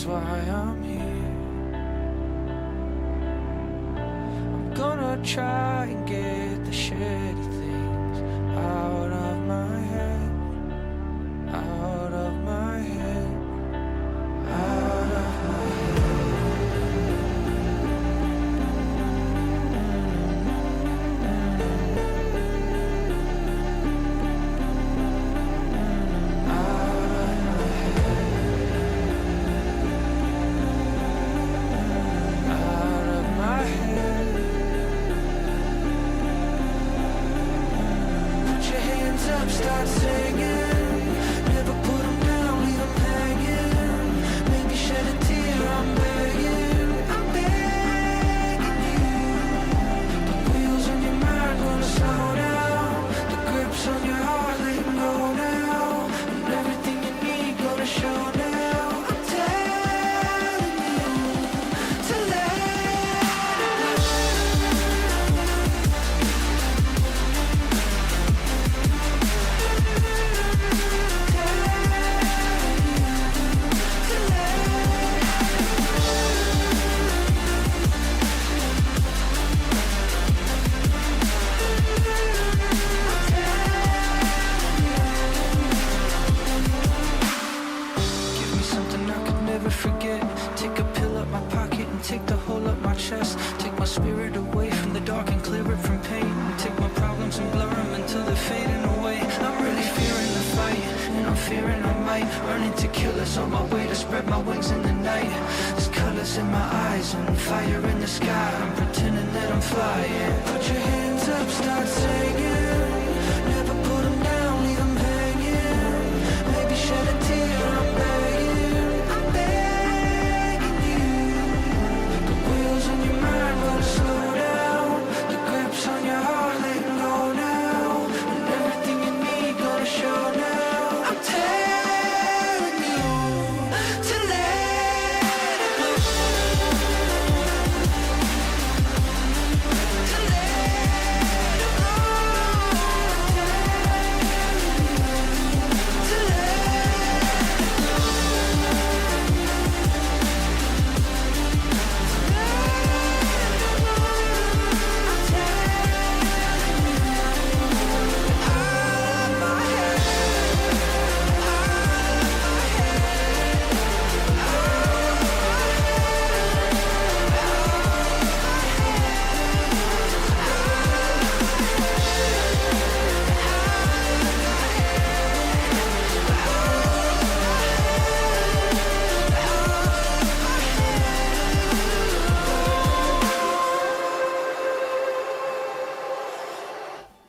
why I'm here. I'm gonna try and get the shitty things out of my head, out of my head, out of my start singing, never put them down, leave them hanging, maybe shed a tear, I'm begging you. The wheels in your mind gonna slow down, the grips on your heart letting go now, and everything you need gonna show now. I'm telling you to let it forget. Take a pill up my pocket and take the hole up my chest. Take my spirit away from the dark and clear it from pain. Take my problems and blur them until they're fading away. I'm really fearing the fight, and I'm fearing I might run into killers on my way to spread my wings in the night. There's colors in my eyes and fire in the sky. I'm pretending that I'm flying. Put your hands up, start singing. Never put them down, leave them hanging. Maybe shed a tear, I'm begging. Slow down, the grips on your heart letting go now, and everything you need gonna show now. I'm telling you to let it go, to let it go, to let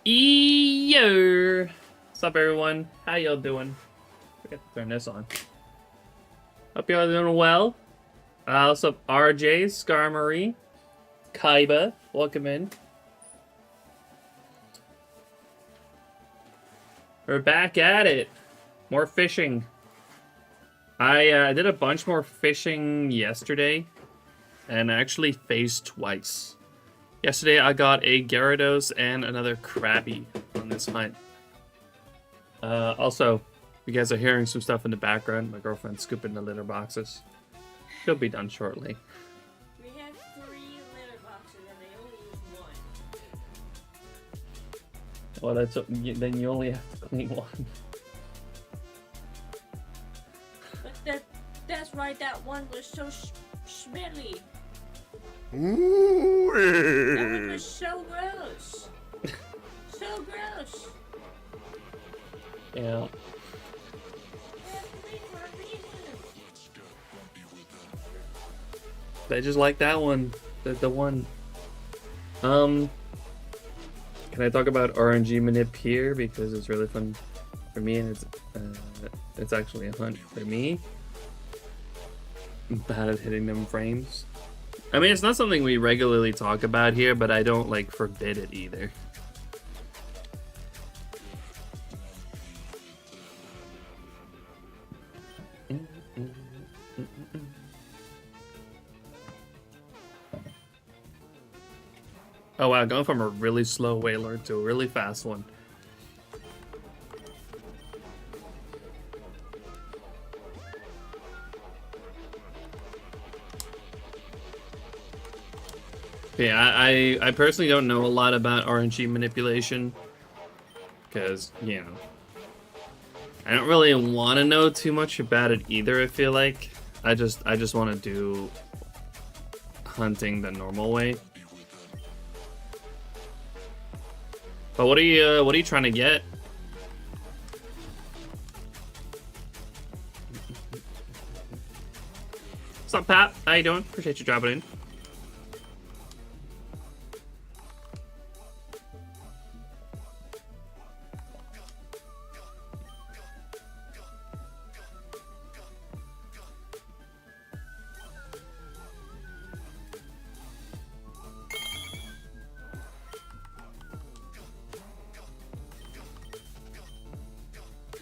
Yo! What's up, everyone? How y'all doing? Forget to turn this on. Hope y'all doing well. What's up, RJ, Scar Marie, Kaiba? Welcome in. We're back at it. More fishing. I did a bunch more fishing yesterday, and actually phased twice. Yesterday I got a Gyarados and another Krabby on this hunt. Also, you guys are hearing some stuff in the background. My girlfriend's scooping the litter boxes. She'll be done shortly. We have 3 litter boxes and they only use 1. Well, then you only have to clean one. But that's right, that one was so smelly. Ooh. That one was so gross. So gross. Yeah. I just like that one. The one. Can I talk about RNG manip here because it's really fun for me and it's actually a hunt for me. I'm bad at hitting them frames. I mean, it's not something we regularly talk about here, but I don't like forbid it either. Oh wow, going from a really slow Wailord to a really fast one. Yeah, I personally don't know a lot about RNG manipulation. Because, you know, I don't really want to know too much about it either, I feel like. I just want to do hunting the normal way. But what are you trying to get? What's up, Pat? How you doing? Appreciate you dropping in.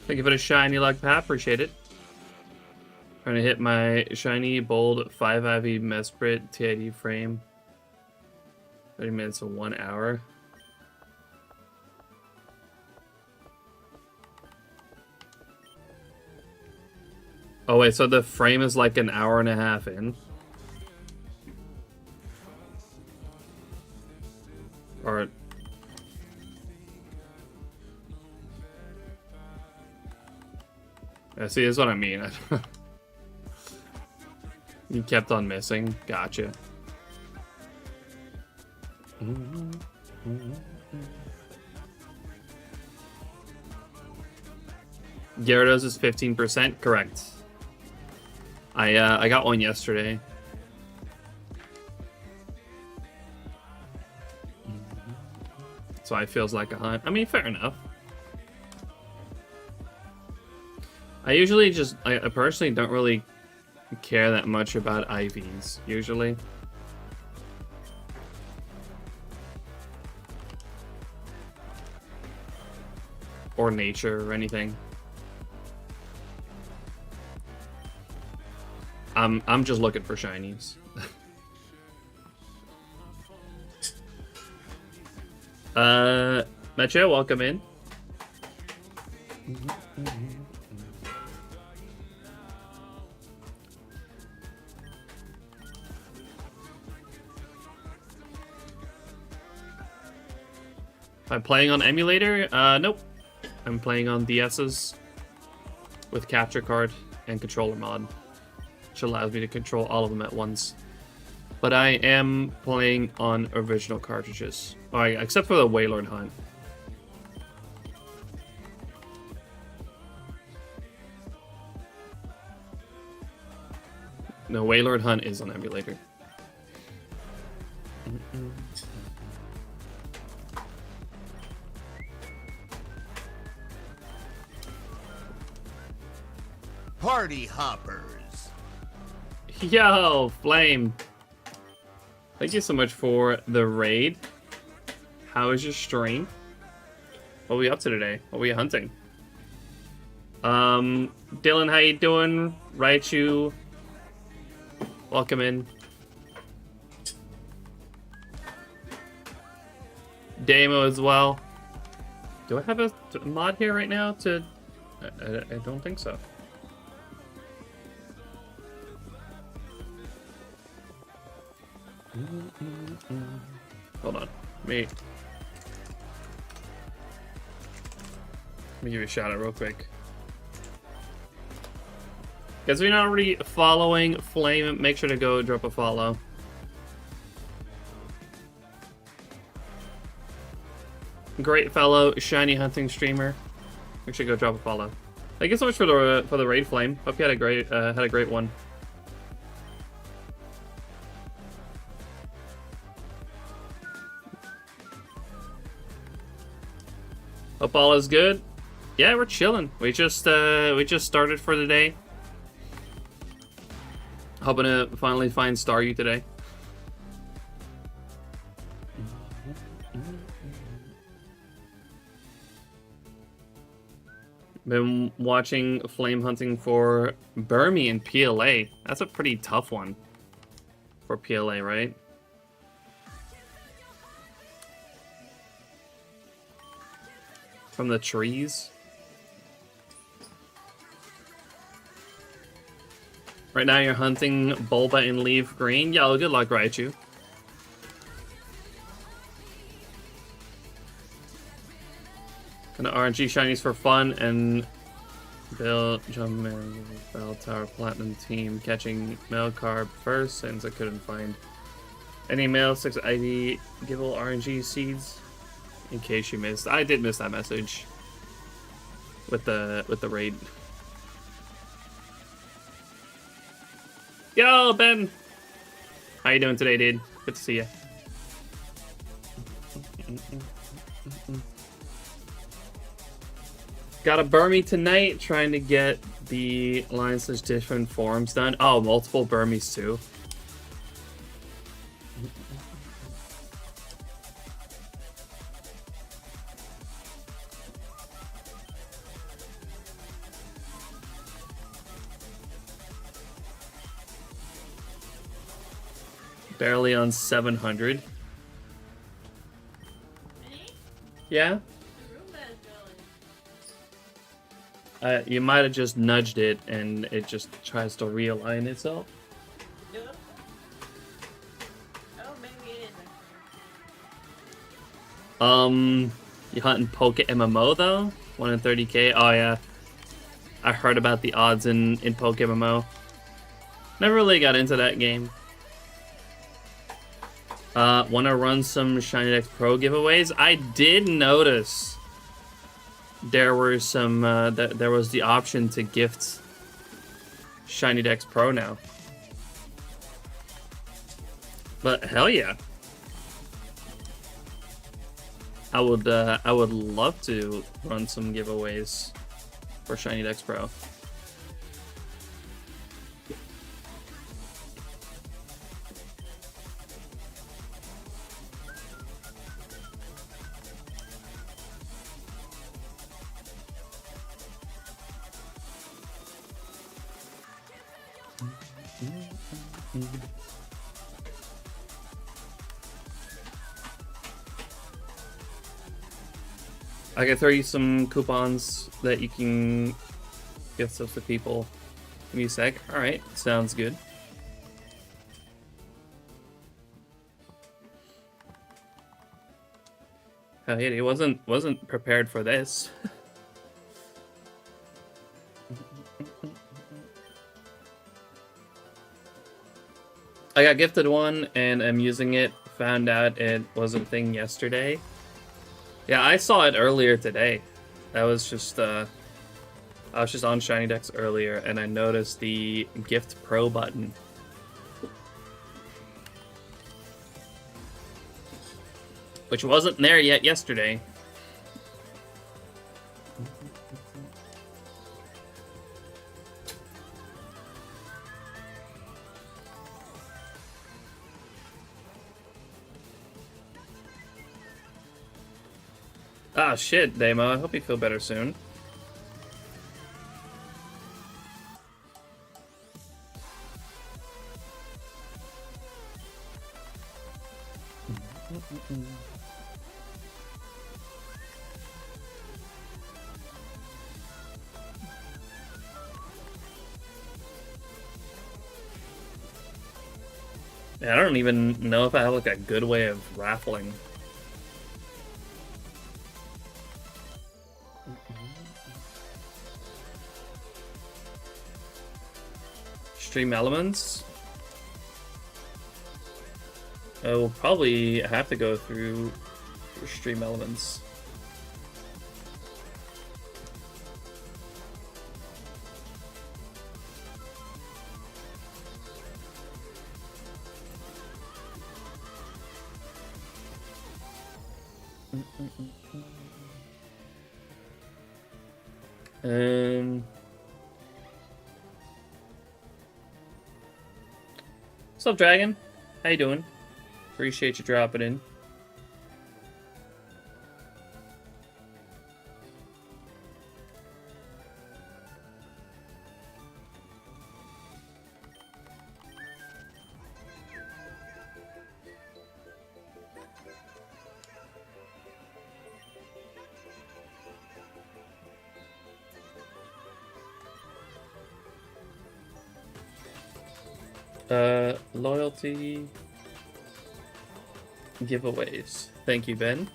Thank you for the shiny luck, Pat. Appreciate it. Trying to hit my shiny, bold 5 IV Mesprit TID frame. 30 minutes to 1 hour. Oh wait, so the frame is like an hour and a half in? Or... Yeah, see, this is what I mean. You kept on missing. Gotcha. Gyarados is 15%, correct. I got one yesterday. So it feels like a hunt. I mean, fair enough. I usually just, I personally don't really care that much about IVs, usually. Or nature or anything. I'm just looking for shinies. Metro, welcome in. I'm playing on emulator? Nope. I'm playing on DS's with capture card and controller mod, which allows me to control all of them at once. But I am playing on original cartridges. Oh, except for the Waylord Hunt. No, Waylord Hunt is on emulator. Party hoppers. Yo, Flame. Thank you so much for the raid. How was your stream? What are we up to today? What are we hunting? Dylan, how you doing? Raichu, welcome in. Damo as well. Do I have a mod here right now to... I don't think so. Hold on. Let me give you a shout out real quick. Guys, if you're not already following Flame, make sure to go drop a follow. Great fellow, shiny hunting streamer. Make sure to go drop a follow. Thank you so much for the raid, Flame. Hope you had a great one. Hope all is good. Yeah, we're chilling. We just started for the day. Hoping to finally find Staryu today. Been watching Flame hunting for Burmy and PLA. That's a pretty tough one for PLA, right? From the trees. Right now you're hunting Bulba and Leaf Green. Yeah, well, good luck, Raichu. Gonna RNG shinies for fun and Bill Jumpman Bell Tower Platinum team catching mail card first since I couldn't find any mail 6 ID Gibble RNG seeds. In case you missed, I did miss that message with the raid. Yo, Ben, how you doing today, dude? Good to see you. Got a Burmy tonight, trying to get the lines/ different forms done. Oh, multiple Burmies too. Barely on 700. Yeah? You might have just nudged it and it just tries to realign itself. Yeah. Oh, maybe it is. You hunting Poke MMO though? 1 in 30k? Oh yeah. I heard about the odds in Poke MMO. Never really got into that game. Want to run some SHINYDEX Pro giveaways? I did notice there were some, there was the option to gift SHINYDEX Pro now. But hell yeah. I would love to run some giveaways for SHINYDEX Pro. I can throw you some coupons that you can gift stuff to people. Give me a sec. Alright, sounds good. Hell yeah, he wasn't prepared for this. I got gifted one and I'm using it. Found out it was a thing yesterday. Yeah, I saw it earlier today. That was just I was just on SHINYDEX earlier and I noticed the Gift Pro button. Which wasn't there yet yesterday. Ah, shit, Damo. I hope you feel better soon. Yeah, I don't even know if I have like a good way of raffling. Stream elements. I will probably have to go through stream elements. What's up, Dragon? How you doing? Appreciate you dropping in. Loyalty giveaways. Thank you, Ben.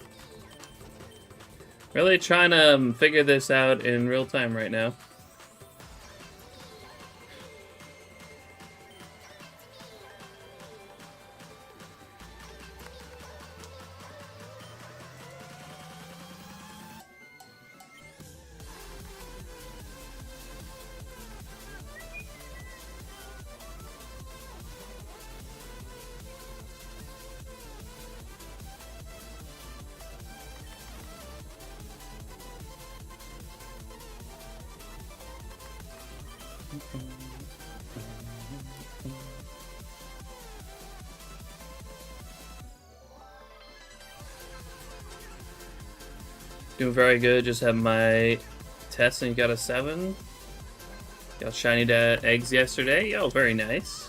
Really trying to figure this out in real time right now. Doing very good. Just had my test and got a 7. Got SHINYDEX eggs yesterday. Oh, very nice.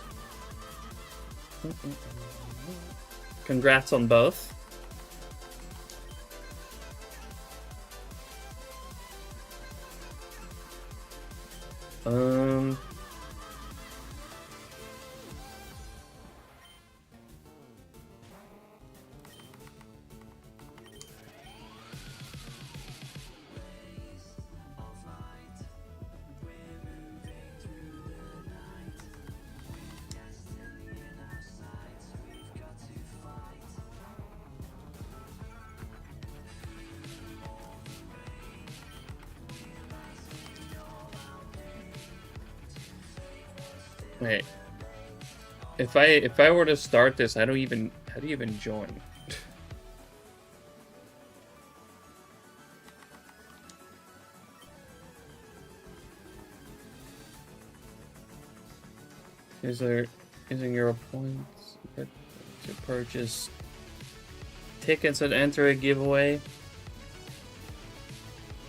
Congrats on both. Wait. If I were to start this, I don't even. How do you even join? Is there using your points to purchase tickets and enter a giveaway?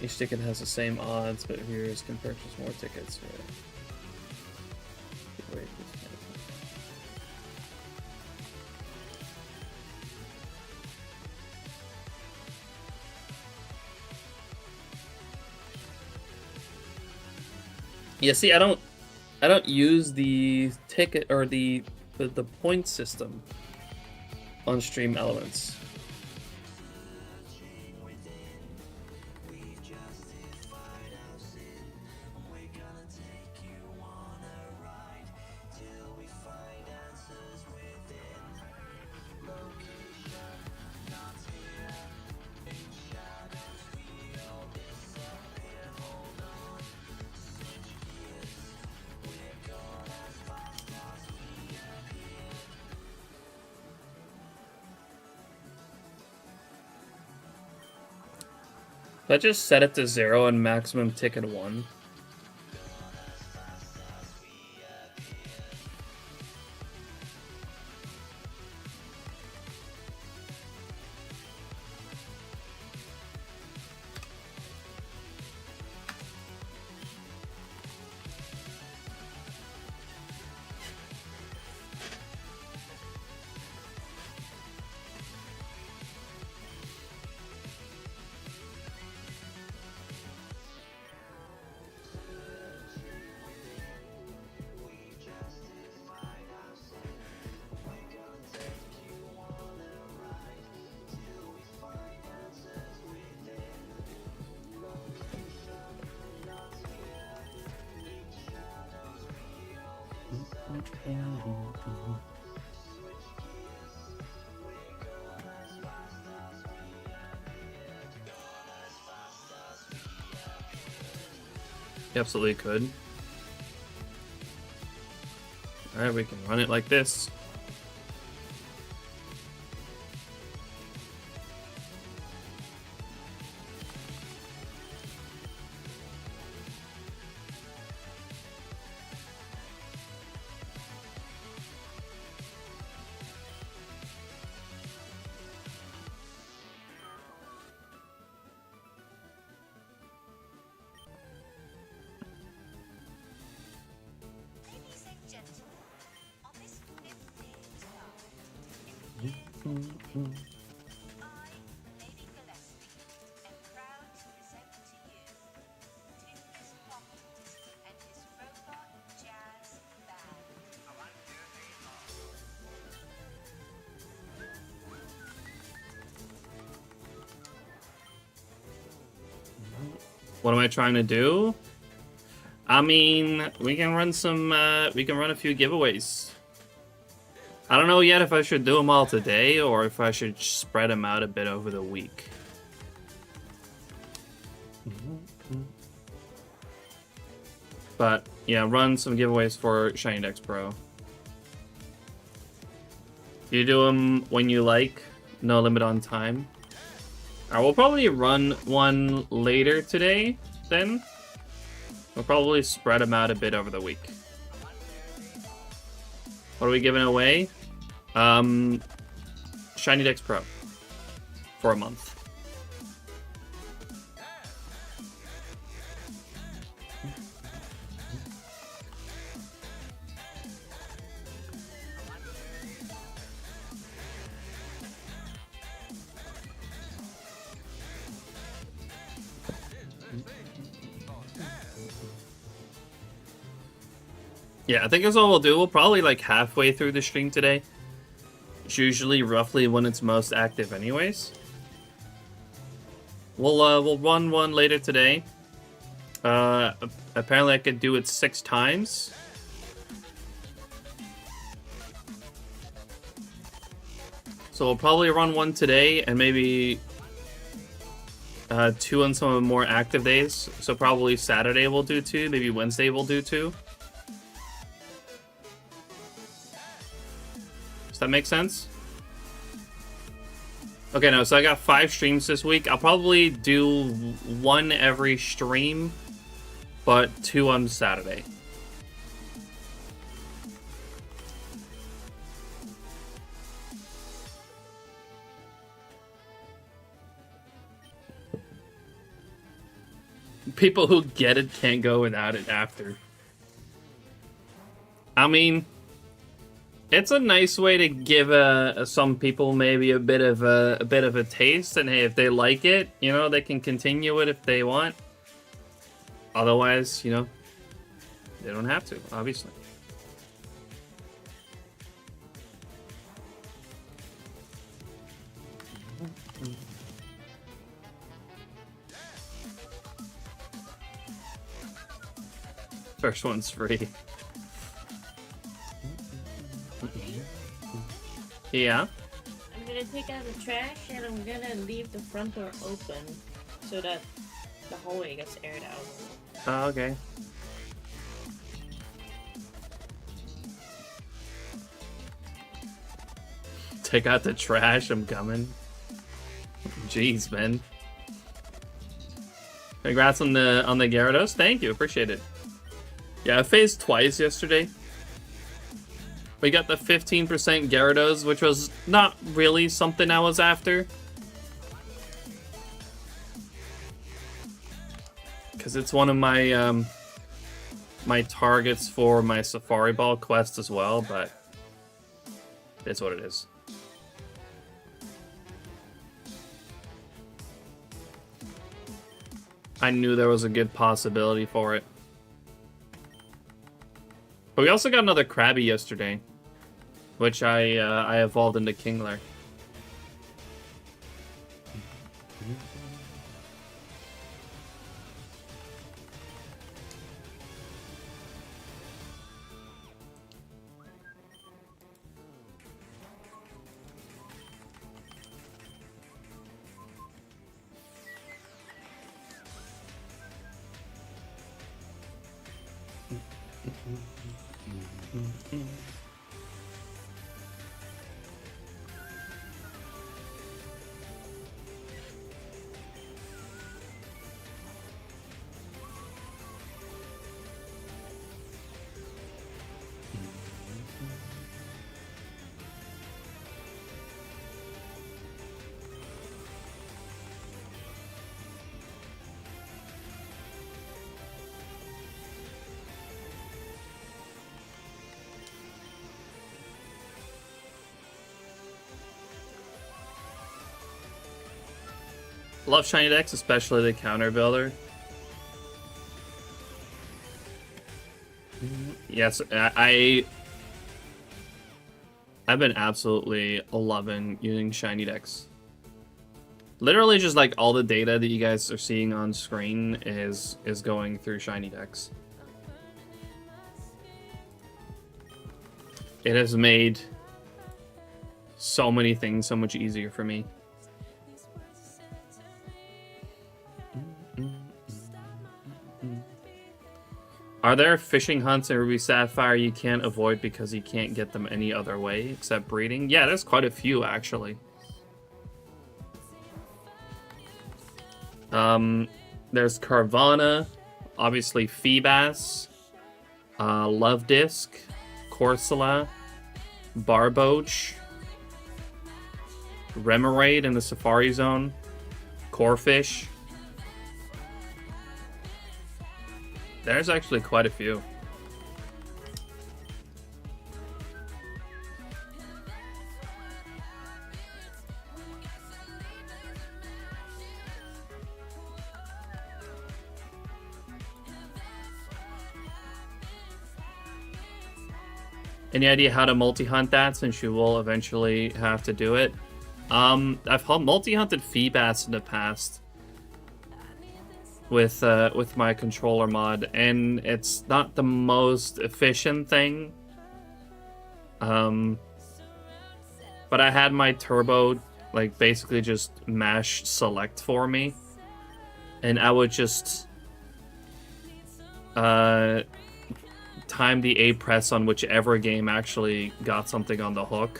Each ticket has the same odds, but viewers can purchase more tickets. Giveaway. Yeah, see, I don't use the ticket or the point system on Stream Elements. I just set it to 0 and maximum ticket 1. You absolutely could. Alright, we can run it like this. What am I trying to do? I mean, we can run some, we can run a few giveaways. I don't know yet if I should do them all today or if I should spread them out a bit over the week. But yeah, run some giveaways for SHINYDEX Pro. You do them when you like, no limit on time. I will probably run one later today, then. We'll probably spread them out a bit over the week. What are we giving away? SHINYDEX Pro. For a month. Yeah, I think that's all we'll do. We'll probably like halfway through the stream today. It's usually roughly when it's most active anyways. We'll run one later today. Apparently I could do it 6 times. So we'll probably run one today and maybe 2 on some of the more active days. So probably Saturday we'll do 2, maybe Wednesday we'll do 2. Does that make sense? Okay, no, so I got 5 streams this week. I'll probably do 1 every stream, but 2 on Saturday. People who get it can't go without it after. I mean, it's a nice way to give some people maybe a bit of a taste, and hey, if they like it, you know, they can continue it if they want. Otherwise, you know, they don't have to, obviously. First one's free. Yeah. I'm gonna take out the trash and I'm gonna leave the front door open so that the hallway gets aired out. Oh, okay. Take out the trash, I'm coming. Jeez, man. Congrats on the Gyarados. Thank you, appreciate it. Yeah, I phased twice yesterday. We got the 15% Gyarados, which was not really something I was after. Because it's one of my my targets for my Safari Ball quest as well, but it's what it is. I knew there was a good possibility for it. But we also got another Krabby yesterday, which I evolved into Kingler. Love SHINYDEX, especially the counter builder. Yes, I've been absolutely loving using SHINYDEX. Literally just like all the data that you guys are seeing on screen is going through SHINYDEX. It has made so many things so much easier for me. Are there fishing hunts in Ruby Sapphire you can't avoid because you can't get them any other way except breeding? Yeah, there's quite a few actually. There's Carvana, obviously Feebas, Love Disc, Corsola, Barboach, Remoraid in the Safari Zone, Corefish. There's actually quite a few. Any idea how to multi-hunt that, since you will eventually have to do it? I've multi-hunted Feebas in the past with my controller mod, and it's not the most efficient thing. But I had my turbo like basically just mash select for me, and I would just time the A press on whichever game actually got something on the hook.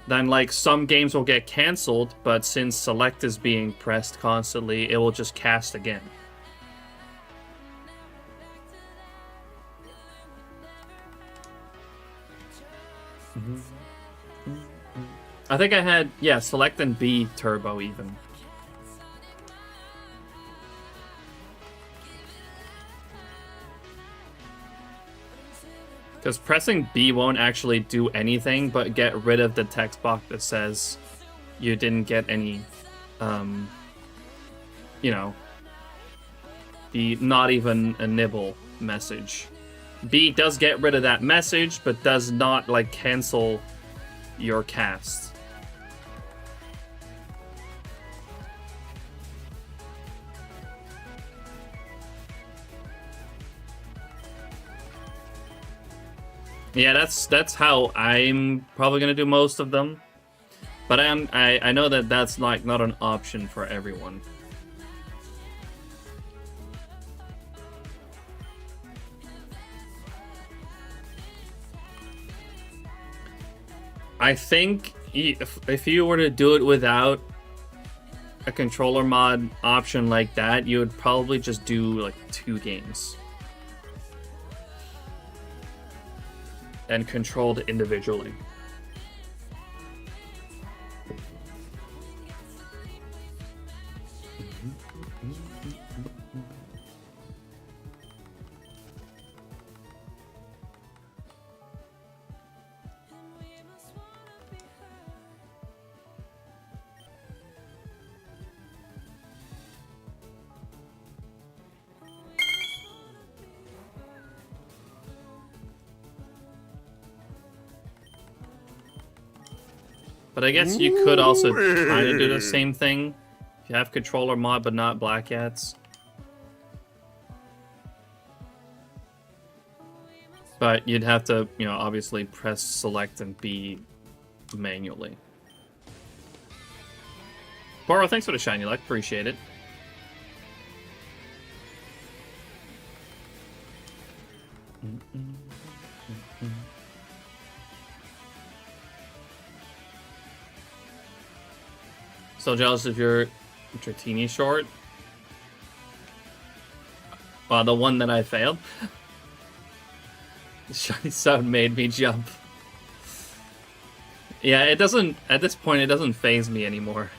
Then like some games will get cancelled, but since select is being pressed constantly, it will just cast again. I think I had, yeah, select and B turbo even. Because pressing B won't actually do anything but get rid of the text box that says you didn't get any, you know, the not even a nibble message. B does get rid of that message, but does not, like, cancel your cast. Yeah, that's how I'm probably gonna do most of them, but I know that that's like not an option for everyone. I think if you were to do it without a controller mod option like that, you would probably just do like 2 games. And controlled individually. But I guess you could also kind of do the same thing if you have controller mod but not Black Hats. But you'd have to, you know, obviously press select and B manually. Boro, thanks for the shiny luck. Appreciate it. So jealous of your Dratini short. Well, the one that I failed. The shiny sound made me jump. Yeah, it doesn't, at this point, it doesn't faze me anymore.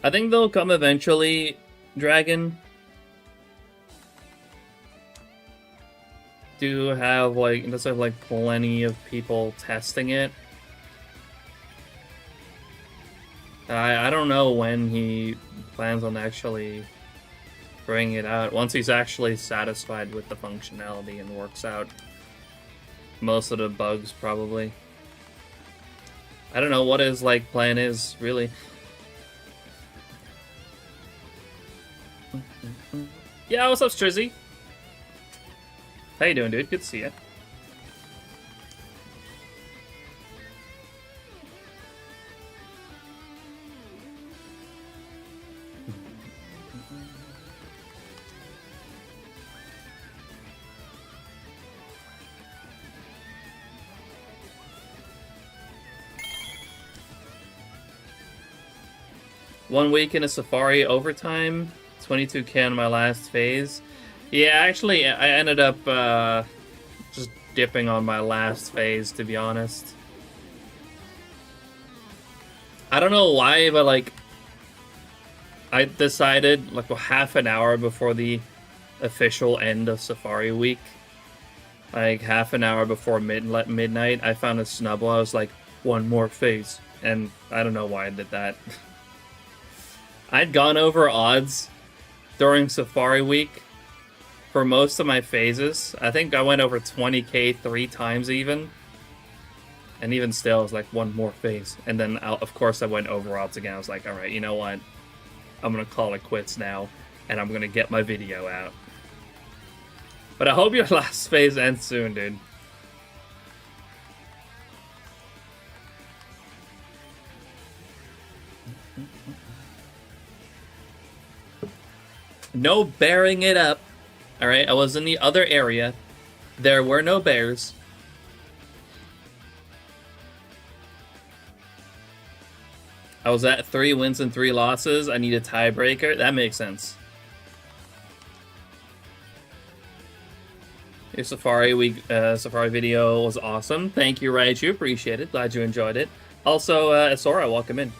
I think they'll come eventually, Dragon. Do have like, does have like plenty of people testing it. I don't know when he plans on actually bringing it out. Once he's actually satisfied with the functionality and works out most of the bugs, probably. I don't know what his like plan is, really. Yeah, what's up, Strizzy? How you doing, dude? Good to see you. One week in a Safari overtime, 22k on my last phase. Yeah, actually, I ended up just dipping on my last phase, to be honest. I don't know why, but like, I decided like half an hour before the official end of Safari Week, like half an hour before midnight, I found a snubble. I was like, one more phase, and I don't know why I did that. I'd gone over odds during Safari Week for most of my phases. I think I went over 20k 3 times even. And even still, it was like one more phase. And then, of course, I went over odds again. I was like, alright, you know what? I'm going to call it quits now. And I'm going to get my video out. But I hope your last phase ends soon, dude. No bearing it up. Alright, I was in the other area. There were no bears. I was at 3 wins and 3 losses. I need a tiebreaker. That makes sense. Your Safari Week Safari video was awesome. Thank you, Raichu. Appreciate it. Glad you enjoyed it. Also, Sora, welcome in.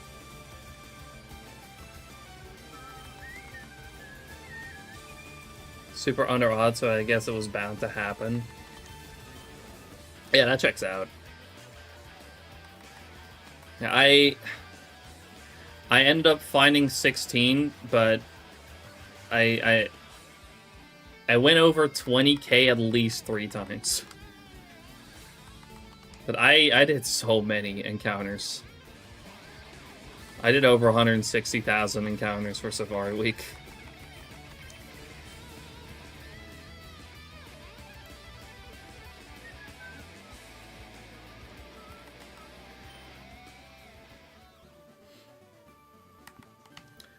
Super under odds, so I guess it was bound to happen. Yeah, that checks out. Yeah, I ended up finding 16, but I went over 20k at least 3 times. But I did so many encounters. I did over 160,000 encounters for Safari Week.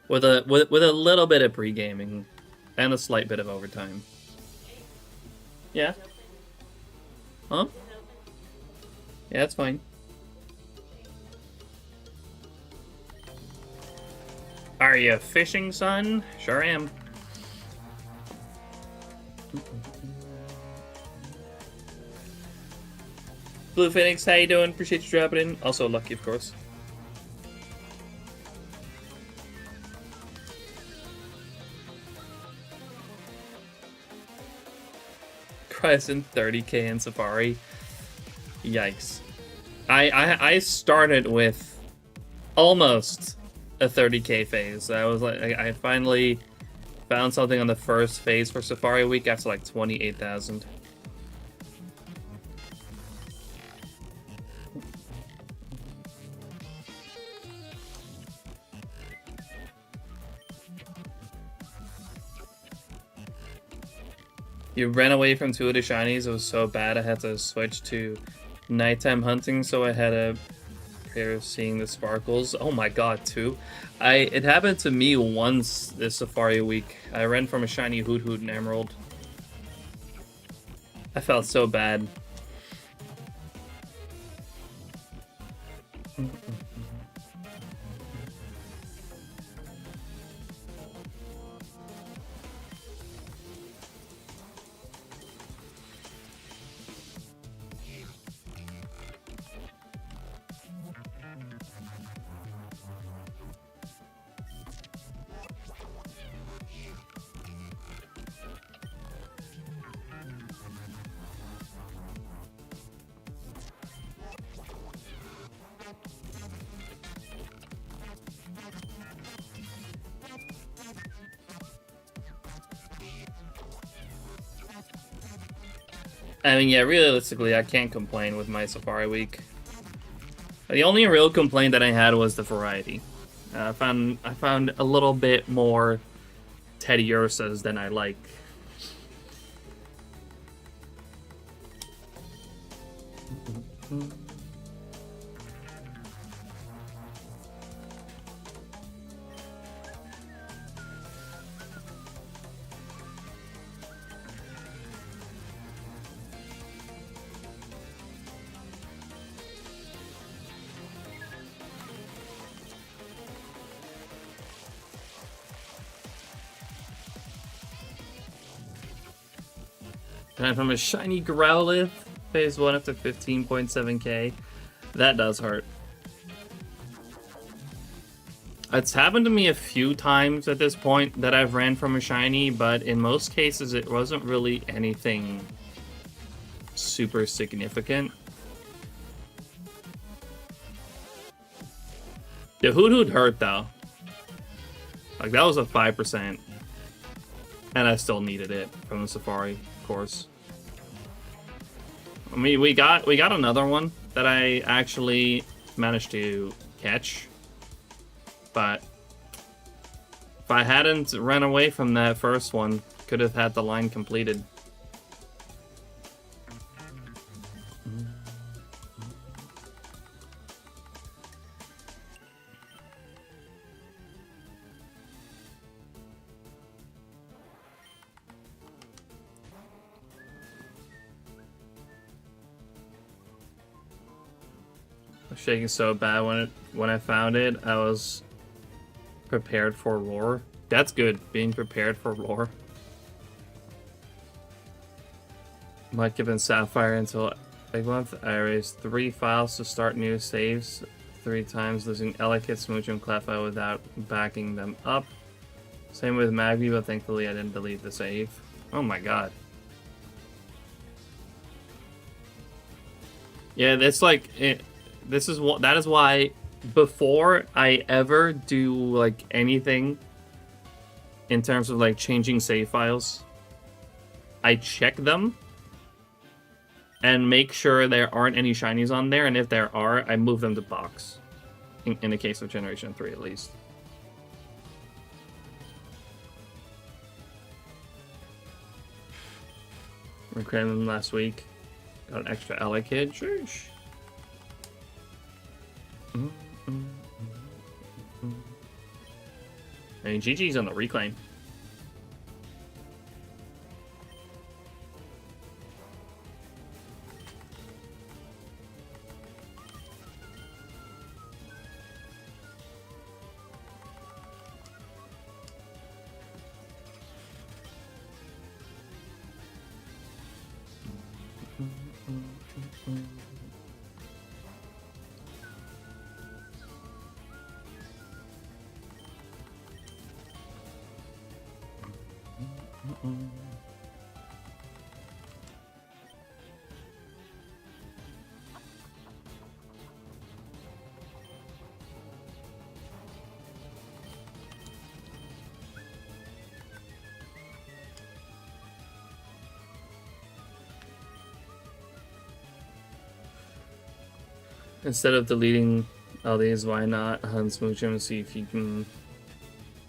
With a little bit of pre-gaming and a slight bit of overtime. Yeah? Huh? Yeah, that's fine. Are you fishing, son? Sure am. Blue Phoenix, how you doing? Appreciate you dropping in. Also, Lucky, of course. Crescent 30k in Safari. Yikes. I started with almost a 30k phase. I was like, I finally found something on the first phase for Safari Week after like 28,000. You ran away from 2 of the shinies. It was so bad I had to switch to nighttime hunting, so I had a pair of seeing the sparkles. Oh my god, 2. It happened to me once this Safari week. I ran from a shiny Hoot Hoot and Emerald. I felt so bad. I mean, yeah, realistically, I can't complain with my Safari week. The only real complaint that I had was the variety. I found a little bit more Teddy Ursas than I like. And from a shiny Growlithe, phase 1 up to 15.7k. That does hurt. It's happened to me a few times at this point that I've ran from a shiny, but in most cases it wasn't really anything super significant. The Hoot Hoot hurt though. Like that was a 5%. And I still needed it from the Safari course. I mean, we got another one that I actually managed to catch, but if I hadn't run away from that first one, could have had the line completed. Shaking so bad when I found it. I was prepared for roar. That's good, being prepared for roar. Might give in Sapphire until Big Month. I erased 3 files to start new saves 3 times, losing Elekid, Smooch, and Cleffa without backing them up. Same with Magby, but thankfully I didn't delete the save. Oh my god. Yeah, that's like it. That is why before I ever do like anything in terms of like changing save files, I check them and make sure there aren't any shinies on there, and if there are, I move them to box. In the case of Generation 3 at least. We created them last week. Got an extra Elekid. Sheesh. I mean, GG's on the reclaim. Instead of deleting all these, why not hunt Smooch and see if you can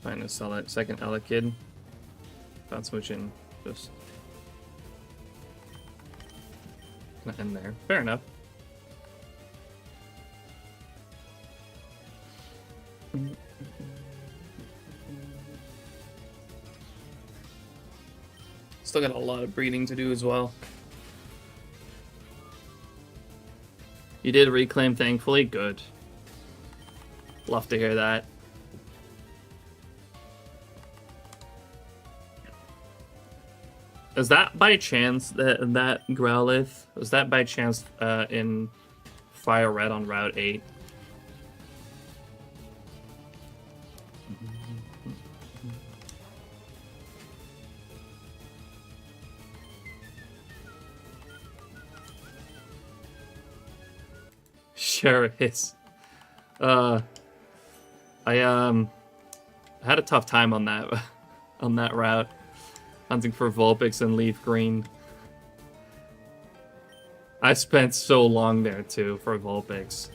find a second Elekid? Found Smooch and just gonna end there. Fair enough. Still got a lot of breeding to do as well. You did reclaim, thankfully. Good. Love to hear that. Is that by chance that Growlithe? Was that by chance in Fire Red on Route 8? Sure is. I had a tough time on that on that route, hunting for Vulpix and Leaf Green. I spent so long there too for Vulpix.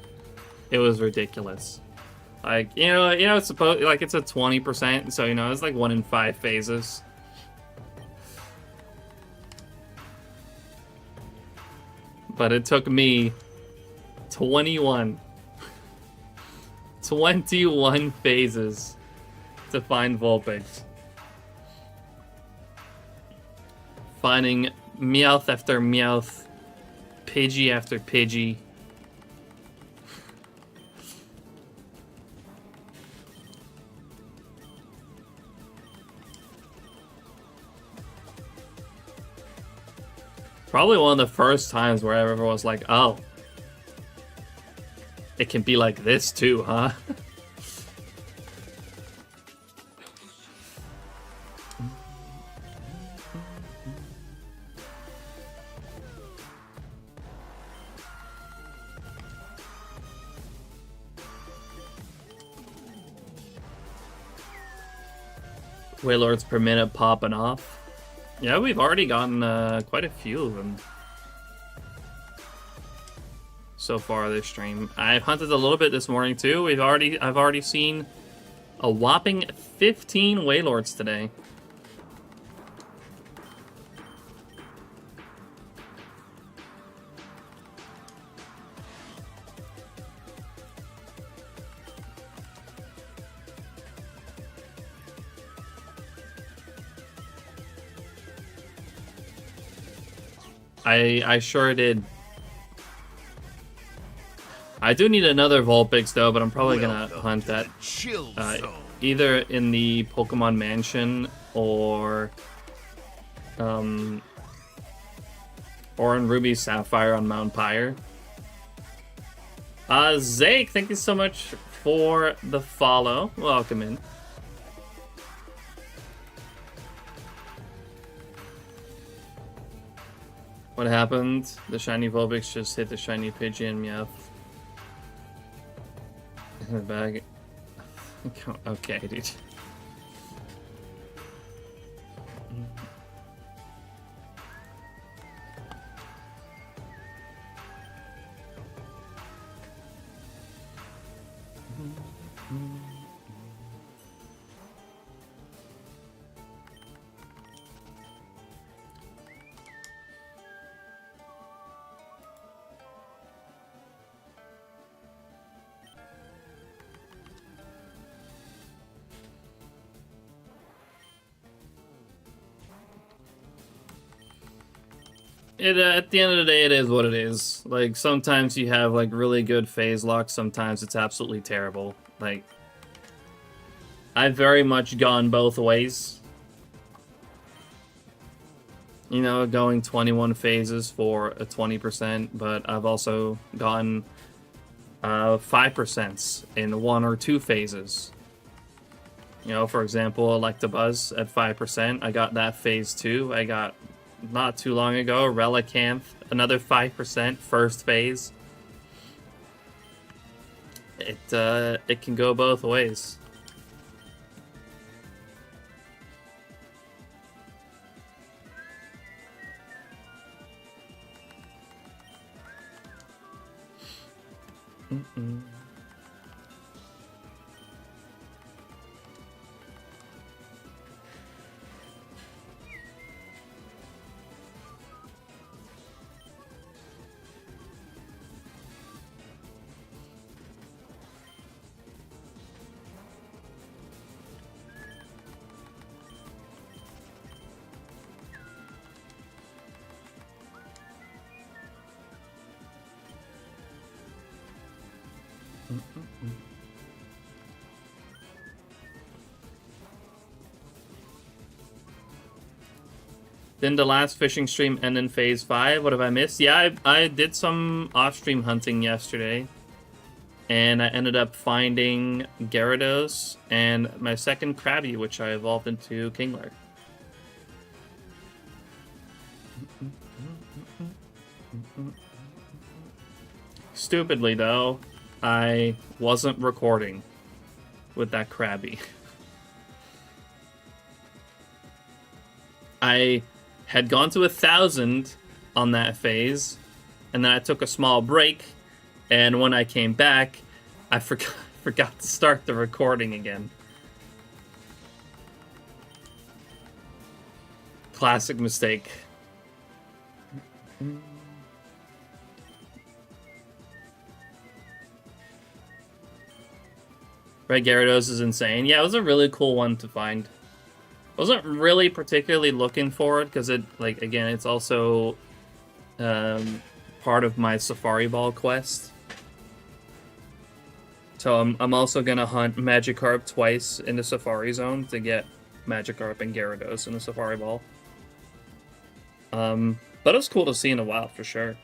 It was ridiculous. Like it's supposed like it's a 20%, so it's like 1 in 5 phases. But it took me 21 phases to find Vulpix. Finding Meowth after Meowth, Pidgey after Pidgey. Probably one of the first times where I ever was like, oh, it can be like this too, huh? Wailords per minute popping off. Yeah, we've already gotten quite a few of them so far this stream. I've hunted a little bit this morning too. I've already seen a whopping 15 Wailords today. I sure did. I do need another Vulpix though, but I'm probably gonna hunt that either in the Pokemon Mansion or in Ruby Sapphire on Mount Pyre. Zake, thank you so much for the follow. Welcome in. What happened? The shiny Vulpix just hit the shiny Pidgey and Meowth in the bag. Okay, dude. At the end of the day, it is what it is. Like, sometimes you have, like, really good phase lock, sometimes it's absolutely terrible. Like, I've very much gone both ways. You know, going 21 phases for a 20%, but I've also gone 5% in 1 or 2 phases. You know, for example, Electabuzz at 5%, I got that phase 2, I got not too long ago, Relicanth, another 5%, first phase. It can go both ways. Then the last fishing stream end in phase 5. What have I missed? Yeah, I did some off-stream hunting yesterday. And I ended up finding Gyarados and my second Krabby, which I evolved into Kingler. Stupidly, though, I wasn't recording with that Krabby. I had gone to 1,000 on that phase, and then I took a small break, and when I came back, I forgot to start the recording again. Classic mistake. Right, Gyarados is insane. Yeah, it was a really cool one to find. Wasn't really particularly looking for it because it, like, again, it's also part of my Safari Ball quest. So I'm also gonna hunt Magikarp twice in the Safari Zone to get Magikarp and Gyarados in the Safari Ball. But it was cool to see in the wild for sure.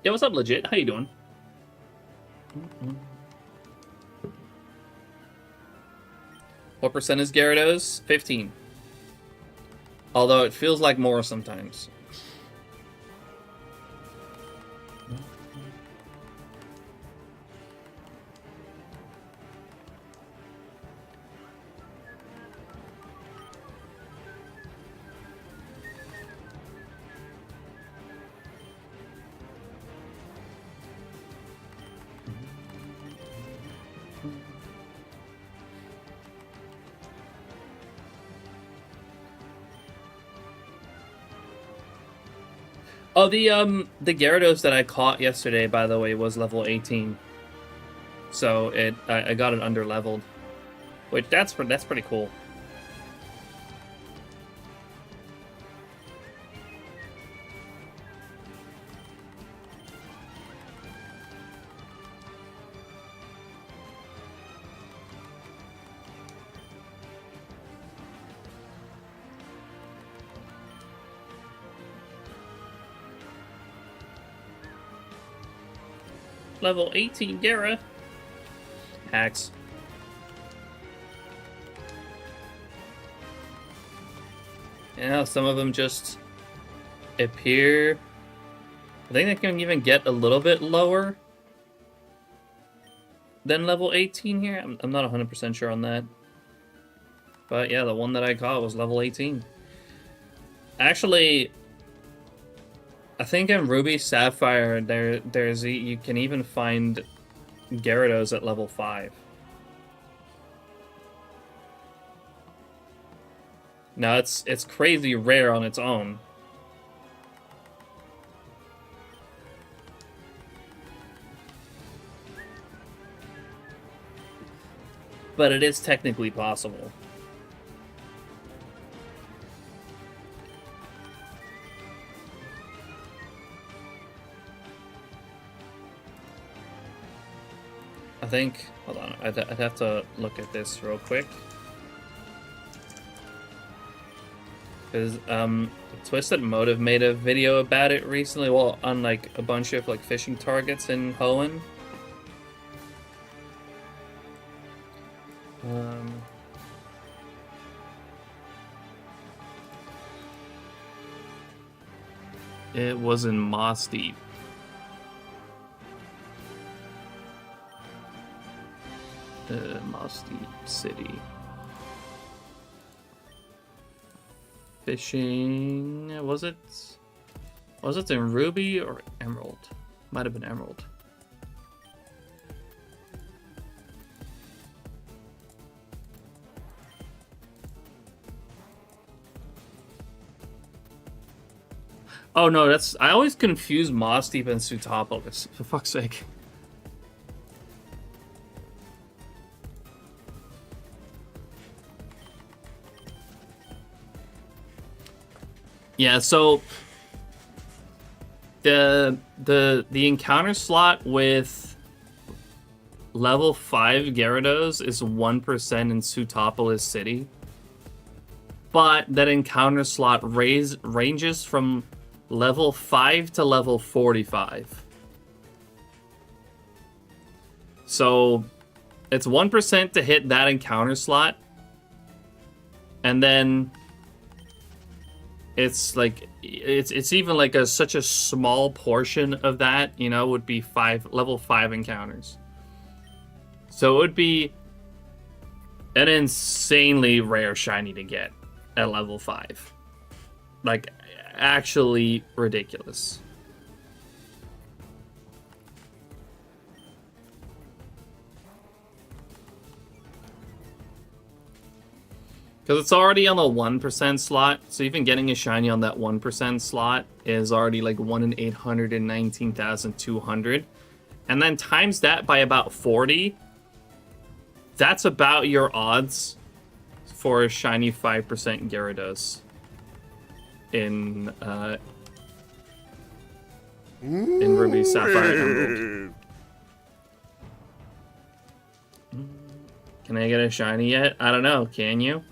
Yeah, what's up, legit? How you doing? What percent is Gyarados? 15. Although it feels like more sometimes. Oh, the Gyarados that I caught yesterday, by the way, was level 18. So I got it under leveled, which that's pretty cool. Level 18 Gyara. Hacks. Yeah, some of them just appear. I think they can even get a little bit lower than level 18 here. I'm not 100% sure on that. But yeah, the one that I caught was level 18. Actually, I think in Ruby Sapphire, you can even find Gyarados at level 5. Now it's crazy rare on its own. But it is technically possible. I think, hold on, I'd have to look at this real quick. Because Twisted Motive made a video about it recently, well, on like a bunch of like fishing targets in Hoenn. It was in Moss Deep. Moss Deep City. Fishing. Was it in Ruby or Emerald? Might have been Emerald. Oh no, that's I always confuse Moss Deep and Sutopolis. For fuck's sake. Yeah, so the encounter slot with level 5 Gyarados is 1% in Sutopolis City. But that encounter slot ranges from level 5 to level 45. So it's 1% to hit that encounter slot. And then it's like it's even like such a small portion of that, you know, would be level 5 encounters. So it would be an insanely rare shiny to get at level 5. Like, actually ridiculous. Because it's already on the 1% slot, so even getting a shiny on that 1% slot is already like 1 in 819,200. And then times that by about 40, that's about your odds for a shiny 5% Gyarados in Ruby, Sapphire, Emerald. Can I get a shiny yet? I don't know. Can you?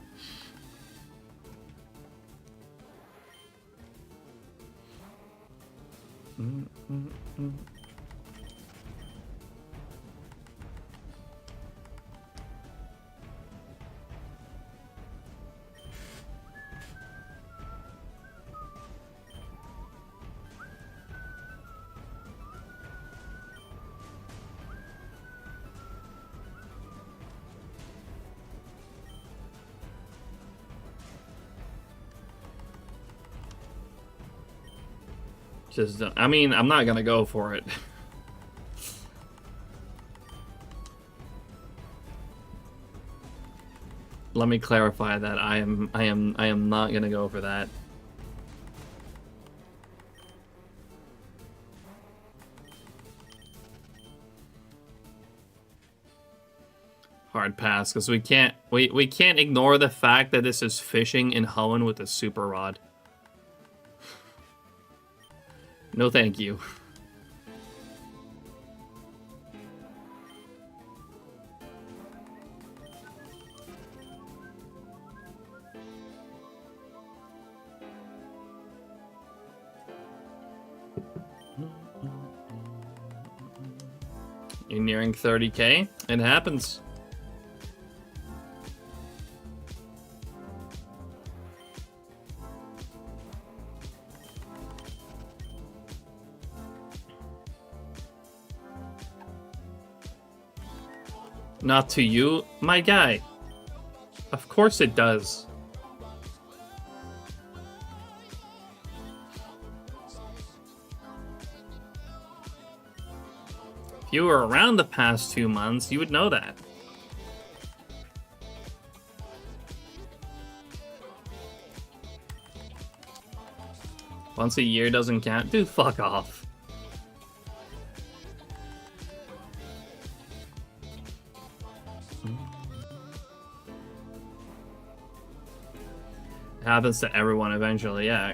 Just, I mean, I'm not gonna go for it. Let me clarify that I am not gonna go for that. Hard pass, because we can't ignore the fact that this is fishing in Hoenn with a super rod. No thank you. You're nearing 30k. It happens. Not to you, my guy. Of course it does. If you were around the past 2 months, you would know that. Once a year doesn't count? Dude, fuck off. Happens to everyone eventually, yeah.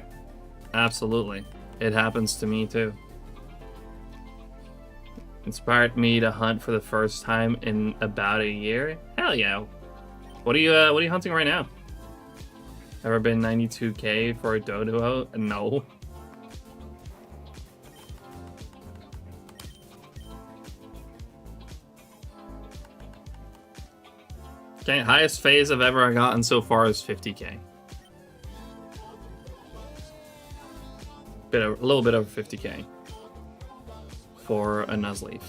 Absolutely. It happens to me too. Inspired me to hunt for the first time in about a year. Hell yeah. What are you hunting right now? Ever been 92k for a Doduo? No. Okay, highest phase I've ever gotten so far is 50k. A little bit over 50k for a Nuzleaf.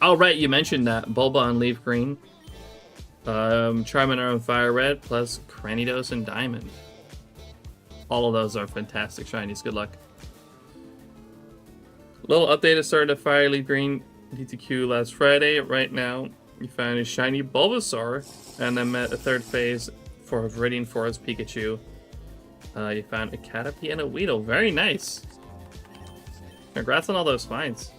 Oh right, you mentioned that Bulba on Leaf Green, Charmander on Fire Red, plus Cranidos and Diamond. All of those are fantastic shinies. Good luck. Little update of started a Fire Leaf Green DTQ last Friday. Right now, you found a shiny Bulbasaur, and then met a third phase for Viridian Forest Pikachu. You found a Caterpie and a Weedle. Very nice. Congrats on all those finds.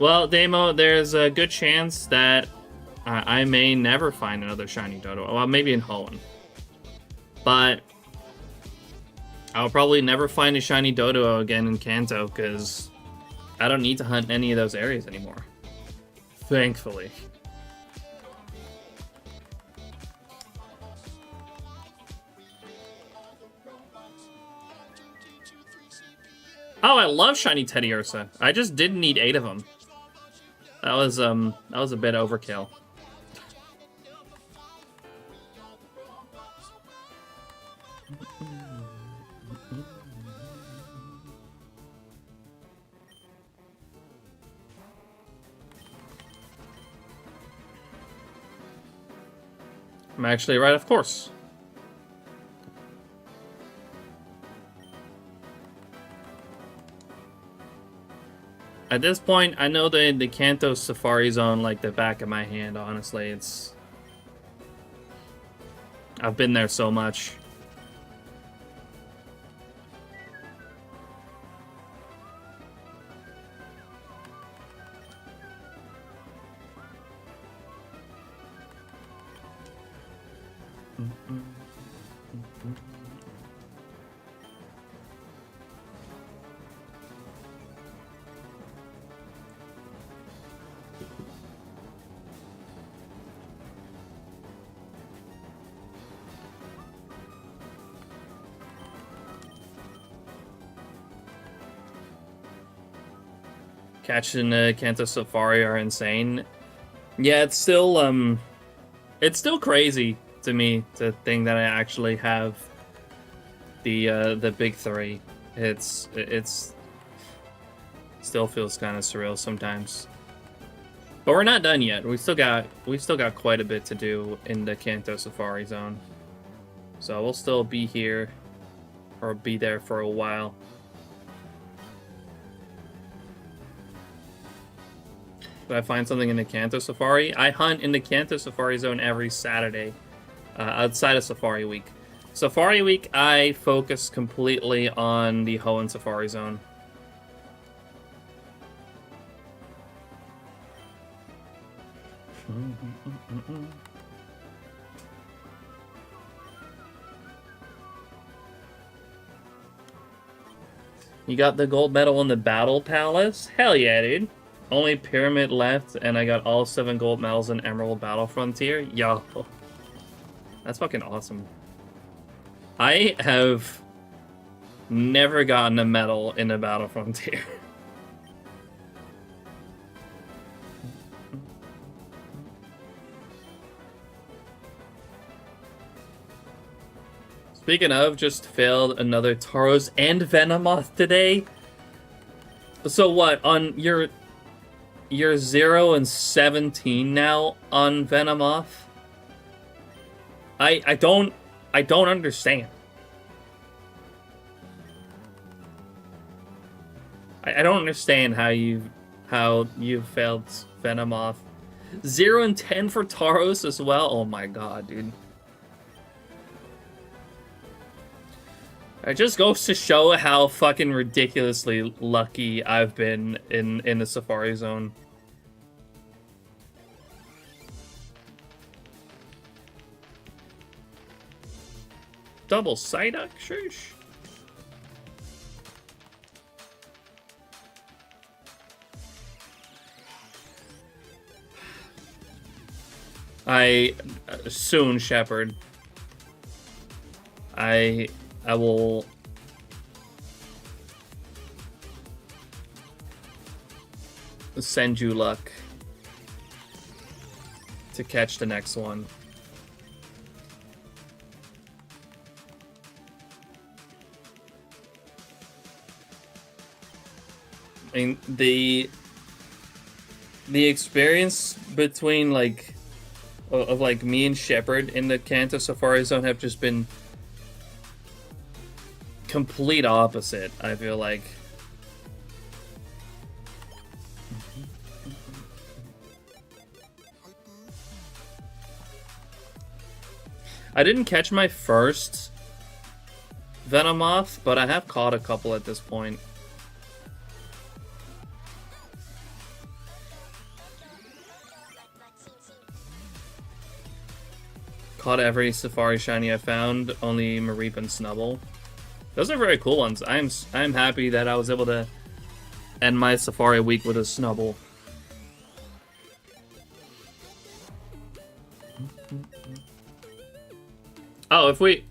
Well, Damo, there's a good chance that I may never find another shiny Dodo. Well, maybe in Hoenn. But I'll probably never find a shiny Dodo again in Kanto, because I don't need to hunt any of those areas anymore. Thankfully. Oh, I love shiny Teddiursa. I just didn't need 8 of them. That was a bit overkill. I'm actually right, of course. At this point, I know the Kanto Safari Zone like the back of my hand, honestly. I've been there so much. Catching Kanto Safari are insane. Yeah, it's still crazy to me to think that I actually have the big 3. It's still feels kind of surreal sometimes. But we're not done yet. We've still got quite a bit to do in the Kanto Safari Zone. So we'll still be here or be there for a while. Did I find something in the Kanto Safari? I hunt in the Kanto Safari Zone every Saturday, outside of Safari Week. Safari Week, I focus completely on the Hoenn Safari Zone. You got the gold medal in the Battle Palace? Hell yeah, dude. Only Pyramid left, and I got all 7 gold medals in Emerald Battle Frontier? Yo. That's fucking awesome. I have never gotten a medal in a Battle Frontier. Speaking of, just failed another Tauros and Venomoth today. So what, on you're 0 and 17 now on Venomoth? I don't understand. I don't understand how you failed Venomoth. 0 and 10 for Tauros as well. Oh my god, dude. It just goes to show how fucking ridiculously lucky I've been in the Safari Zone. Double Psyduck? Shush. Soon, Shepard. I will send you luck to catch the next one. I mean, the experience between like of like me and Shepard in the Kanto Safari Zone have just been complete opposite, I feel like. I didn't catch my first Venomoth, but I have caught a couple at this point. Caught every Safari Shiny I found, only Mareep and Snubble. Those are very cool ones. I'm happy that I was able to end my Safari week with a Snubble. Oh, if we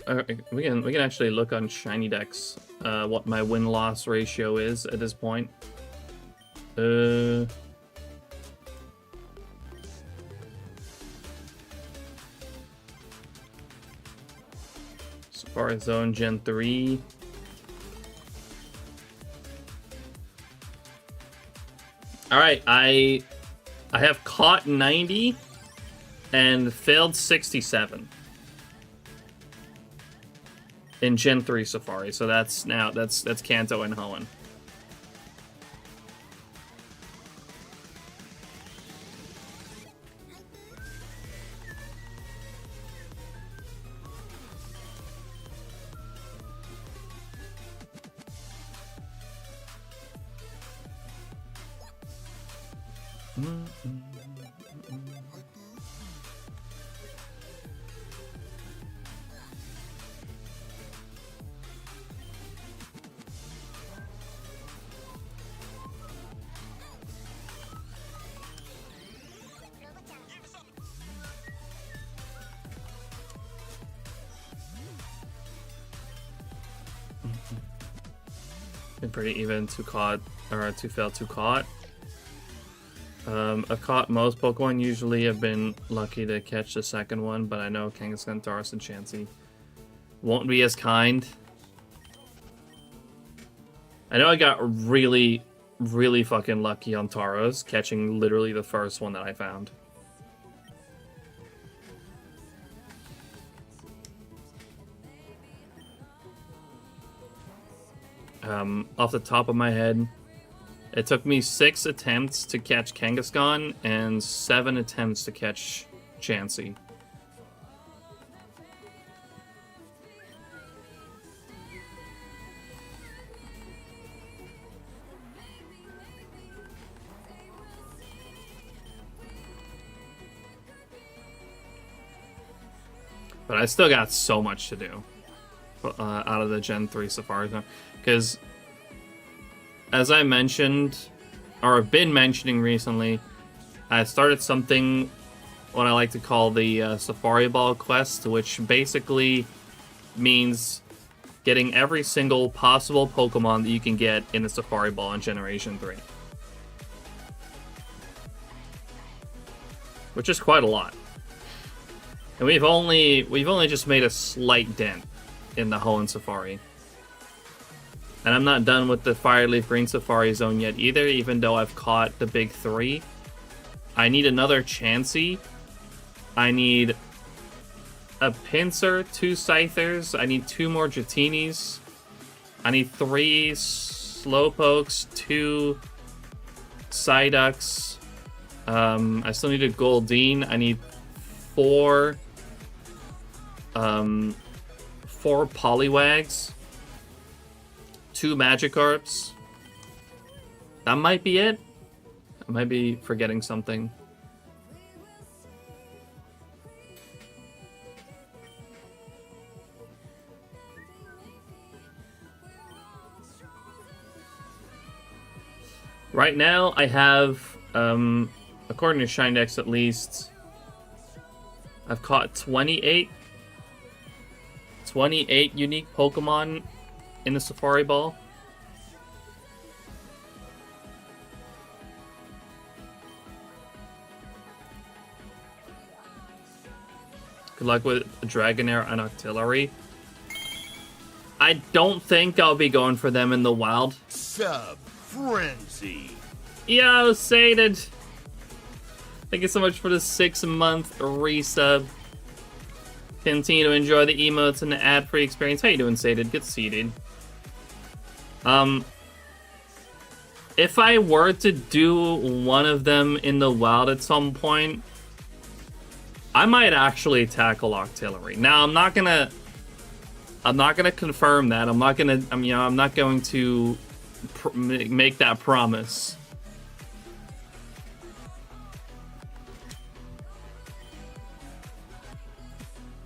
can actually look on SHINYDEX what my win-loss ratio is at this point. Safari Zone Gen 3. Alright, I have caught 90 and failed 67 in Gen 3 Safari, so that's Kanto and Hoenn. Been pretty even to caught, or to fail to caught. I've caught most Pokemon. Usually I've been lucky to catch the second one, but I know Kangaskhan, Tauros, and Chansey won't be as kind. I know I got really, really fucking lucky on Tauros, catching literally the first one that I found. Off the top of my head, it took me 6 attempts to catch Kangaskhan and 7 attempts to catch Chansey. But I still got so much to do out of the Gen 3 Safari Zone. Because, as I mentioned, or have been mentioning recently, I started something, what I like to call the Safari Ball quest, which basically means getting every single possible Pokemon that you can get in a Safari Ball in Generation 3. Which is quite a lot. And we've only just made a slight dent in the Hoenn Safari. And I'm not done with the Fireleaf Green Safari Zone yet either, even though I've caught the big 3. I need another Chansey. I need a Pinsir, 2 Scythers. I need 2 more Dratinis. I need 3 Slowpokes, 2 Psyducks. I still need a Goldeen. I need 4 Poliwags. 2 Magikarps. That might be it. I might be forgetting something. Right now, I have, according to SHINYDEX at least, I've caught 28 unique Pokemon in the Safari Ball. Good luck with Dragonair and Octillery. I don't think I'll be going for them in the wild. Sub frenzy. Yo, Sated. Thank you so much for the 6-month resub. Continue to enjoy the emotes and the ad-free experience. How you doing, Sated? Good to see you, dude. If I were to do one of them in the wild at some point, I might actually tackle Octillery. Now, I'm not gonna confirm that. I'm not going to make that promise.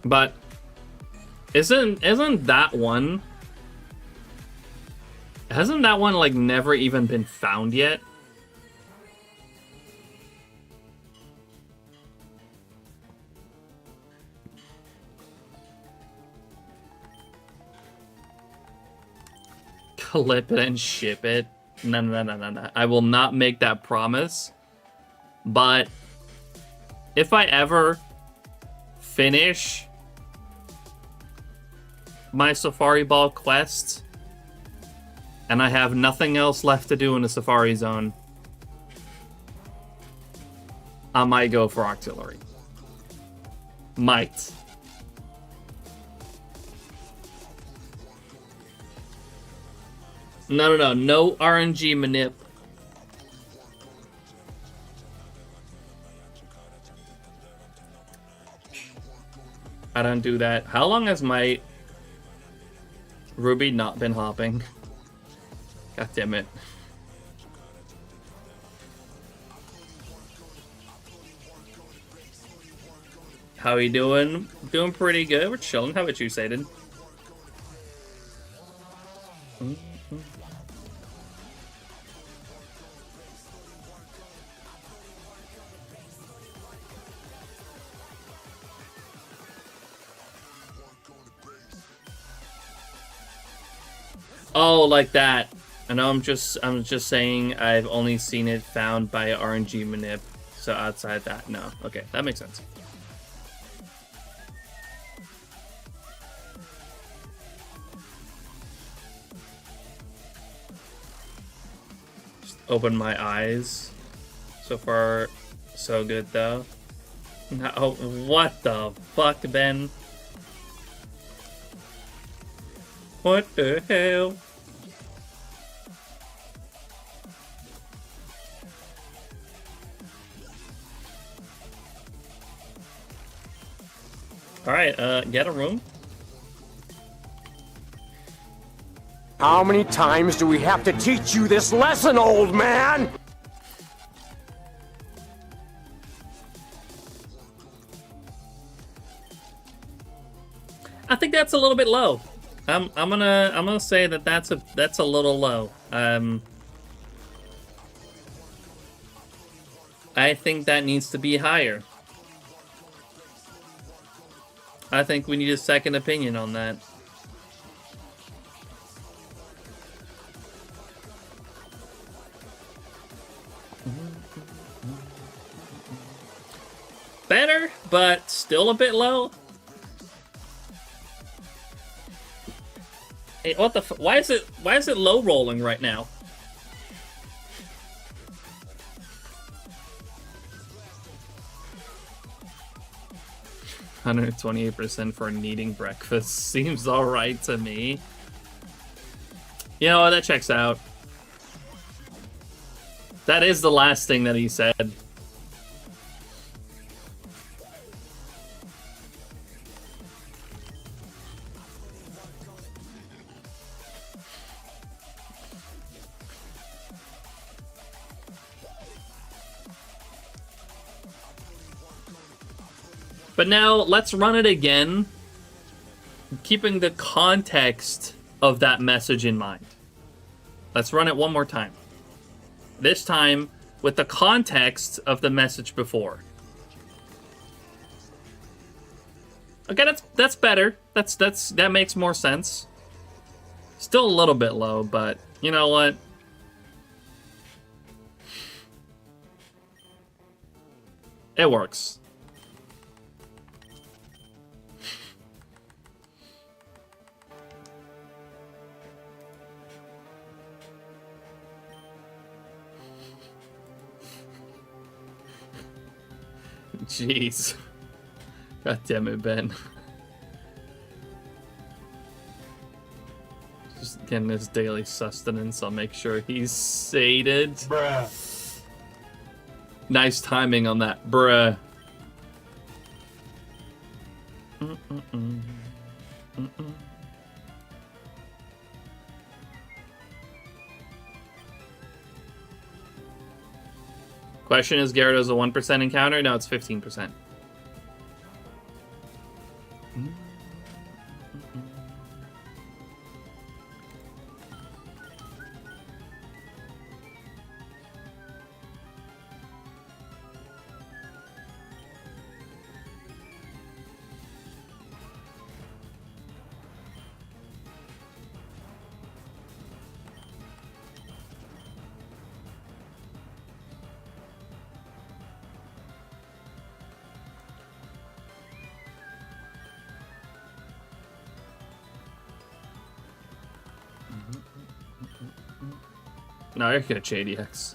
But isn't that one? Hasn't that one like never even been found yet? Clip it and ship it. No. I will not make that promise. But if I ever finish my Safari Ball quest and I have nothing else left to do in the Safari Zone, I might go for Octillery. Might. No RNG manip. I don't do that. How long has my Ruby not been hopping? God damn it. How you doing? Doing pretty good. We're chilling. How about you, Saden? Oh, like that. I know. I'm just saying I've only seen it found by RNG manip. So outside that, no. Okay, that makes sense. Just open my eyes. So far, so good though. No, what the fuck, Ben? What the hell? Alright, get a room. How many times do we have to teach you this lesson, old man? I think that's a little bit low. I'm gonna say that that's a little low. I think that needs to be higher. I think we need a second opinion on that. Better, but still a bit low. Hey, what the why is it low rolling right now? $128% for needing breakfast seems alright to me. You know, that checks out. That is the last thing that he said. But now, let's run it again, keeping the context of that message in mind. Let's run it one more time. This time, with the context of the message before. Okay, that's better. That makes more sense. Still a little bit low, but you know what? It works. Jeez. God damn it, Ben. Just getting his daily sustenance. I'll make sure he's sated. Bruh. Nice timing on that, bruh. Question is, Gyarados a 1% encounter? No, it's 15%. No, you're good, JDX.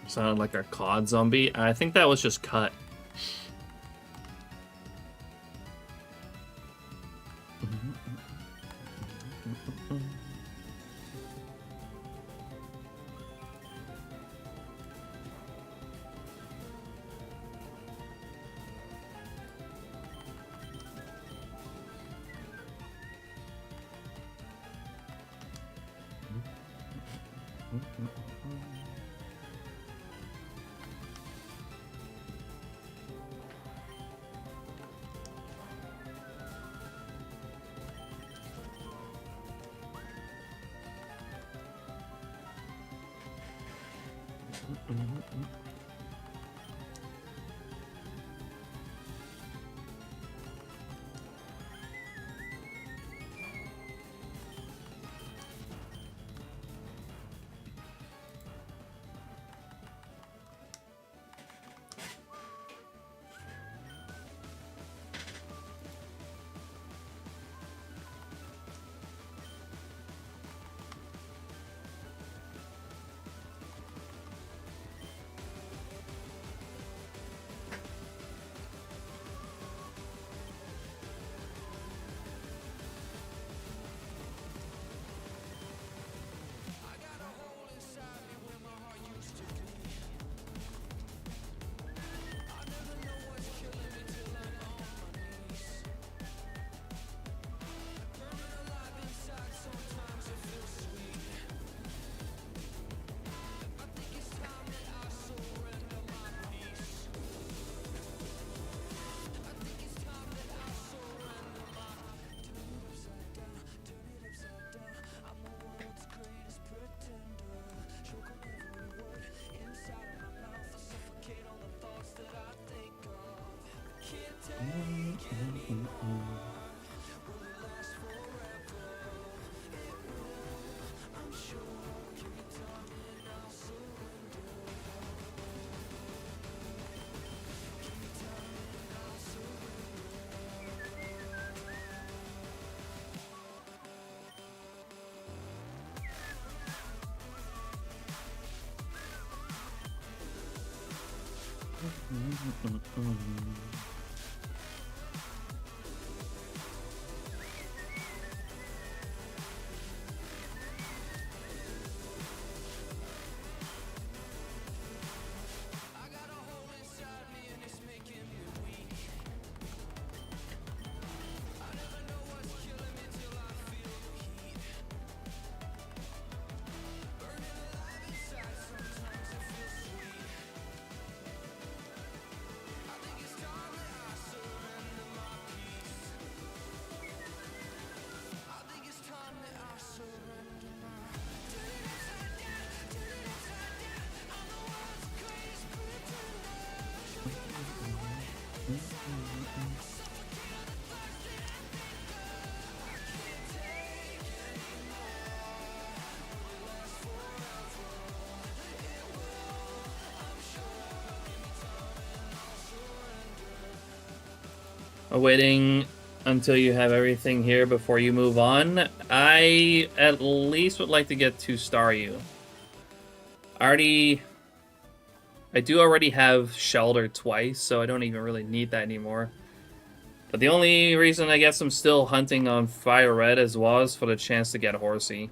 Sounded like our COD zombie. I think that was just cut. Waiting until you have everything here before you move on. I at least would like to get to Staryu. I do already have Shellder twice, so I don't even really need that anymore. But the only reason I guess I'm still hunting on Fire Red as well is for the chance to get Horsey,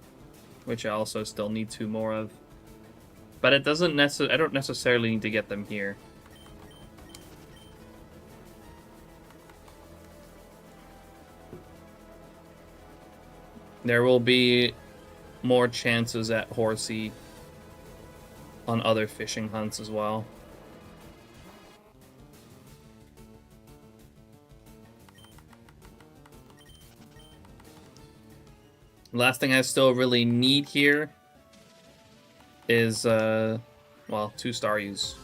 which I also still need 2 more of. But it doesn't I don't necessarily need to get them here. There will be more chances at Horsey on other fishing hunts as well. Last thing I still really need here is, well, 2 Staryus.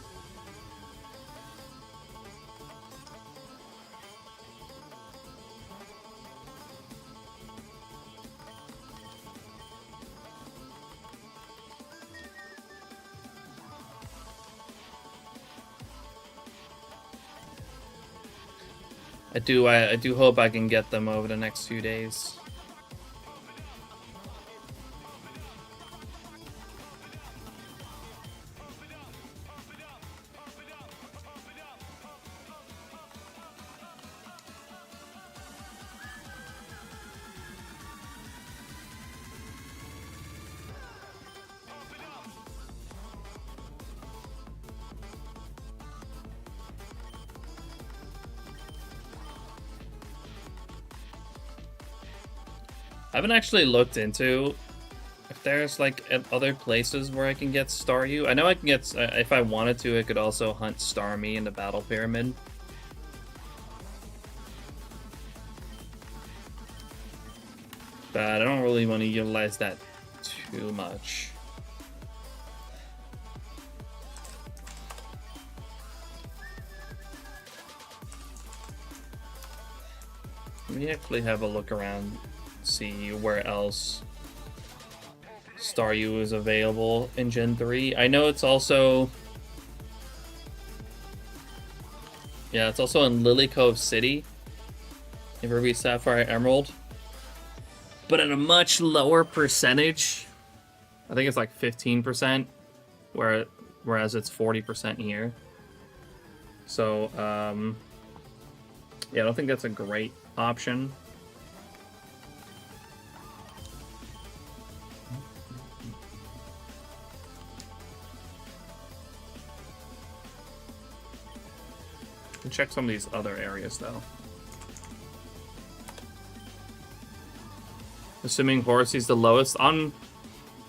I do hope I can get them over the next few days. I haven't actually looked into if there's like other places where I can get Staryu. I know I can get, if I wanted to, I could also hunt Starmie in the Battle Pyramid. But I don't really want to utilize that too much. Let me actually have a look around, see where else Staryu is available in Gen 3. I know it's also... yeah, it's also in Lily Cove City, in Ruby, Sapphire, Emerald. But at a much lower percentage. I think it's like 15%, whereas it's 40% here. So, yeah, I don't think that's a great option. Check some of these other areas though. Assuming Horsey's the lowest. On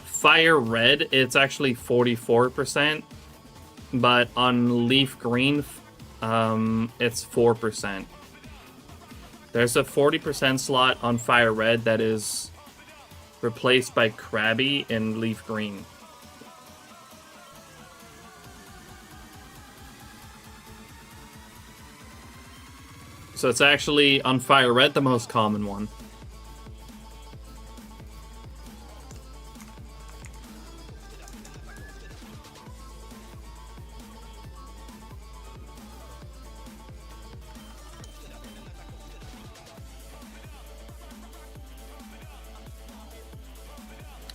Fire Red, it's actually 44%, but on Leaf Green, it's 4%. There's a 40% slot on Fire Red that is replaced by Krabby in Leaf Green. So it's actually, on Fire Red, the most common one.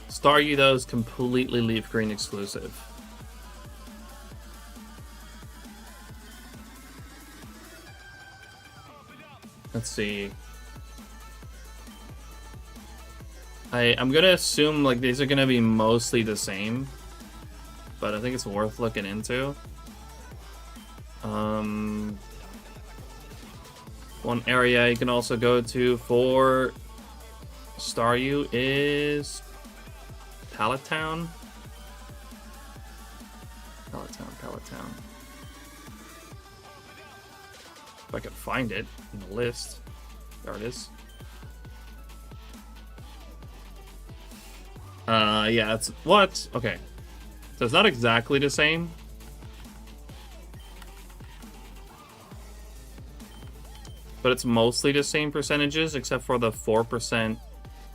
Staryu, though, is completely Leaf Green exclusive. Let's see. I'm gonna assume like these are gonna be mostly the same, but I think it's worth looking into. One area you can also go to for Staryu is Pallet Town. Pallet Town. If I can find it in the list. There it is. Yeah, it's what? Okay. So it's not exactly the same. But it's mostly the same percentages, except for the 4%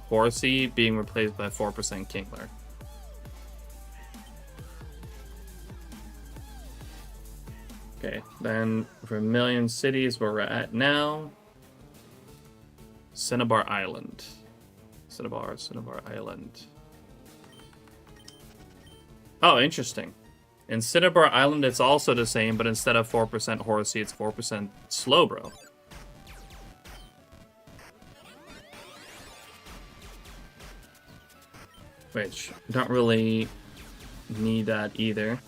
Horsey being replaced by 4% Kingler. Okay, then Vermilion City is where we're at now. Cinnabar Island. Cinnabar Island. Oh, interesting. In Cinnabar Island, it's also the same, but instead of 4% Horsey, it's 4% Slowbro. Which, don't really need that either.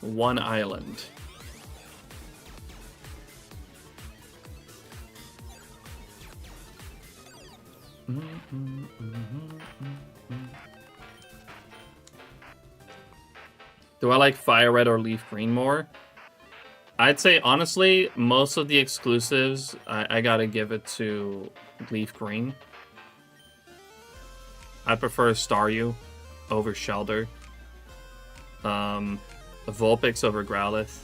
One island. Do I like Fire Red or Leaf Green more? I'd say, honestly, most of the exclusives, I gotta give it to Leaf Green. I prefer Staryu over Shellder. Vulpix over Growlithe.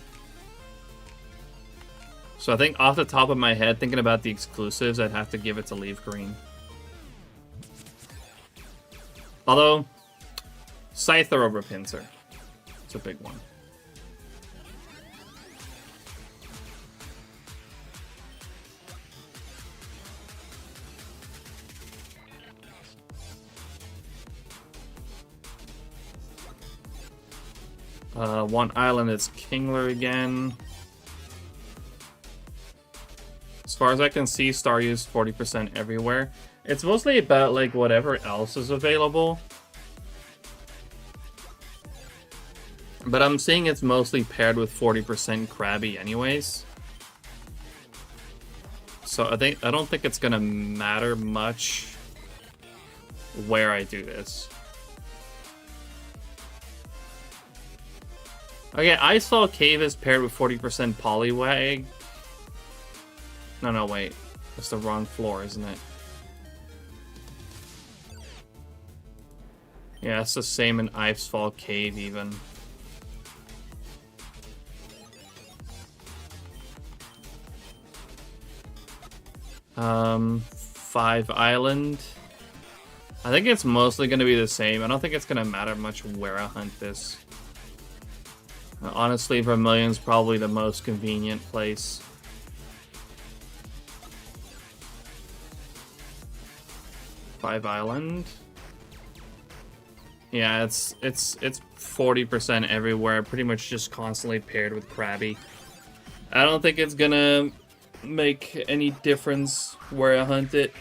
So I think off the top of my head, thinking about the exclusives, I'd have to give it to Leaf Green. Although, Scyther over Pinsir. It's a big one. One island is Kingler again. As far as I can see, Staryu's 40% everywhere. It's mostly about like whatever else is available. But I'm seeing it's mostly paired with 40% Krabby anyways. So I don't think it's gonna matter much where I do this. Okay, I saw Cave is paired with 40% Poliwag. No, wait. That's the wrong floor, isn't it? Yeah, it's the same in Icefall Cave, even. Five Island. I think it's mostly going to be the same. I don't think it's going to matter much where I hunt this. Honestly, Vermilion's probably the most convenient place. Five Island. Yeah, it's 40% everywhere, pretty much just constantly paired with Krabby. I don't think it's gonna make any difference where I hunt it.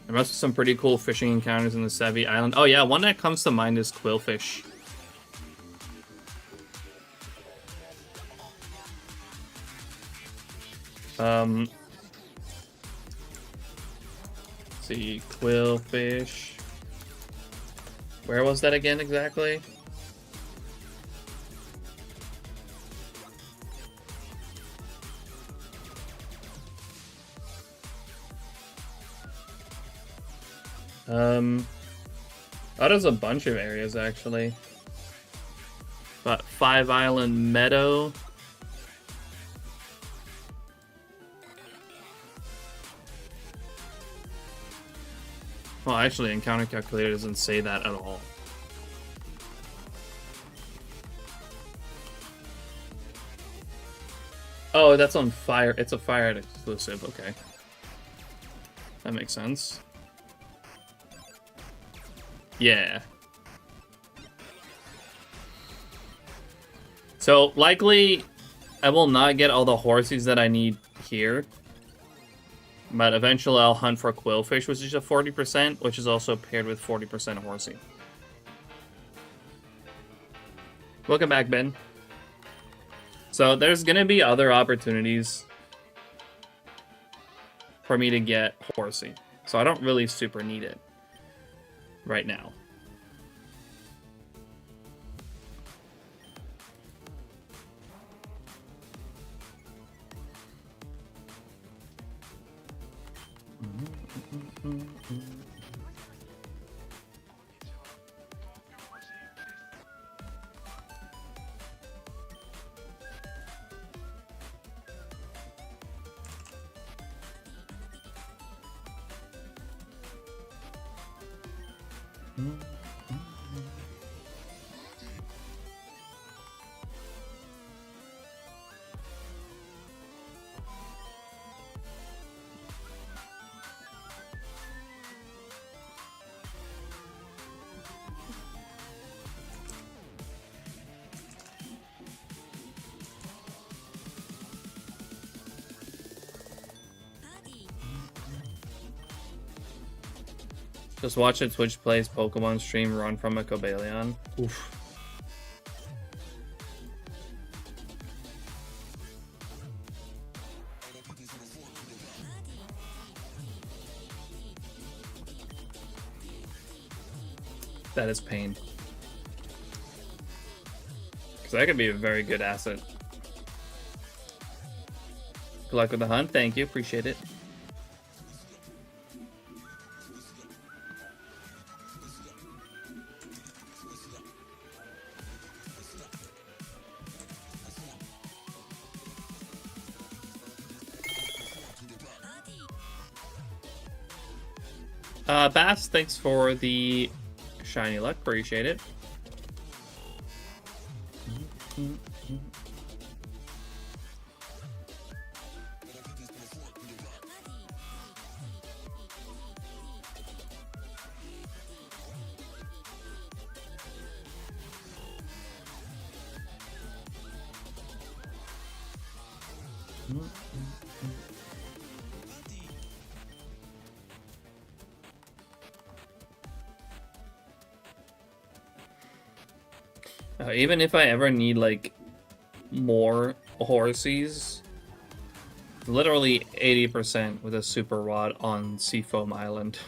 There must be some pretty cool fishing encounters in the Sevi Island. Oh yeah, one that comes to mind is Quillfish. Let's see, Quillfish. Where was that again exactly? Oh, there's a bunch of areas actually. But Five Island Meadow. Well, actually, Encounter Calculator doesn't say that at all. Oh, that's on Fire. It's a Fire exclusive. Okay. That makes sense. Yeah. So, likely, I will not get all the Horsies that I need here. But eventually I'll hunt for Quillfish, which is a 40%, which is also paired with 40% Horsey. Welcome back, Ben. So there's going to be other opportunities for me to get Horsey. So I don't really super need it right now. Just watch a Twitch plays Pokemon stream run from a Cobalion. Oof. That is pain. Because that could be a very good asset. Good luck with the hunt. Thank you. Appreciate it. Bass, thanks for the shiny luck. Appreciate it. Even if I ever need like more horsies, literally 80% with a super rod on Seafoam Island.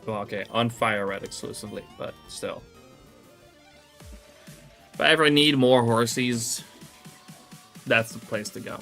Well, okay, on Fire Red exclusively, but still. If I ever need more horsies, that's the place to go.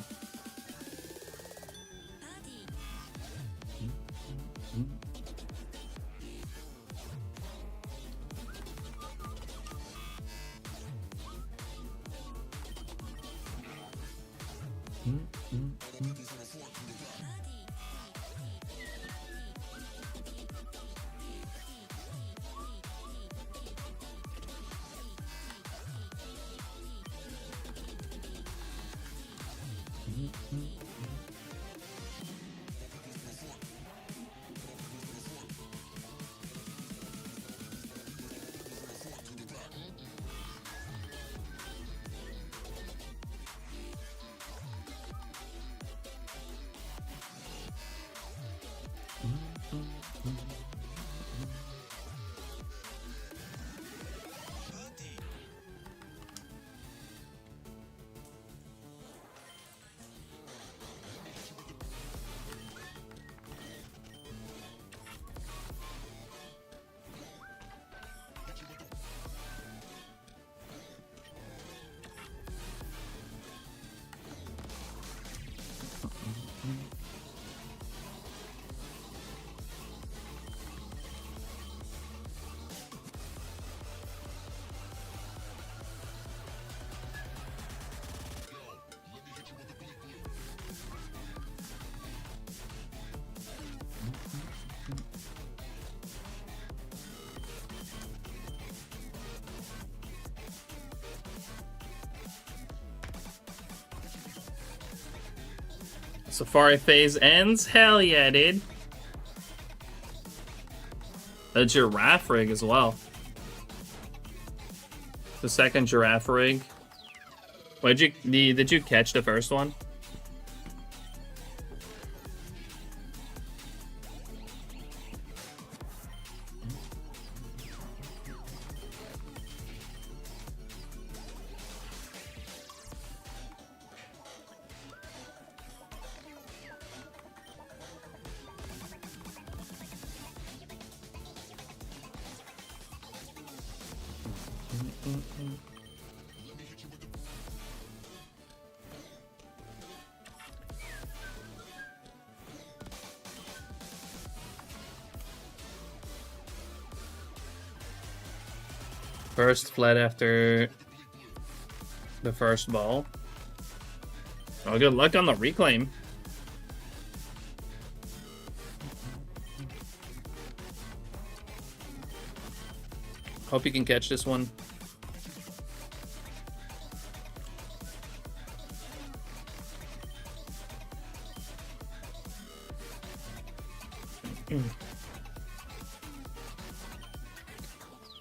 Safari phase ends? Hell yeah, dude. A giraffe rig as well. The second giraffe rig. Did you catch the first one? First fled after the first ball. Oh, good luck on the reclaim. Hope you can catch this one.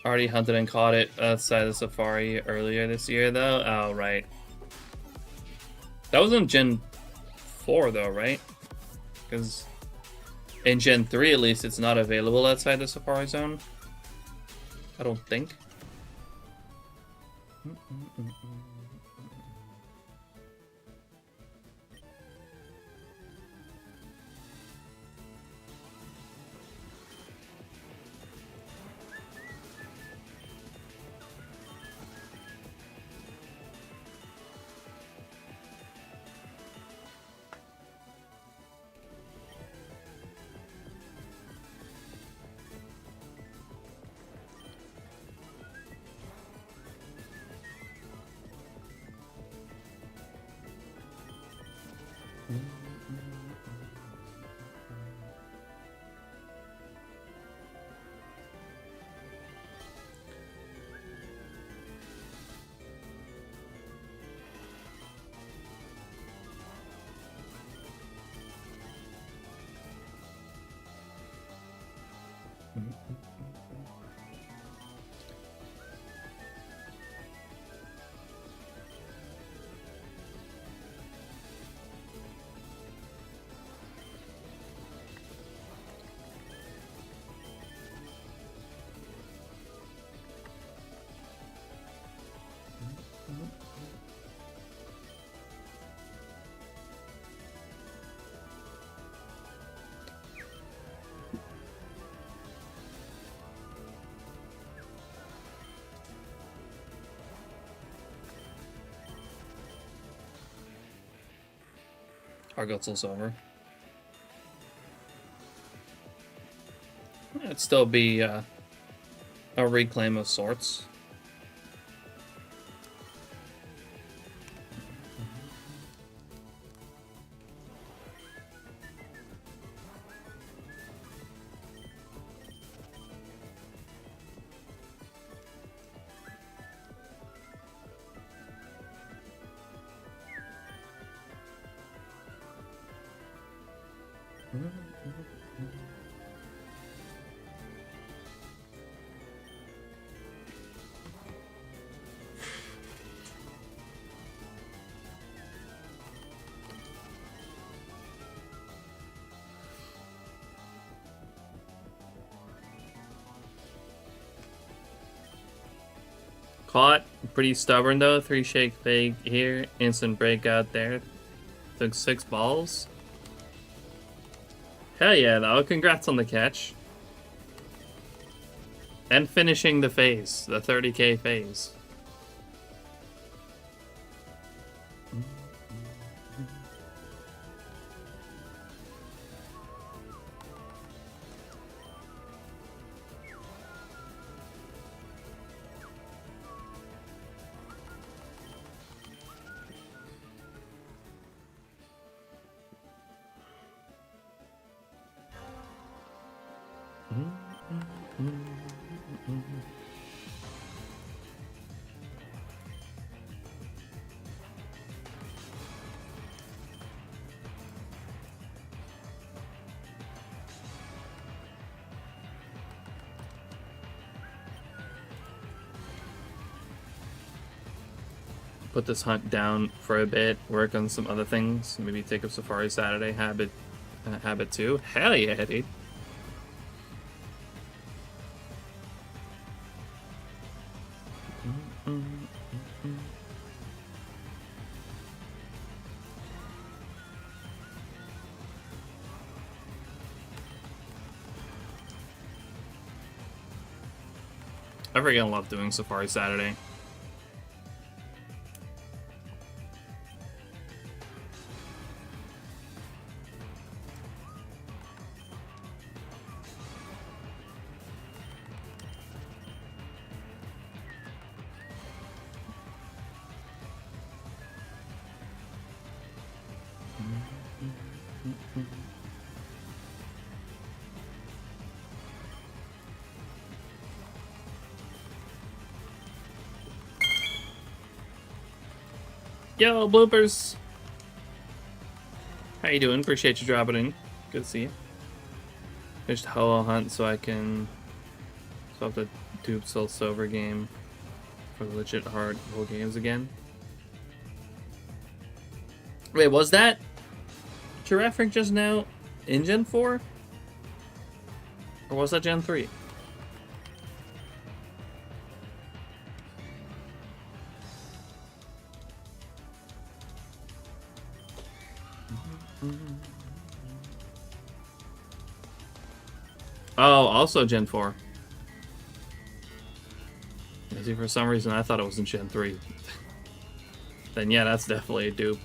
Already hunted and caught it outside the safari earlier this year, though. Oh, right. That was in Gen 4 though, right? Because in Gen 3 at least it's not available outside the Safari Zone. I don't think. Argotzel's over. It'd still be a reclaim of sorts. Caught. Pretty stubborn though. 3 shake fake here. Instant breakout there. Took 6 balls. Hell yeah though. Congrats on the catch. And finishing the phase. The 30k phase. Put this hunt down for a bit, work on some other things, maybe take up Safari Saturday, habit 2. Hell yeah, dude. I freaking love doing Safari Saturday. Yo, bloopers! How you doing? Appreciate you dropping in. Good to see you. Finished Ho-Oh Hunt so I can swap the Dupe Soul Silver game for the legit hard whole games again. Wait, was that Giraffe Ring just now in Gen 4? Or was that Gen 3? Oh, also Gen 4. See, for some reason I thought it was in Gen 3. Then yeah, that's definitely a dupe.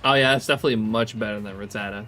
Oh yeah, it's definitely much better than Rattata.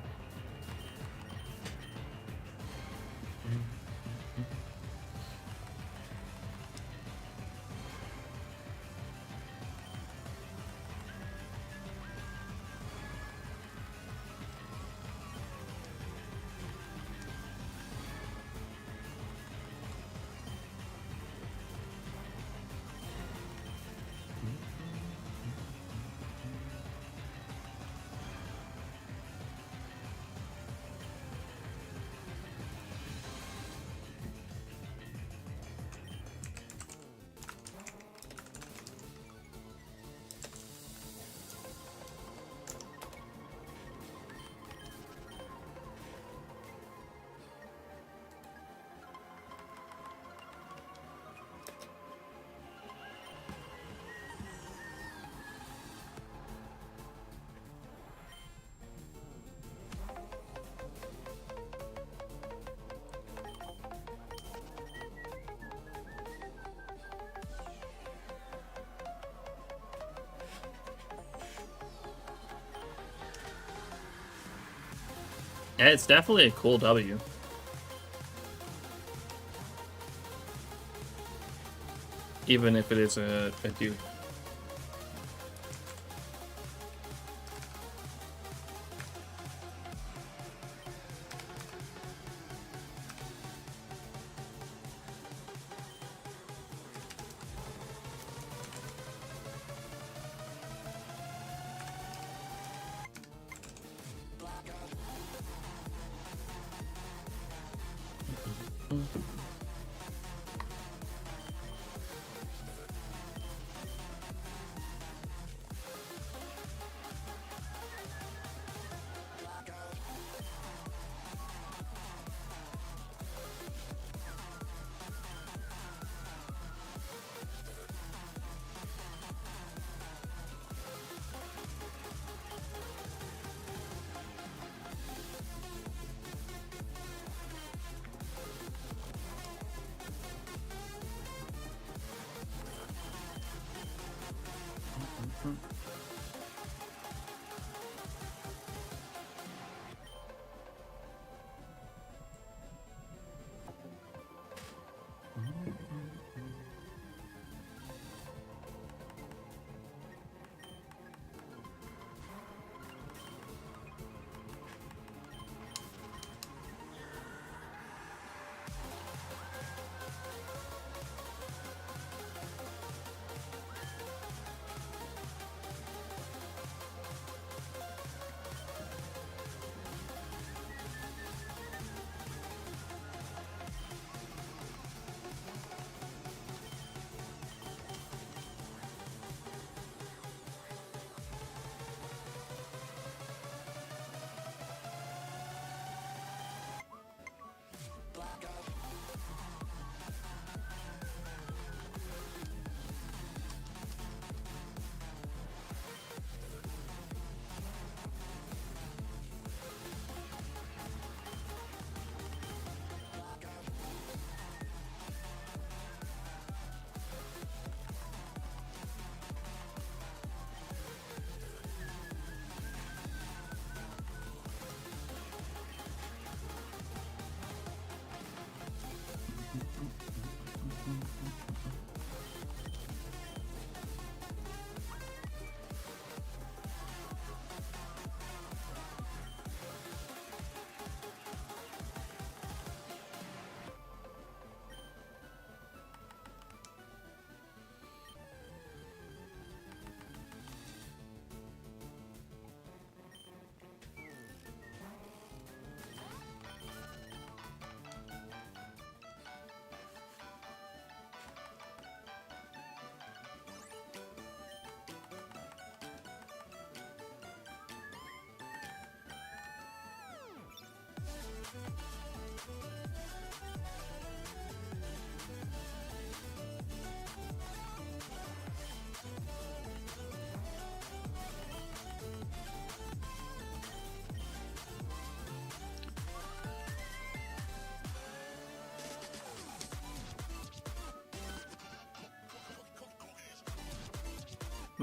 Yeah, it's definitely a cool W. Even if it is a dupe.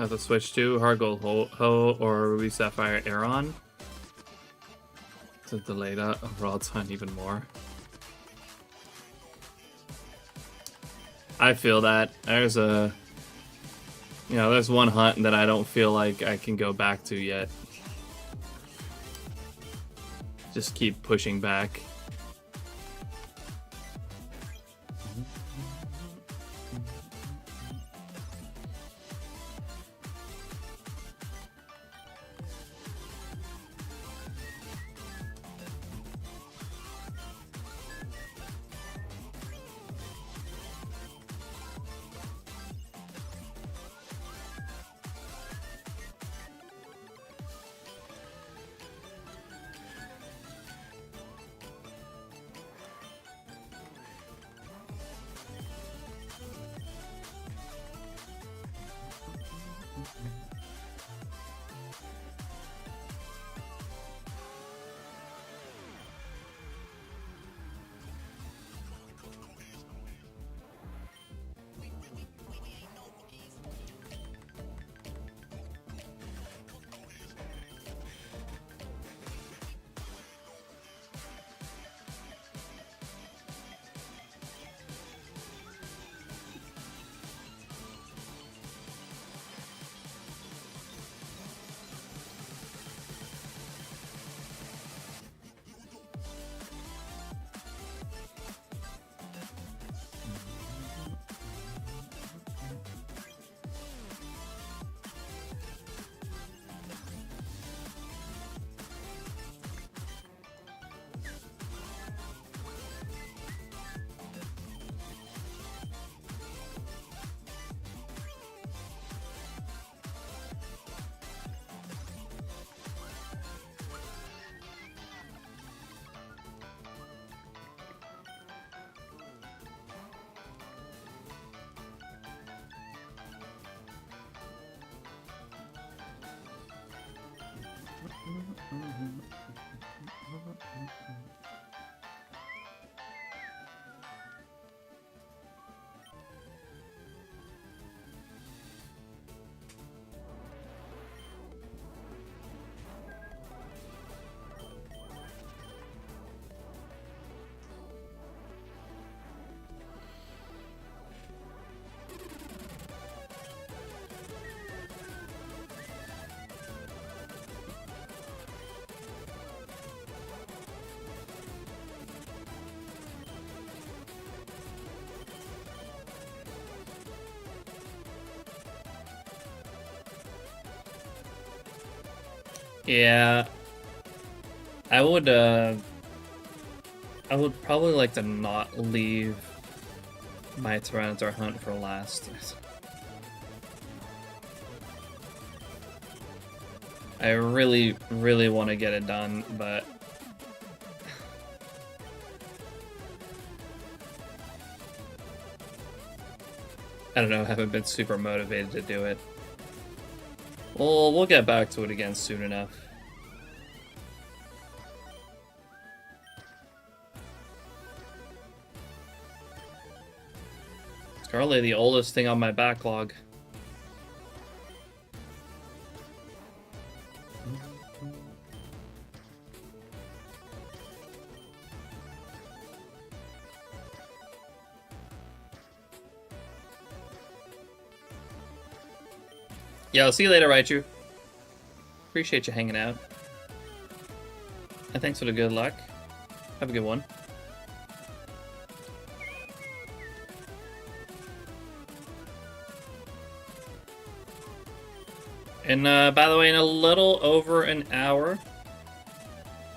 I have to switch to Hard Gold Ho or Ruby Sapphire Aeron to delay that overall time even more. I feel that there's there's one hunt that I don't feel like I can go back to yet. Just keep pushing back. Yeah, I would probably like to not leave my Tyranitar hunt for last. I really, really want to get it done, but I don't know, I haven't been super motivated to do it. Well, we'll get back to it again soon enough. It's currently the oldest thing on my backlog. Yeah, I'll see you later, Raichu. Appreciate you hanging out. And thanks for the good luck. Have a good one. And by the way, in a little over an hour,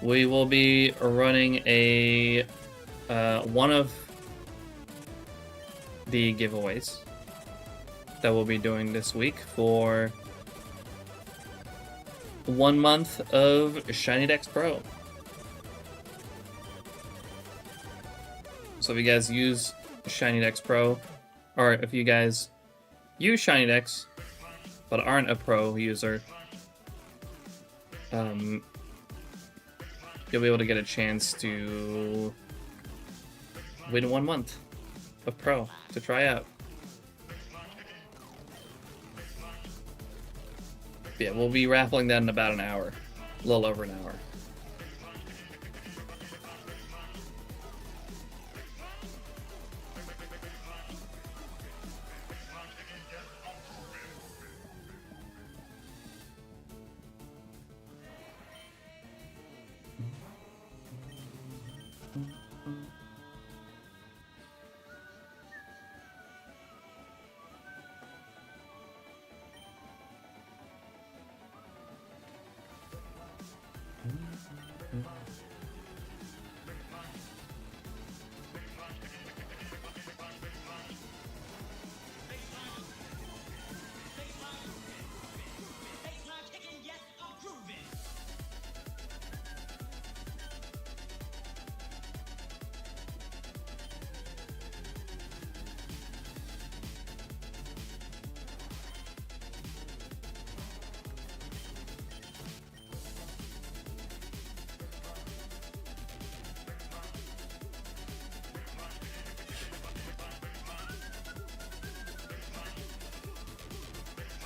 we will be running a one of the giveaways that we'll be doing this week for 1 month of SHINYDEX Pro. So if you guys use SHINYDEX Pro, or if you guys use SHINYDEX but aren't a Pro user, you'll be able to get a chance to win 1 month of Pro to try out. Yeah, we'll be raffling that in about an hour. A little over an hour.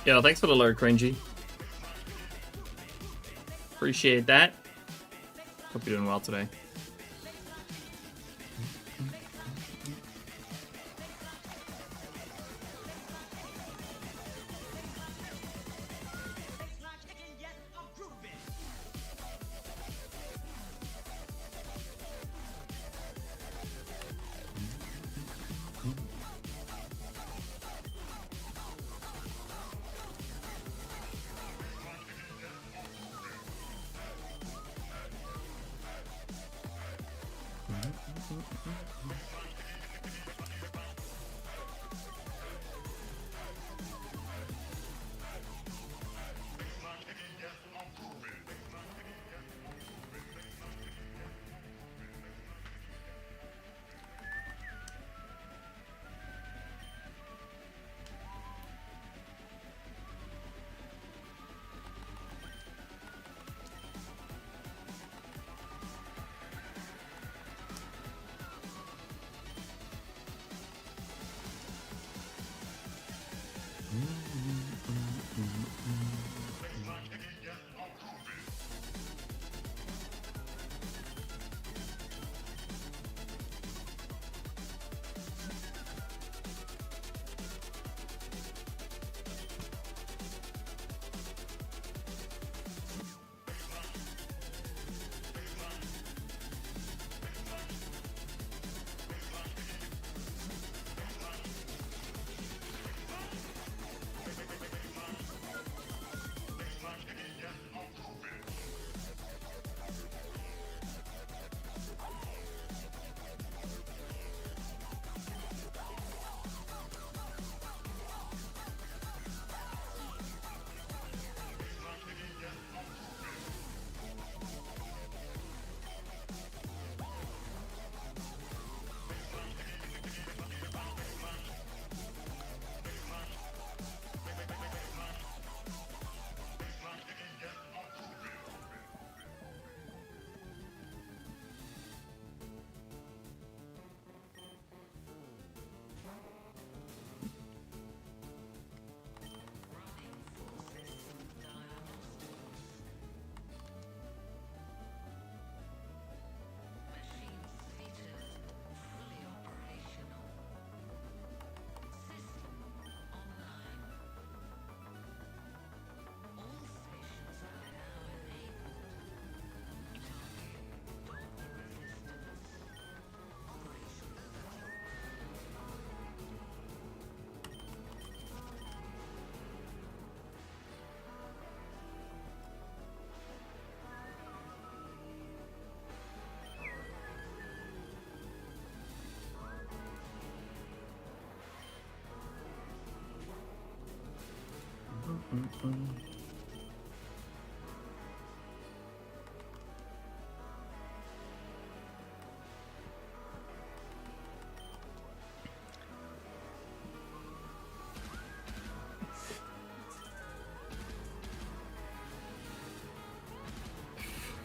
Yo, thanks for the alert, Cringy. Appreciate that. Hope you're doing well today.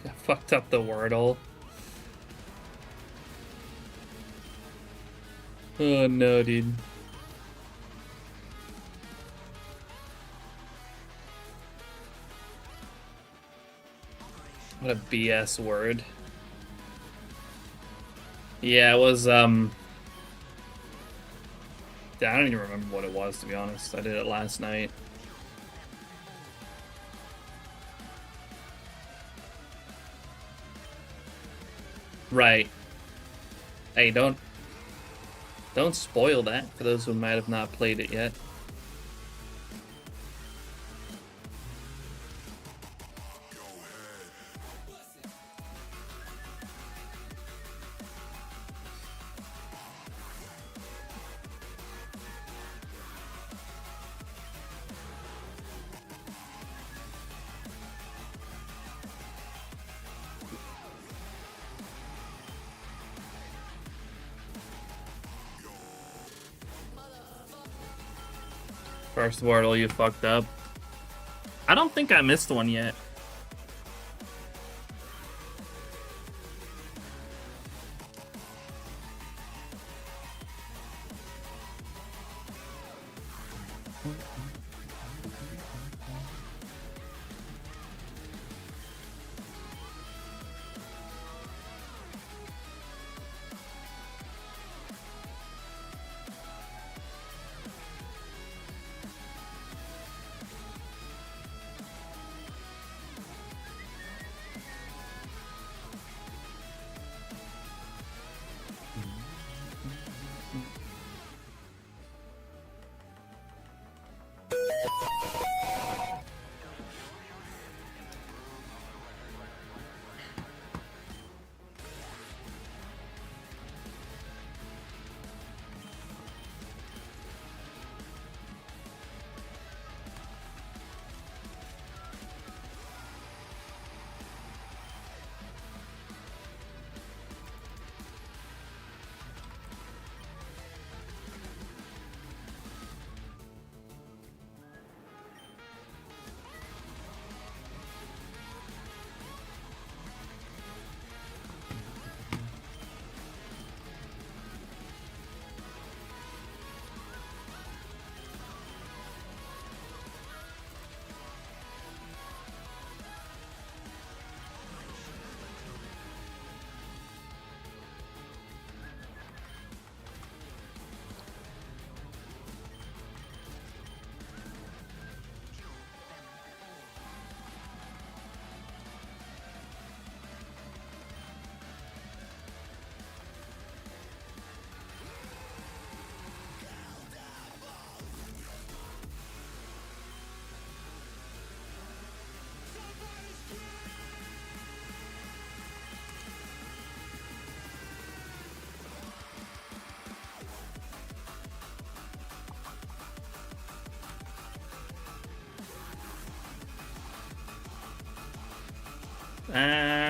I fucked up the Wordle. Oh no, dude. What a BS word. Yeah, it was, I don't even remember what it was, to be honest. I did it last night. Right. Hey, don't spoil that for those who might have not played it yet. First Wordle, you fucked up. I don't think I missed one yet.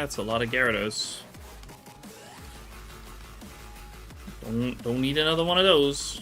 That's a lot of Gyarados. Don't need another one of those.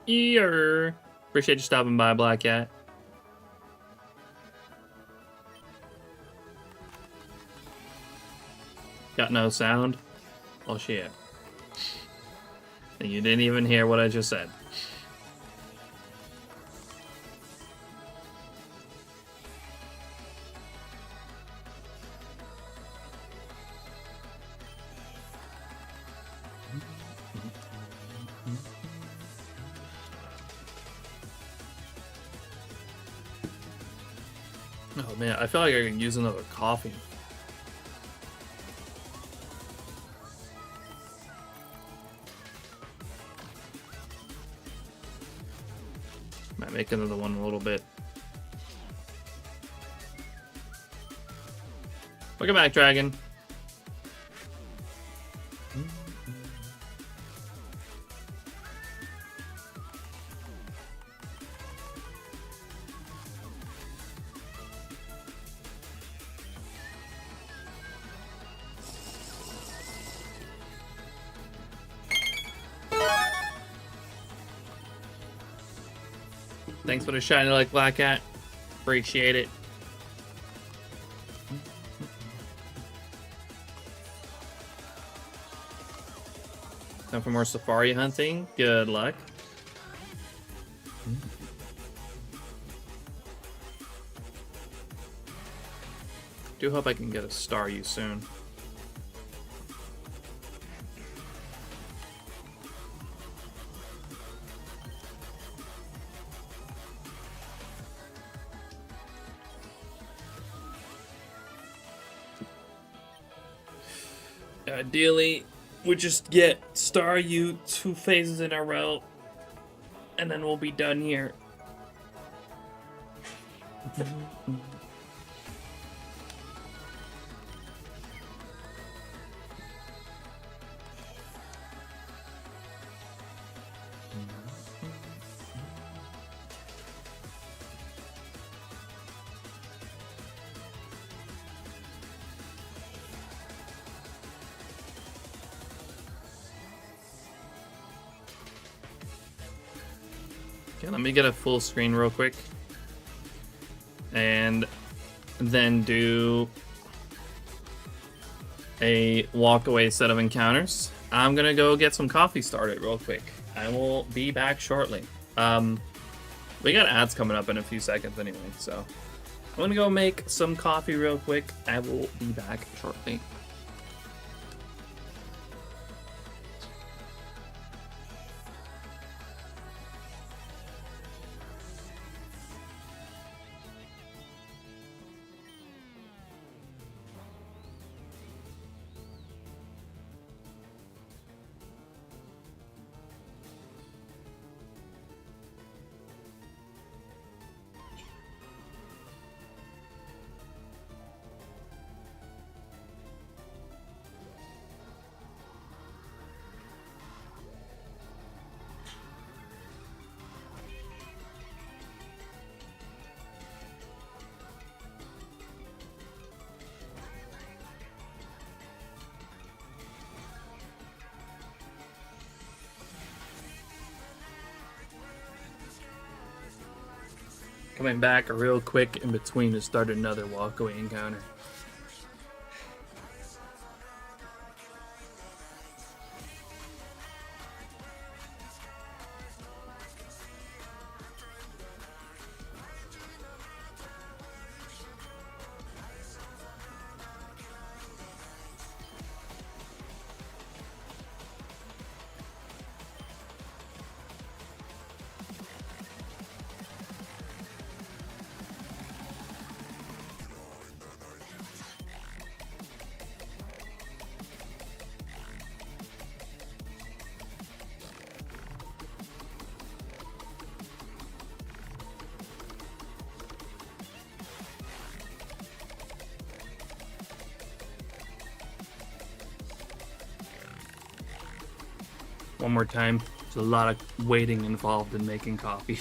Ear. Appreciate you stopping by, Black Cat. Got no sound? Oh shit. And you didn't even hear what I just said. Oh man, I feel like I could use another coffee. Might make another one in a little bit. Welcome back, Dragon. Thanks for the shiny like Black Cat. Appreciate it. Time for more safari hunting. Good luck. Do hope I can get a Staryu soon. Ideally, we just get Staryu 2 phases in a row, and then we'll be done here. Okay, let me get a full screen real quick. And then do a walk-away set of encounters. I'm gonna go get some coffee started real quick. I will be back shortly. We got ads coming up in a few seconds anyway, so I'm gonna go make some coffee real quick. I will be back shortly. Coming back real quick in between to start another walkaway encounter. One more time. There's a lot of waiting involved in making coffee.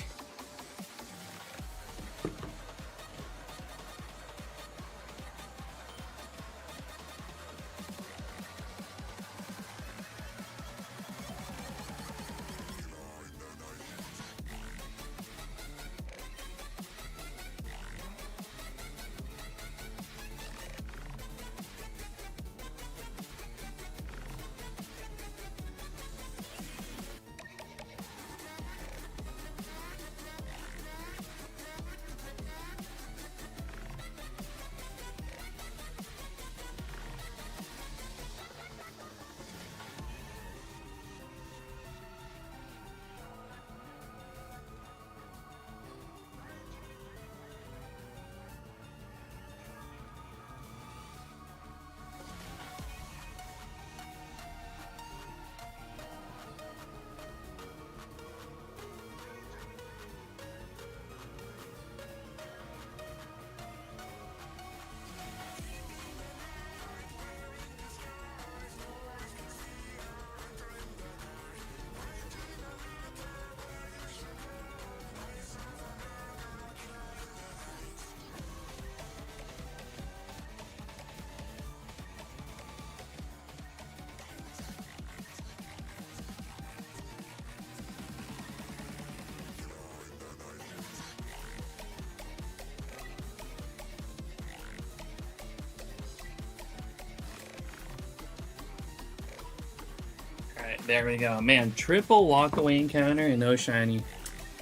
Alright, there we go. Man, triple walk-away encounter and no shiny.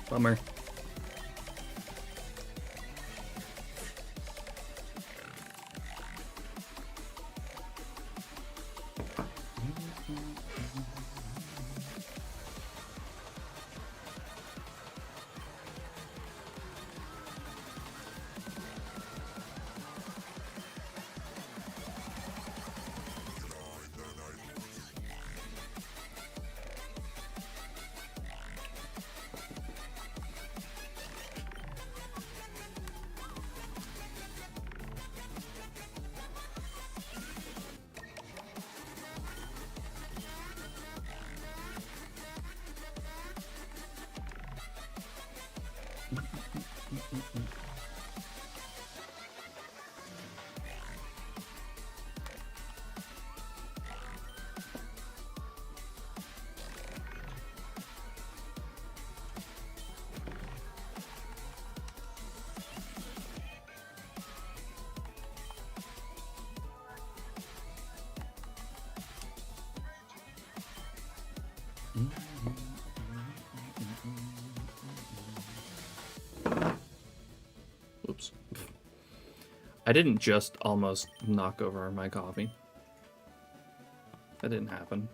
Bummer. Oops. I didn't just almost knock over my coffee. That didn't happen.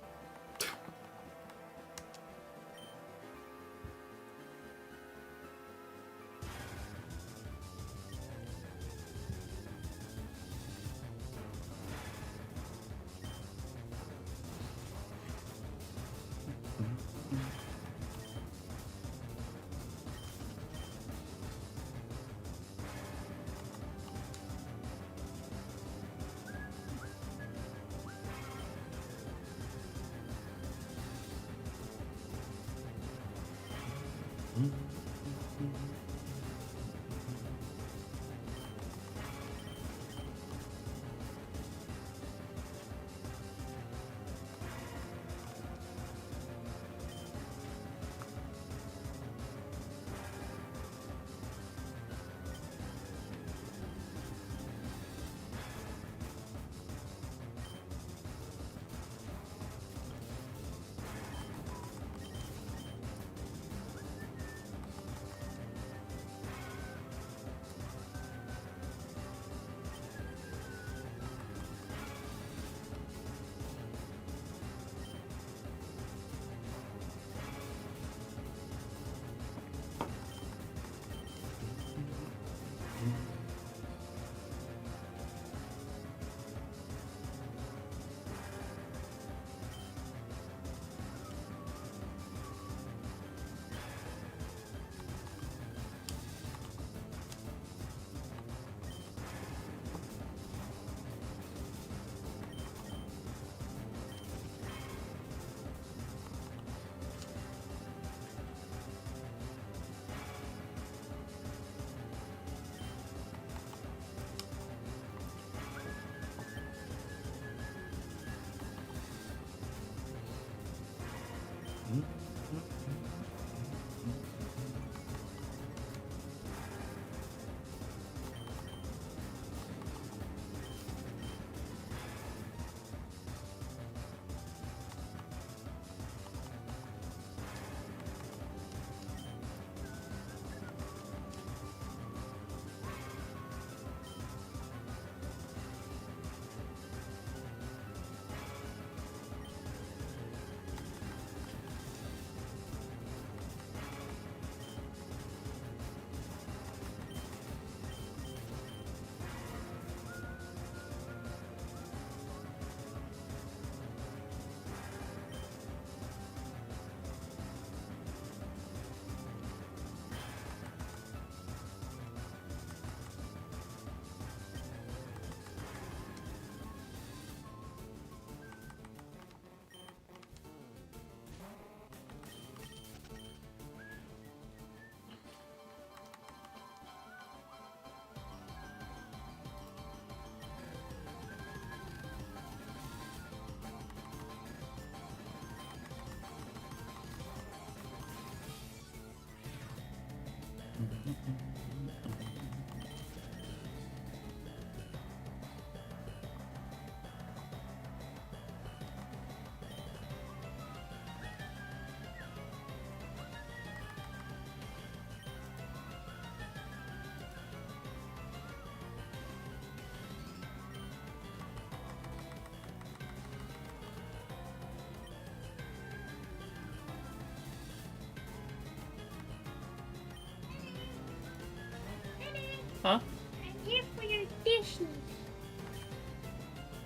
Huh? I'm here for your dishes.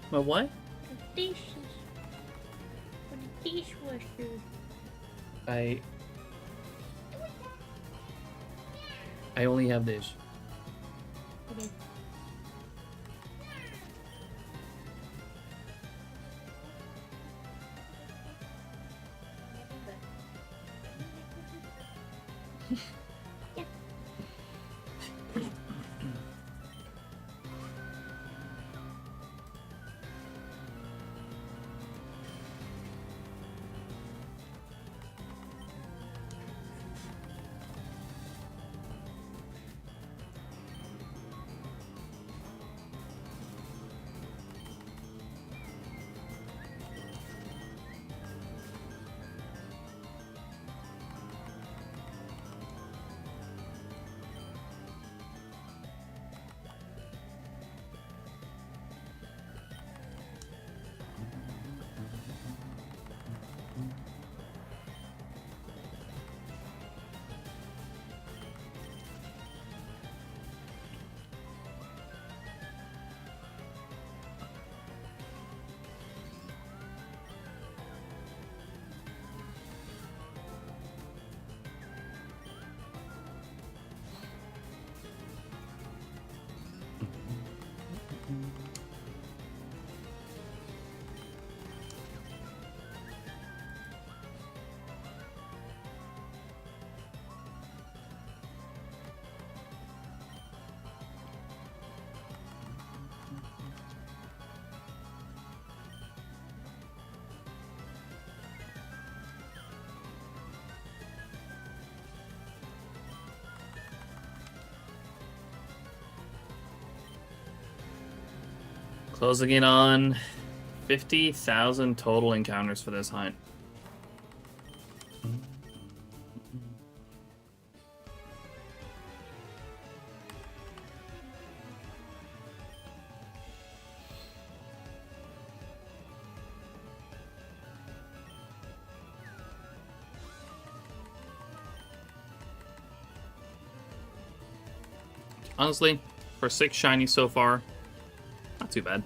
My what? The dishes. For the dishwasher. I only have this. Okay. Closing in on 50,000 total encounters for this hunt. Honestly, for 6 shiny so far, not too bad.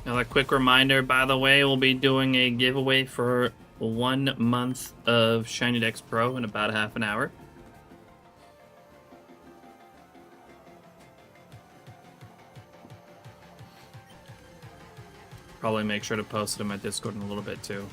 Another quick reminder, by the way, we'll be doing a giveaway for 1 month of SHINYDEX Pro in about half an hour. Probably make sure to post it in my Discord in a little bit too.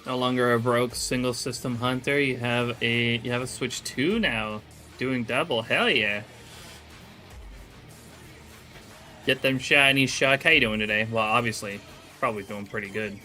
No longer a broke single system hunter. You have a Switch 2 now, doing double. Hell yeah! Get them shiny Shuck. How you doing today? Well, obviously, probably doing pretty good.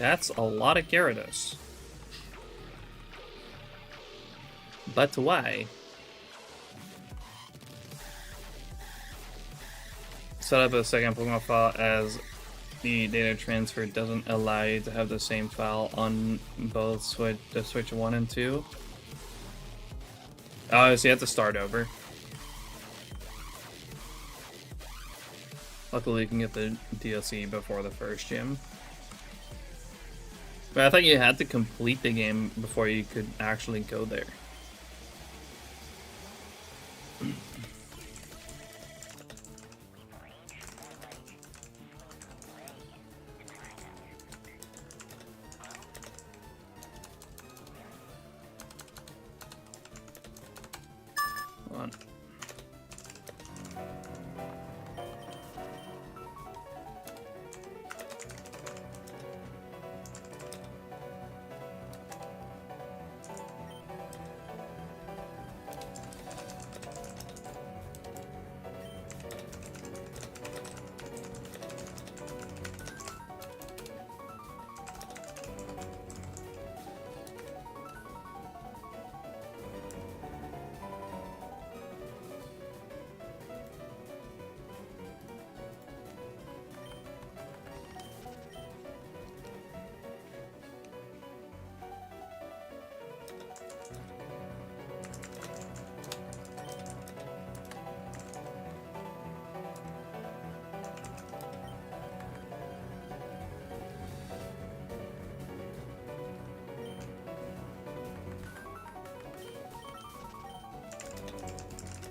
That's a lot of Gyarados. But why? Set up a second Pokemon file as the data transfer doesn't allow you to have the same file on both Switch 1 and 2. Oh, so you have to start over. Luckily, you can get the DLC before the first gym. But I thought you had to complete the game before you could actually go there. Hold on.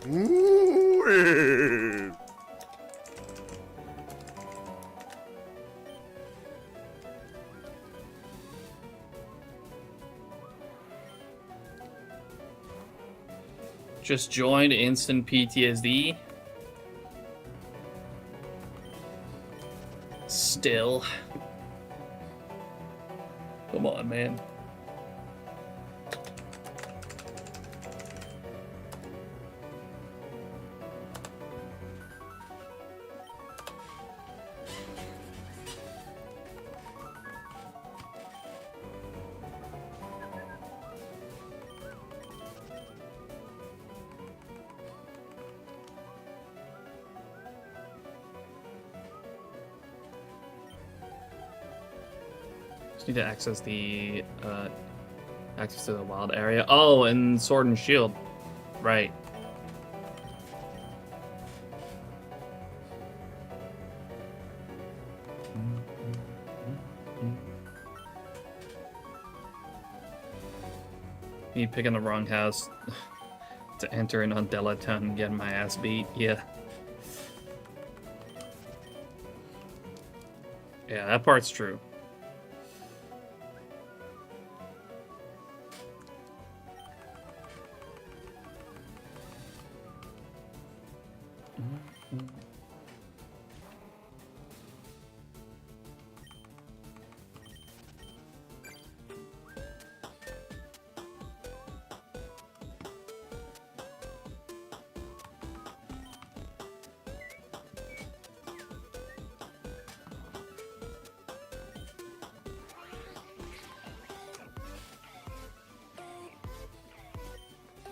Ooh. Just joined instant PTSD. Still. Come on, man. Just need to access the access to the wild area. Oh, and Sword and Shield. Right. Me picking the wrong house to enter in on Delatown and getting my ass beat. Yeah. Yeah, that part's true.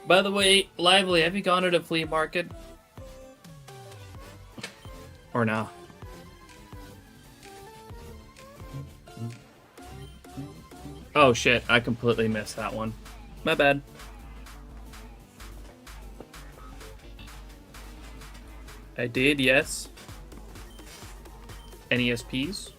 By the way, Lively, have you gone to the flea market? Or no? Oh shit, I completely missed that one. My bad. I did, yes. NESPs?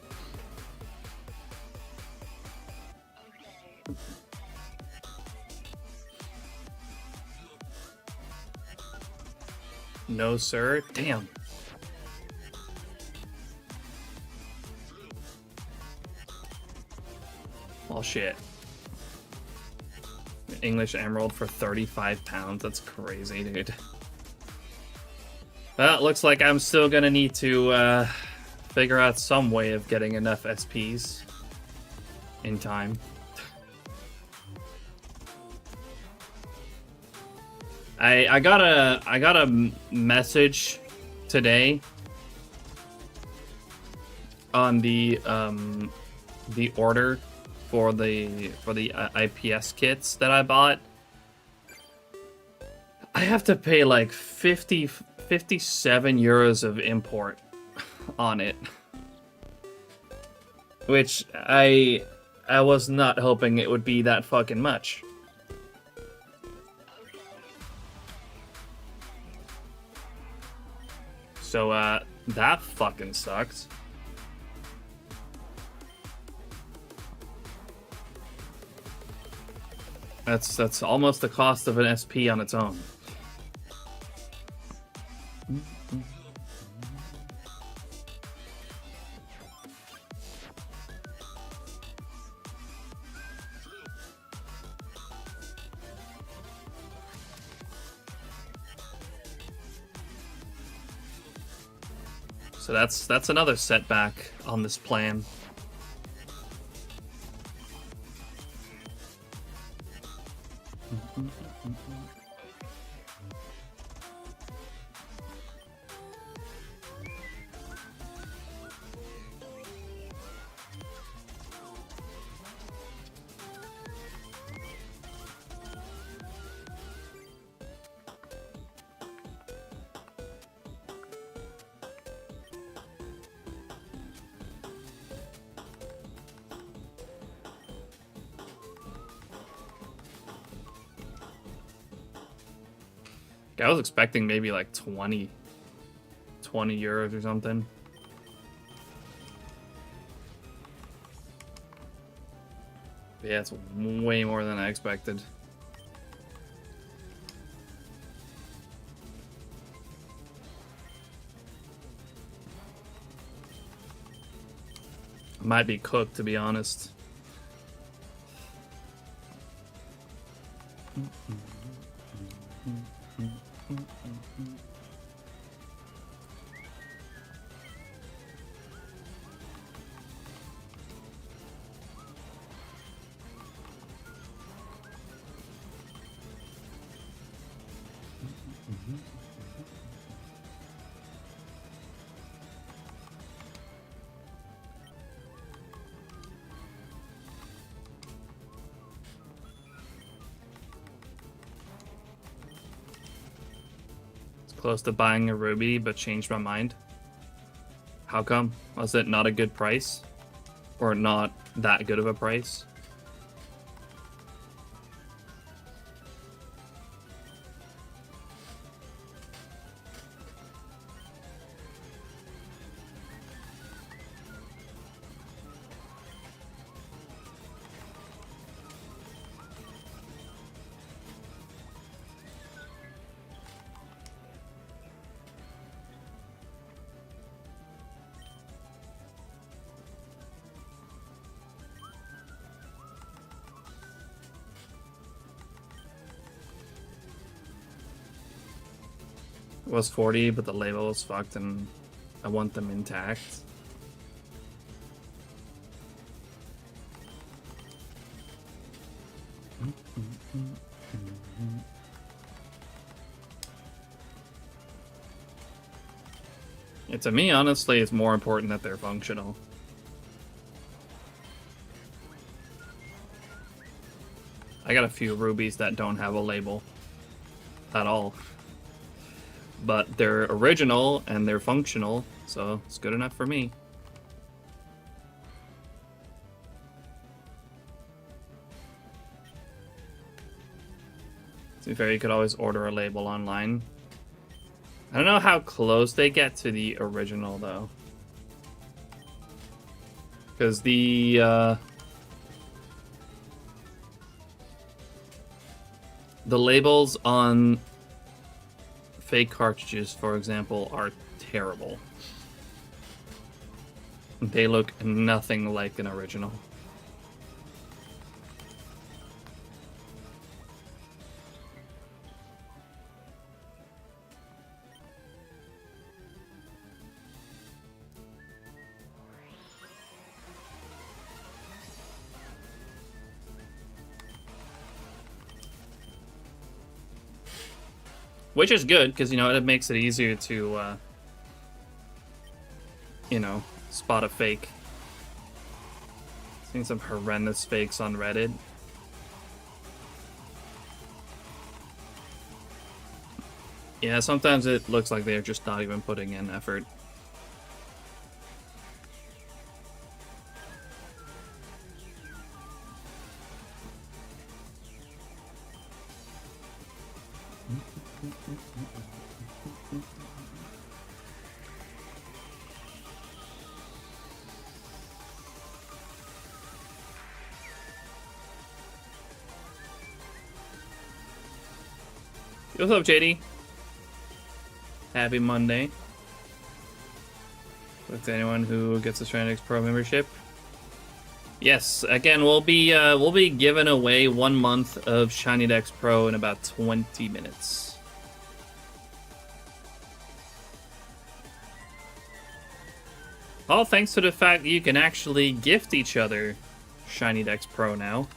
No, sir. Damn. Well, shit. English Emerald for 35 pounds. That's crazy, dude. Well, it looks like I'm still gonna need to figure out some way of getting enough SPs in time. I got a message today on the the order for the IPS kits that I bought, I have to pay like 57 euros of import on it, which I was not hoping it would be that fucking much. So that fucking sucks. That's almost the cost of an SP on its own. So that's another setback on this plan. I was expecting maybe like 20 euros or something. Yeah, it's way more than I expected. Might be cooked, to be honest. Close to buying a ruby, but changed my mind. How come? Was it not a good price? Or not that good of a price? It was 40, but the label was fucked and I want them intact. Yeah, to me, honestly, it's more important that they're functional. I got a few rubies that don't have a label at all. But they're original and they're functional, so it's good enough for me. To be fair, you could always order a label online. I don't know how close they get to the original, though. Because the labels on fake cartridges, for example, are terrible. They look nothing like an original. Which is good, because, you know, it makes it easier to, you know, spot a fake. Seeing some horrendous fakes on Reddit. Yeah, sometimes it looks like they're just not even putting in effort. What's up, JD? Happy Monday. With anyone who gets a SHINYDEX Pro membership. Yes, again, we'll be giving away 1 month of SHINYDEX Pro in about 20 minutes. All thanks to the fact that you can actually gift each other SHINYDEX Pro now.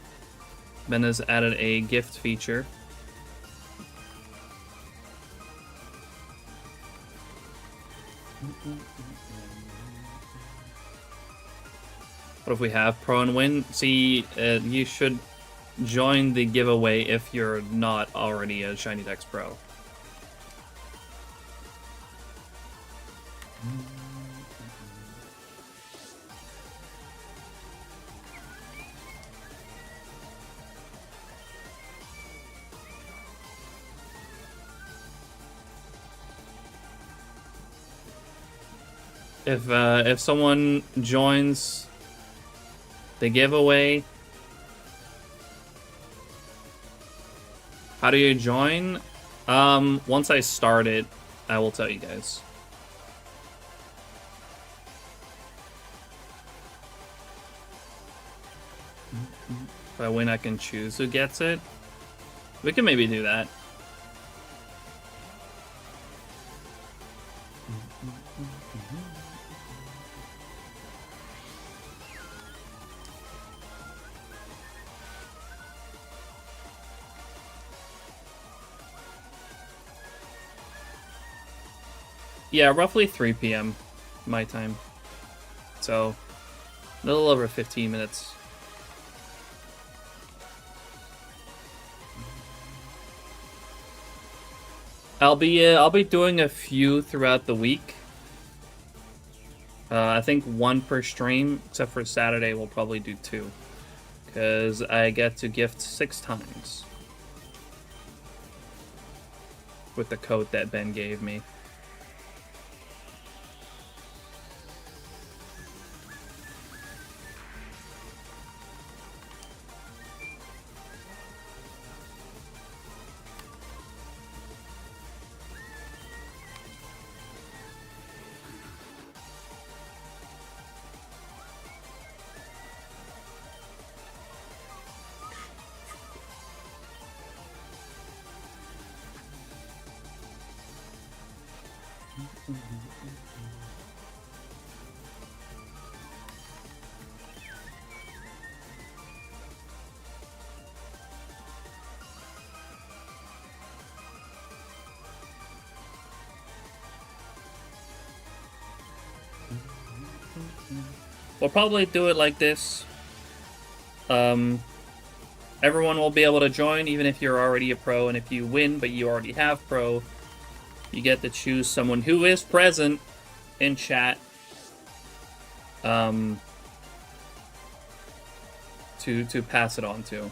Ben has added a gift feature. What if we have Pro and Win? See, you should join the giveaway if you're not already a SHINYDEX Pro. If someone joins the giveaway, how do you join? Once I start it, I will tell you guys. If I win, I can choose who gets it. We can maybe do that. Yeah, roughly 3 p.m. my time. So, a little over 15 minutes. I'll be doing a few throughout the week. I think 1 per stream, except for Saturday we'll probably do 2. Because I get to gift 6 times. With the code that Ben gave me. We'll probably do it like this. Everyone will be able to join, even if you're already a pro, and if you win, but you already have pro, you get to choose someone who is present in chat to pass it on to.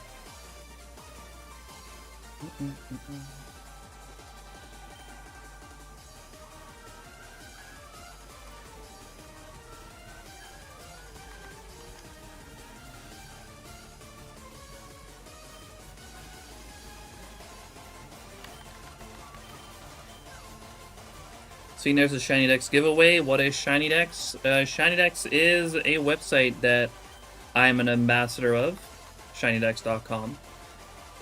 So there's a SHINYDEX giveaway. What is SHINYDEX? SHINYDEX is a website that I'm an ambassador of, SHINYDEX.com.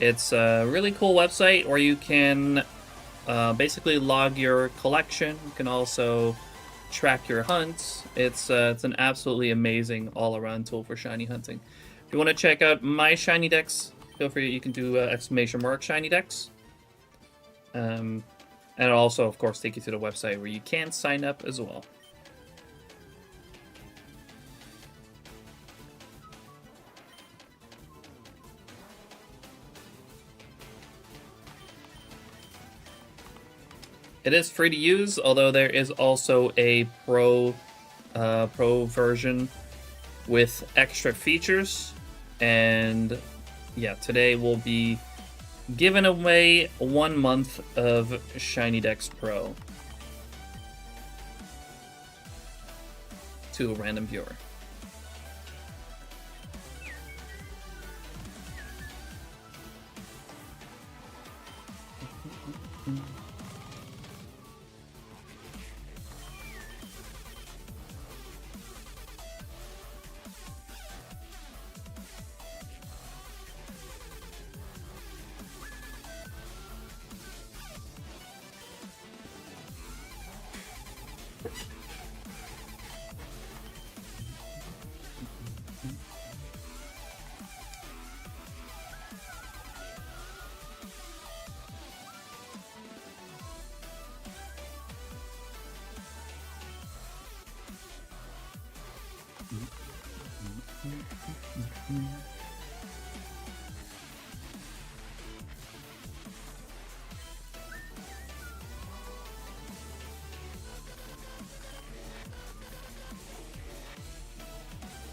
It's a really cool website where you can basically log your collection. You can also track your hunts. It's an absolutely amazing all-around tool for shiny hunting. If you want to check out my SHINYDEX, feel free. You can do ! SHINYDEX. And it'll also, of course, take you to the website where you can sign up as well. It is free to use, although there is also a pro version with extra features. And yeah, today we'll be giving away 1 month of SHINYDEX Pro to a random viewer.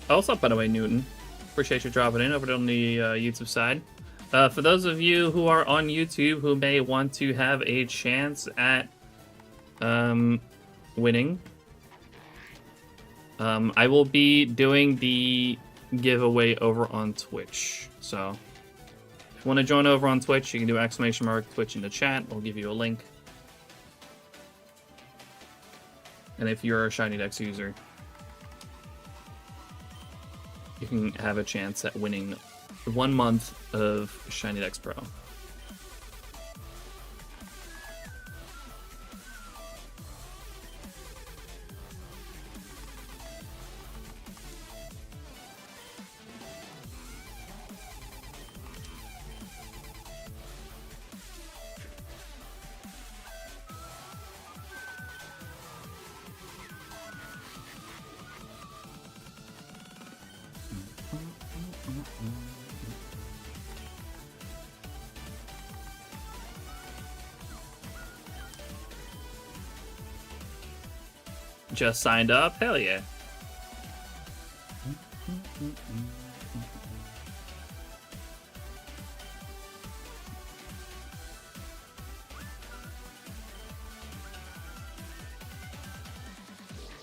Oh, what's up, by the way, Newton? Appreciate you dropping in over on the YouTube side. For those of you who are on YouTube who may want to have a chance at winning, I will be doing the giveaway over on Twitch. So if you want to join over on Twitch, you can do !Twitch in the chat. I'll give you a link. And if you're a SHINYDEX user, you can have a chance at winning 1 month of SHINYDEX Pro. Just signed up? Hell yeah.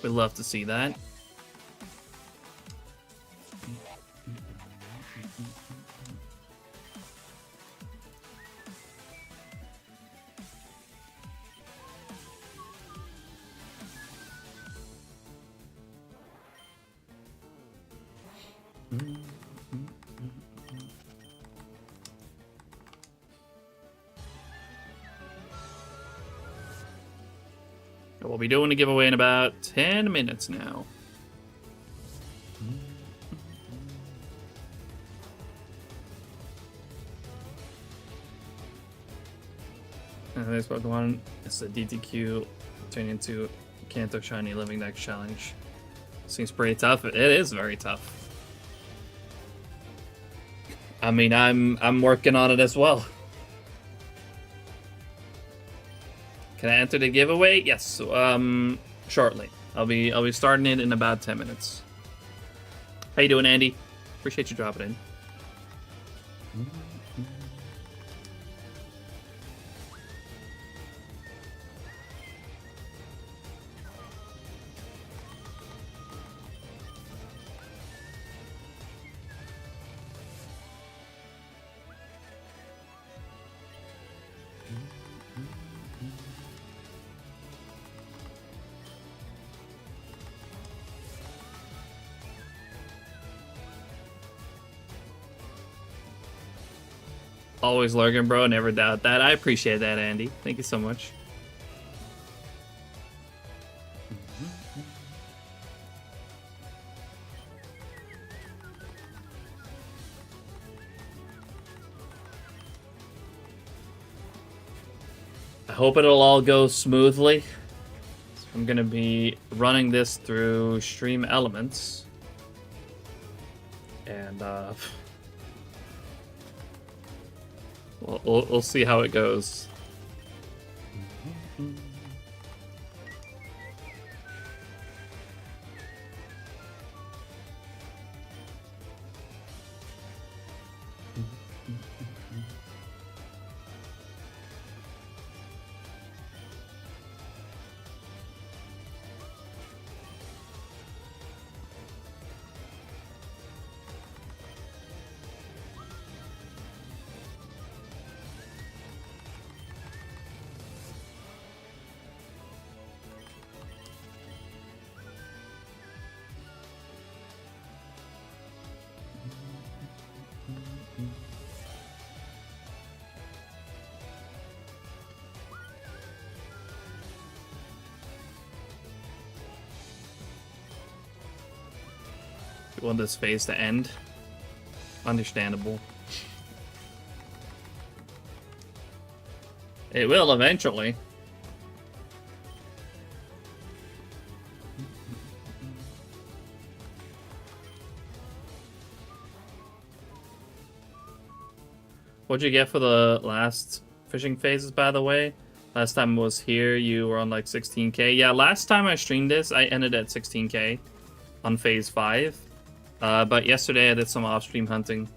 We'd love to see that. We'll be doing a giveaway in about 10 minutes now. There's Pokemon. It's the DTQ turning into Kanto Shiny Living Dex Challenge. Seems pretty tough. It is very tough. I mean, I'm working on it as well. Can I enter the giveaway? Yes. Shortly. I'll be starting it in about 10 minutes. How you doing, Andy? Appreciate you dropping in. Always lurking, bro. Never doubt that. I appreciate that, Andy. Thank you so much. I hope it'll all go smoothly. I'm going to be running this through Stream Elements. And, we'll see how it goes. want this phase to end. Understandable. It will eventually. What'd you get for the last fishing phases, by the way? Last time I was here, you were on like 16k. Yeah, last time I streamed this, I ended at 16k on phase 5. But yesterday I did some off-stream hunting.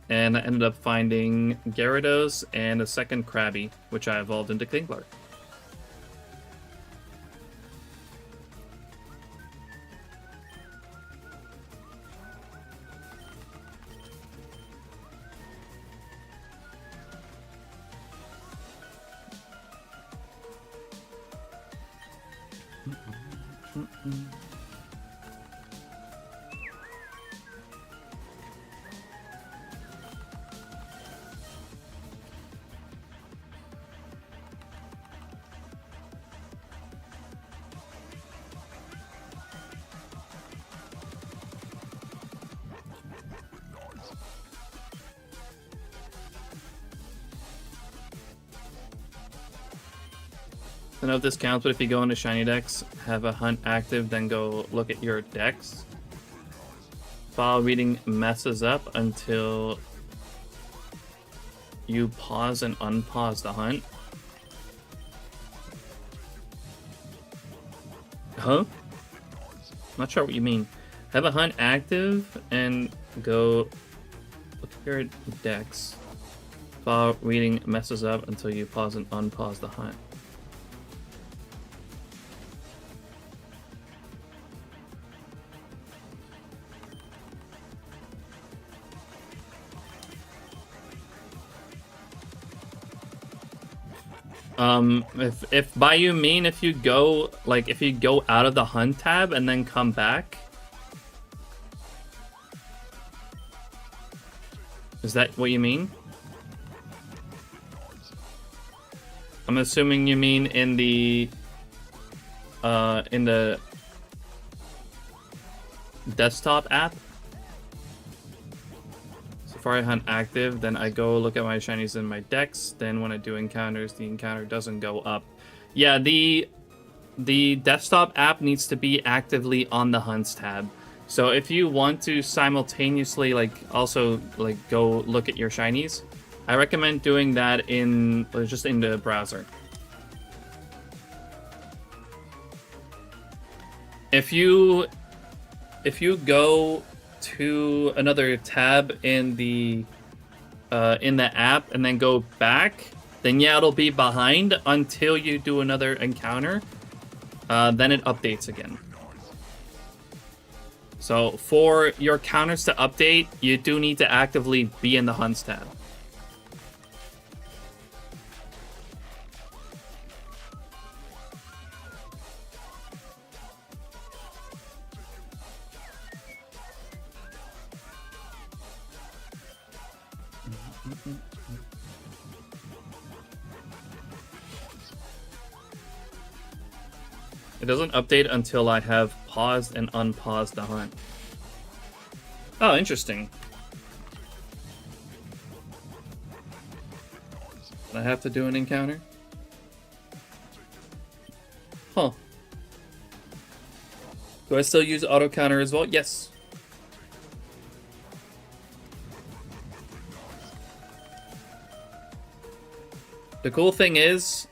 And I ended up finding Gyarados and a second Krabby, which I evolved into Kingler. I don't know if this counts, but if you go into SHINYDEX, have a hunt active, then go look at your decks. File reading messes up until you pause and unpause the hunt. Huh? Not sure what you mean. Have a hunt active and go look at your decks. File reading messes up until you pause and unpause the hunt. If by you mean if you go out of the hunt tab and then come back, is that what you mean? I'm assuming you mean in the desktop app. Safari Hunt active, then I go look at my shinies in my decks. Then when I do encounters, the encounter doesn't go up. Yeah, the desktop app needs to be actively on the hunts tab. So if you want to simultaneously also go look at your shinies, I recommend doing that just in the browser. If you go to another tab in the app and then go back, then yeah, it'll be behind until you do another encounter. Then it updates again. So for your counters to update, you do need to actively be in the hunts tab. It doesn't update until I have paused and unpaused the hunt. Oh, interesting. I have to do an encounter? Huh. Do I still use auto counter as well? Yes. The cool thing is,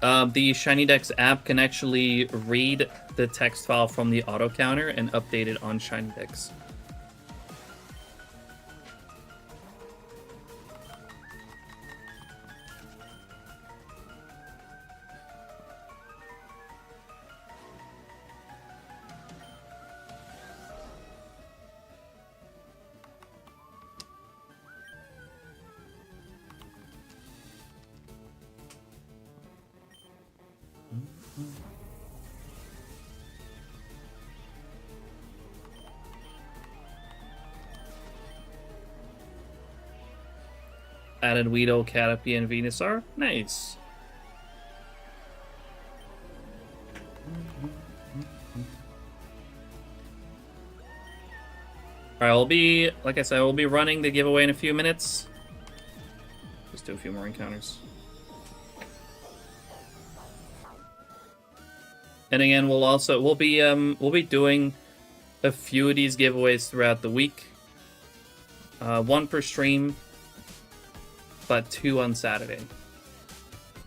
the SHINYDEX app can actually read the text file from the auto counter and update it on SHINYDEX. Added Weedle, Caterpie, and Venusaur. Nice. Alright, we'll be, like I said, we'll be running the giveaway in a few minutes. Just do a few more encounters. And again, we'll be doing a few of these giveaways throughout the week. One per stream, but 2 on Saturday.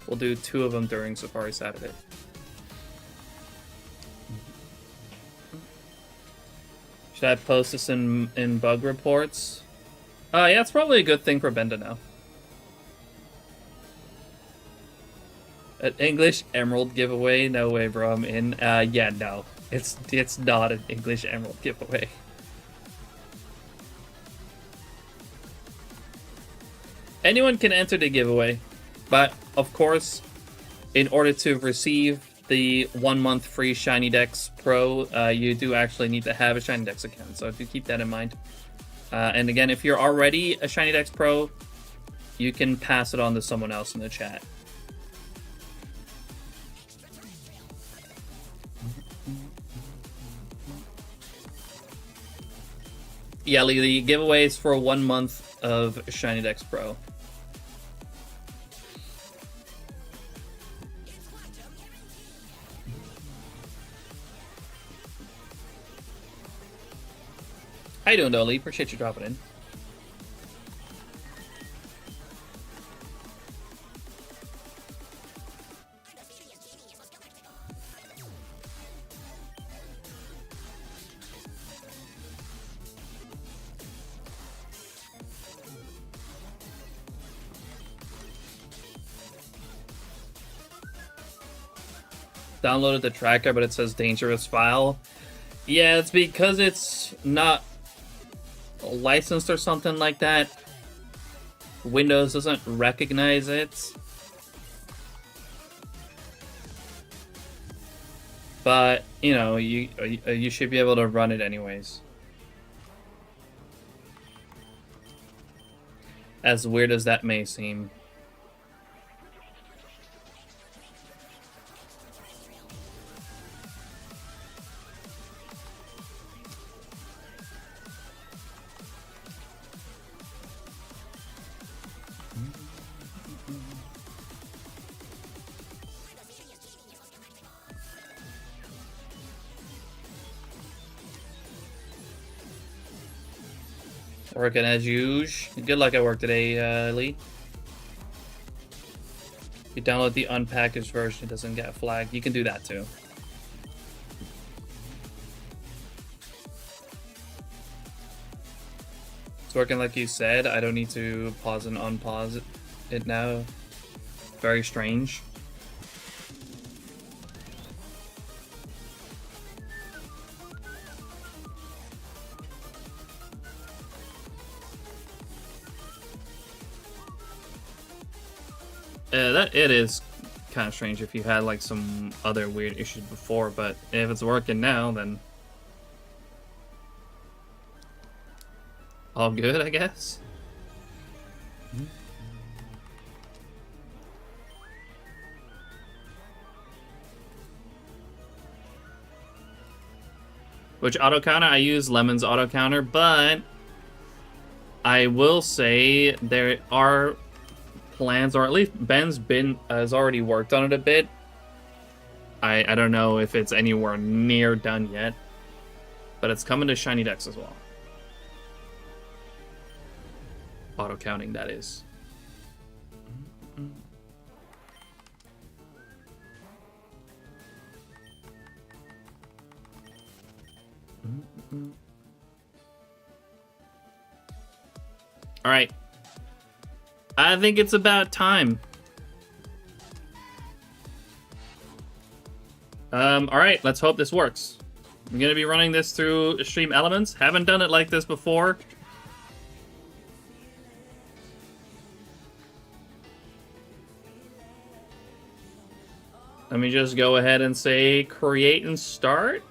We'll do 2 of them during Safari Saturday. Should I post this in bug reports? Yeah, it's probably a good thing for Ben to know. An English Emerald giveaway? No way, bro. I'm in. Yeah, no. It's not an English Emerald giveaway. Anyone can enter the giveaway, but of course, in order to receive the 1-month free SHINYDEX Pro, you do actually need to have a SHINYDEX account, so do keep that in mind. And again, if you're already a SHINYDEX Pro, you can pass it on to someone else in the chat. Yeah, the giveaway is for 1 month of SHINYDEX Pro. How you doing, Dolly? Appreciate you dropping in. Downloaded the tracker, but it says dangerous file. Yeah, it's because it's not licensed or something like that. Windows doesn't recognize it. But, you know, you should be able to run it anyways. As weird as that may seem. Working as usual. Good luck at work today, Lee. You download the unpackaged version, it doesn't get flagged. You can do that too. It's working like you said. I don't need to pause and unpause it now. Very strange. That it is kind of strange if you had like some other weird issues before, but if it's working now, then all good, I guess. Which auto counter? I use Lemon's auto counter, but I will say there are plans, or at least Ben's has already worked on it a bit. I don't know if it's anywhere near done yet, but it's coming to SHINYDEX as well. Auto counting, that is. All right. I think it's about time. All right, let's hope this works. I'm gonna be running this through Stream Elements. Haven't done it like this before. Let me just go ahead and say create and start.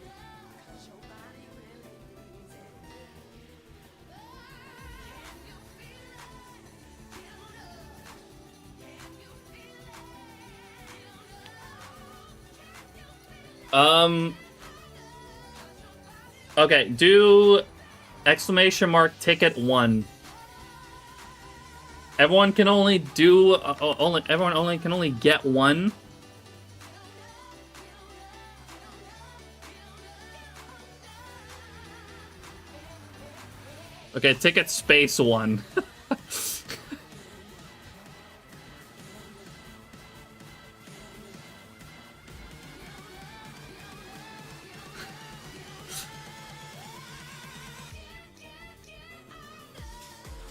Okay, do Exclamation mark ticket 1. Everyone can only do everyone only can only get one. Okay, ticket space 1.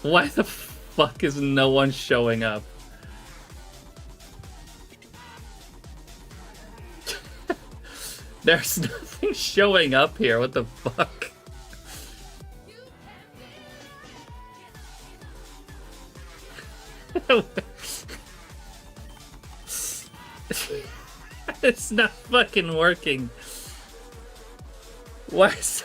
Why the fuck is no one showing up? There's nothing showing up here. What the fuck? It's not fucking working. Why is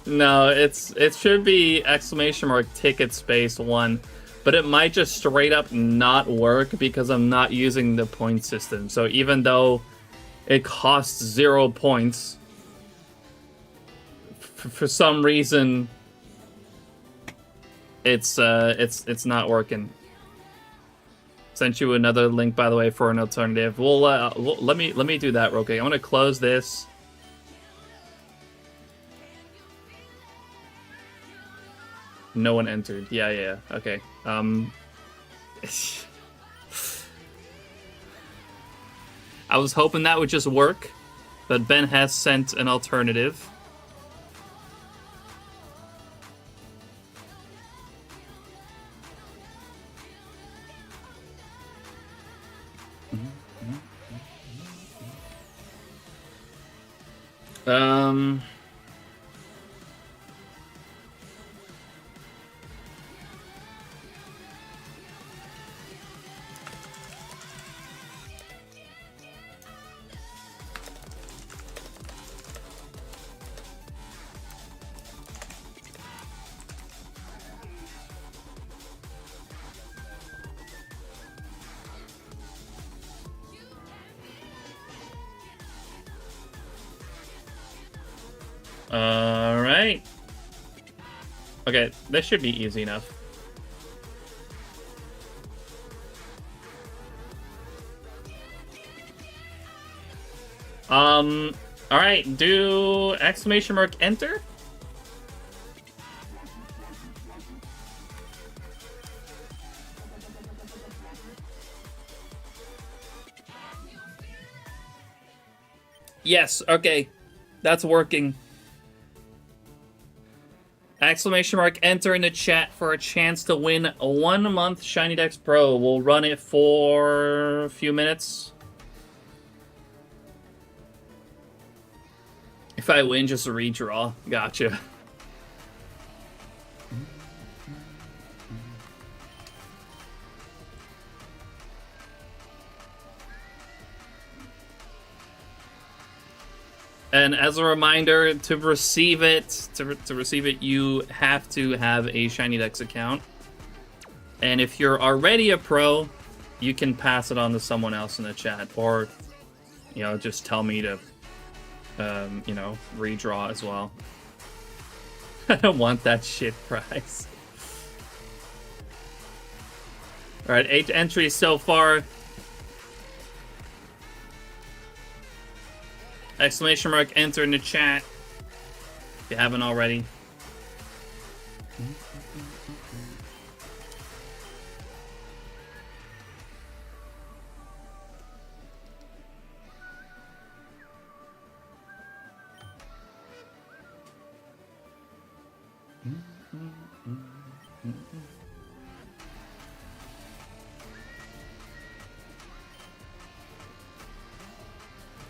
No, it should be exclamation mark ticket space 1, but it might just straight up not work because I'm not using the point system. So even though it costs 0 points, for some reason it's not working. Sent you another link, by the way, for an alternative. Well, let me do that real quick. I'm gonna close this. No one entered. Yeah. Okay. I was hoping that would just work, but Ben has sent an alternative. Alright. Okay, this should be easy enough. Alright, do exclamation mark enter? Yes, okay. That's working. Exclamation mark enter in the chat for a chance to win a 1 month SHINYDEX Pro. We'll run it for a few minutes. If I win, just a redraw. Gotcha. And as a reminder, to receive it, you have to have a SHINYDEX account. And if you're already a pro, you can pass it on to someone else in the chat, or, you know, just tell me to, you know, redraw as well. I don't want that shit prize. All right, 8 entries so far. Exclamation mark enter in the chat if you haven't already.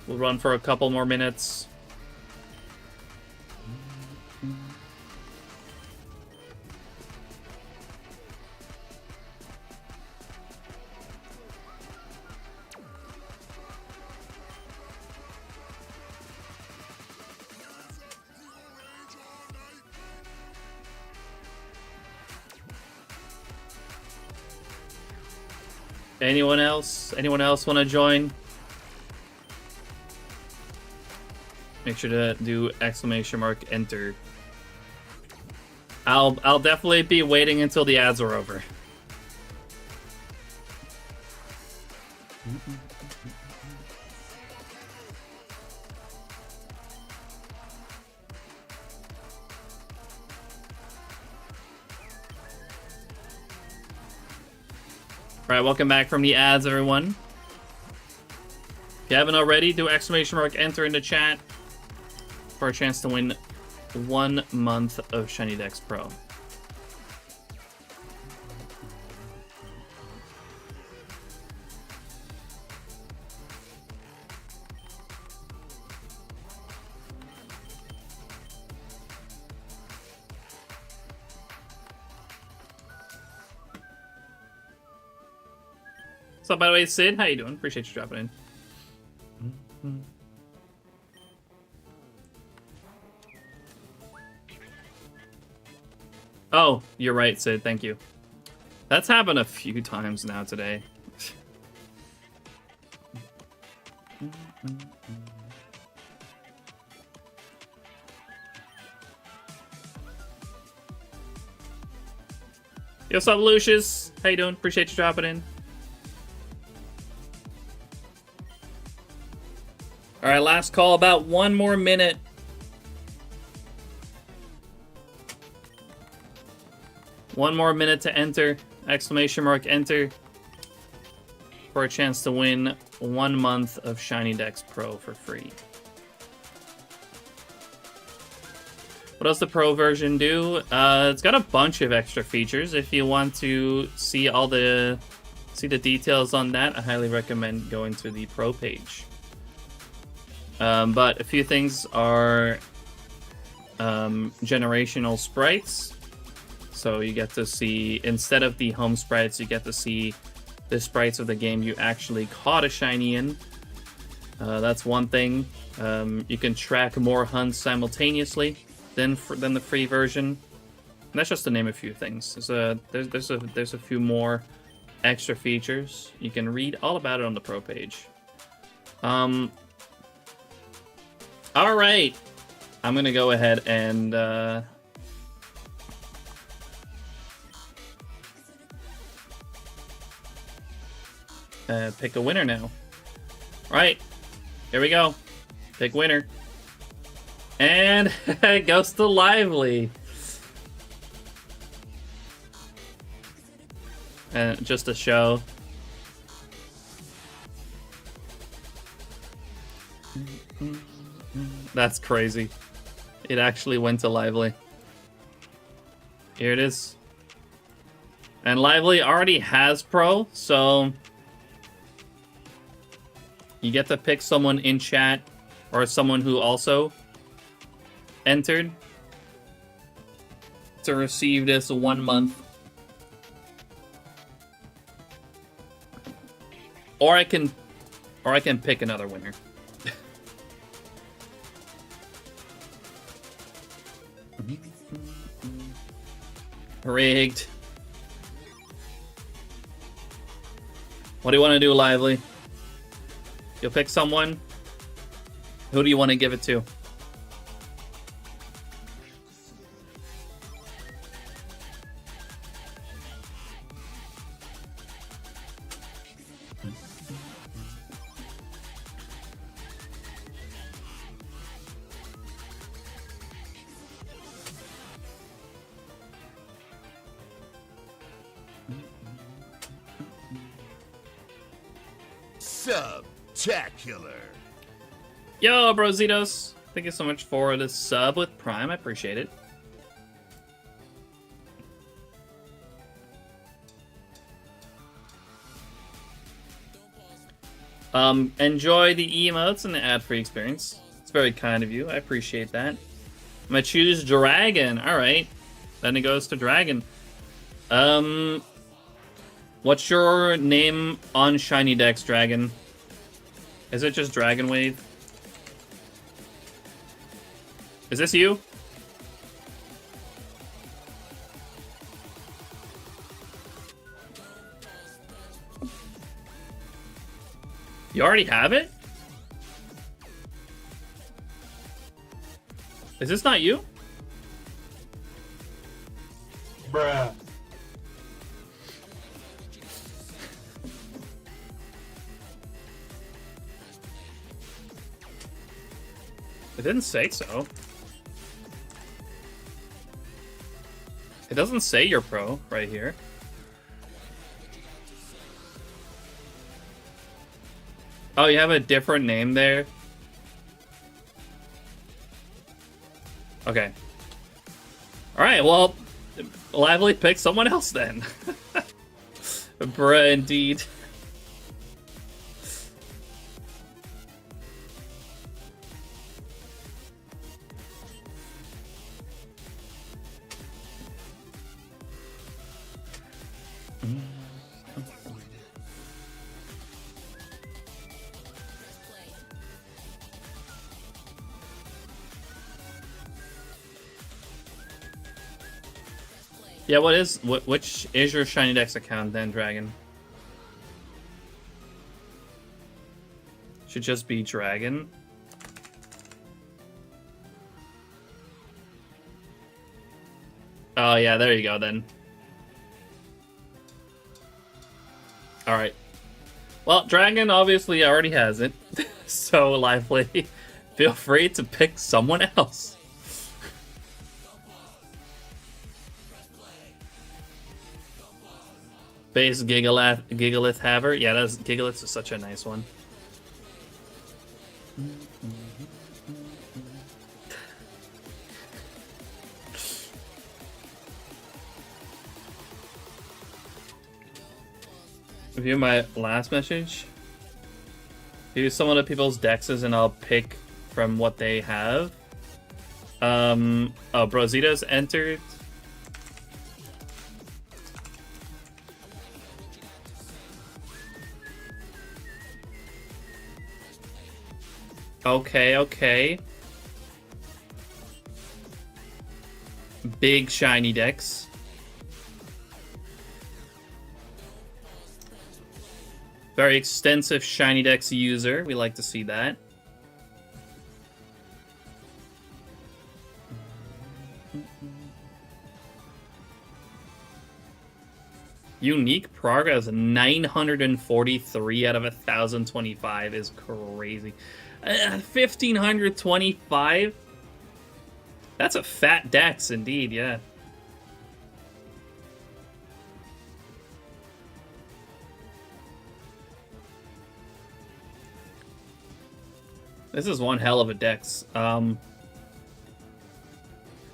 We'll run for a couple more minutes. Anyone else? Anyone else want to join? Make sure to do !enter. I'll definitely be waiting until the ads are over. Alright, welcome back from the ads, everyone. If you haven't already, do !enter in the chat for a chance to win 1 month of SHINYDEX Pro. What's up, by the way, Sid? How you doing? Appreciate you dropping in. Oh, you're right, Sid. Thank you. That's happened a few times now today. Yo, what's up, Lucius? How you doing? Appreciate you dropping in. Alright, last call. About 1 more minute. One more minute to enter. !enter. For a chance to win 1 month of SHINYDEX Pro for free. What does the Pro version do? It's got a bunch of extra features. If you want to see the details on that, I highly recommend going to the Pro page. But a few things are generational sprites. So you get to see, instead of the home sprites, you get to see the sprites of the game you actually caught a shiny in. That's one thing. You can track more hunts simultaneously than the free version. And that's just to name a few things. There's a few more extra features. You can read all about it on the Pro page. All right, I'm gonna go ahead and pick a winner now. All right, here we go. Pick winner, and it goes to Lively. And just a show. That's crazy. It actually went to Lively. Here it is. And Lively already has Pro, so you get to pick someone in chat or someone who also entered to receive this 1 month. Or I can pick another winner. Rigged. What do you want to do, Lively? You'll pick someone. Who do you want to give it to? Subtacular. Yo, Brozitos. Thank you so much for the sub with Prime. I appreciate it. Enjoy the emotes and the ad-free experience. It's very kind of you. I appreciate that. I'm gonna choose Dragon. Alright. Then it goes to Dragon. What's your name on SHINYDEX, Dragon? Is it just Dragon Wave? Is this you? You already have it? Is this not you? Bruh. It didn't say so. It doesn't say you're pro right here. Oh, you have a different name there? Okay. Alright, well, Lively pick someone else then. Bruh, indeed. Yeah, which is your ShinyDex account then, Dragon? Should just be Dragon. Oh yeah, there you go then. Alright. Well, Dragon obviously already has it. So, Lively, feel free to pick someone else. Base Gigalith Haver. Yeah, Gigalith is such a nice one. Review my last message. Use some of the people's dexes and I'll pick from what they have. Oh, Brozito's entered. Okay. Big ShinyDex. Very extensive ShinyDex user. We like to see that. Unique progress 943 out of 1,025 is crazy. 1,525? That's a fat dex indeed, yeah. This is one hell of a dex.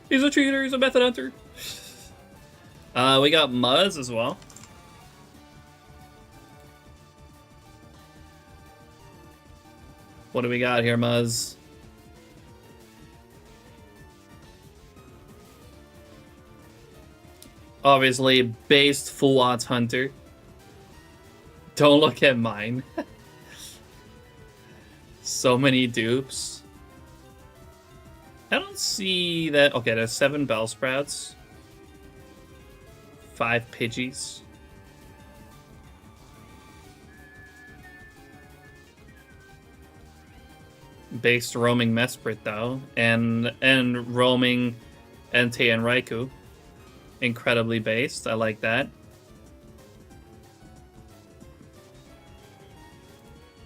He's a cheater, he's a method hunter. We got Muzz as well. What do we got here, Muzz? Obviously, based full odds hunter. Don't look at mine. So many dupes. I don't see that. Okay, there's 7 Bellsprouts. 5 Pidgeys. Based roaming Mesprit though, and roaming Entei and Raikou. Incredibly based. I like that.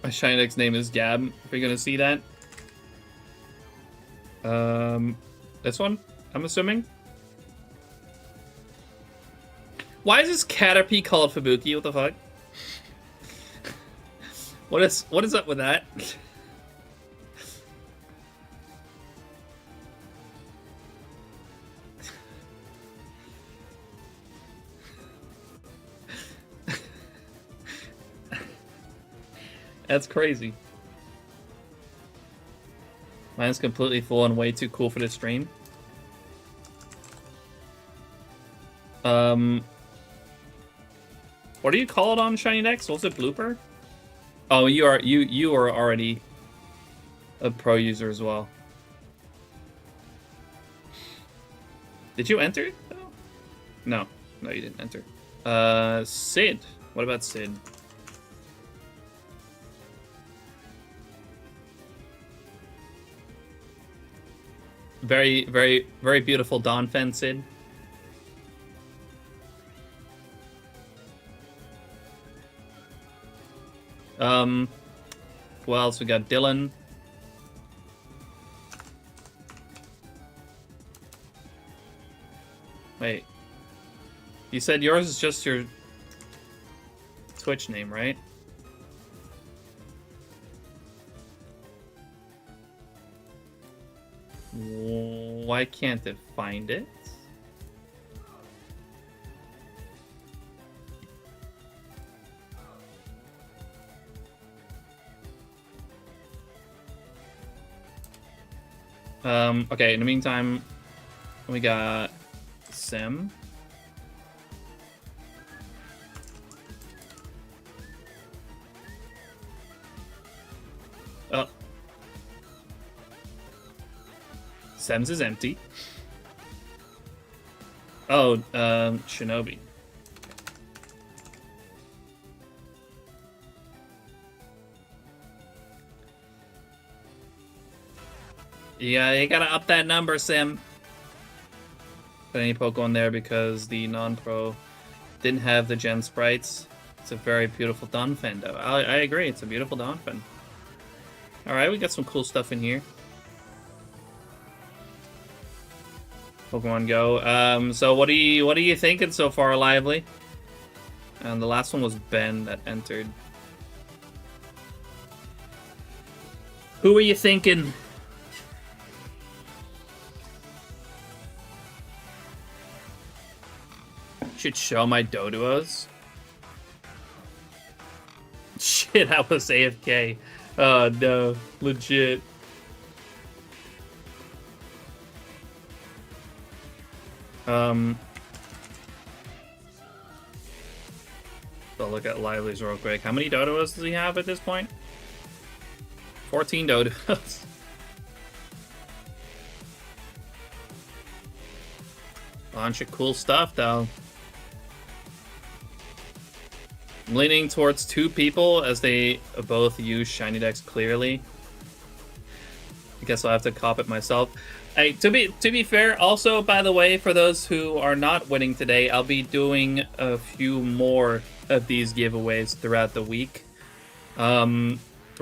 My ShinyDex name is Gab. If you're gonna see that. This one, I'm assuming. Why is this Caterpie called Fubuki? What the fuck? What is up with that? That's crazy. Mine's completely full and way too cool for this stream. What do you call it on ShinyDex? Was it Blooper? Oh, you are already a pro user as well. Did you enter? No, you didn't enter. Sid. What about Sid? Very, very, very beautiful Donphan, Sid. Who else? We got Dylan. Wait. You said yours is just your Twitch name, right? Why can't it find it? Okay, in the meantime, we got Sim. Oh. Sims is empty. Oh, Shinobi. Yeah, you gotta up that number, Sim. Put any Pokemon there because the non-pro didn't have the gen sprites. It's a very beautiful Donphan, though. I agree, it's a beautiful Donphan. Alright, we got some cool stuff in here. Pokemon Go. So what are you thinking so far, Lively? And the last one was Ben that entered. Who are you thinking? Should show my Doduos. Shit, I was AFK. Oh no, legit. I'll look at Lively's real quick. How many Doduos does he have at this point? 14 Doduos. Bunch of cool stuff, though. I'm leaning towards two people as they both use SHINYDEX clearly. I guess I'll have to cop it myself. Hey, to be fair, also, by the way, for those who are not winning today, I'll be doing a few more of these giveaways throughout the week. We're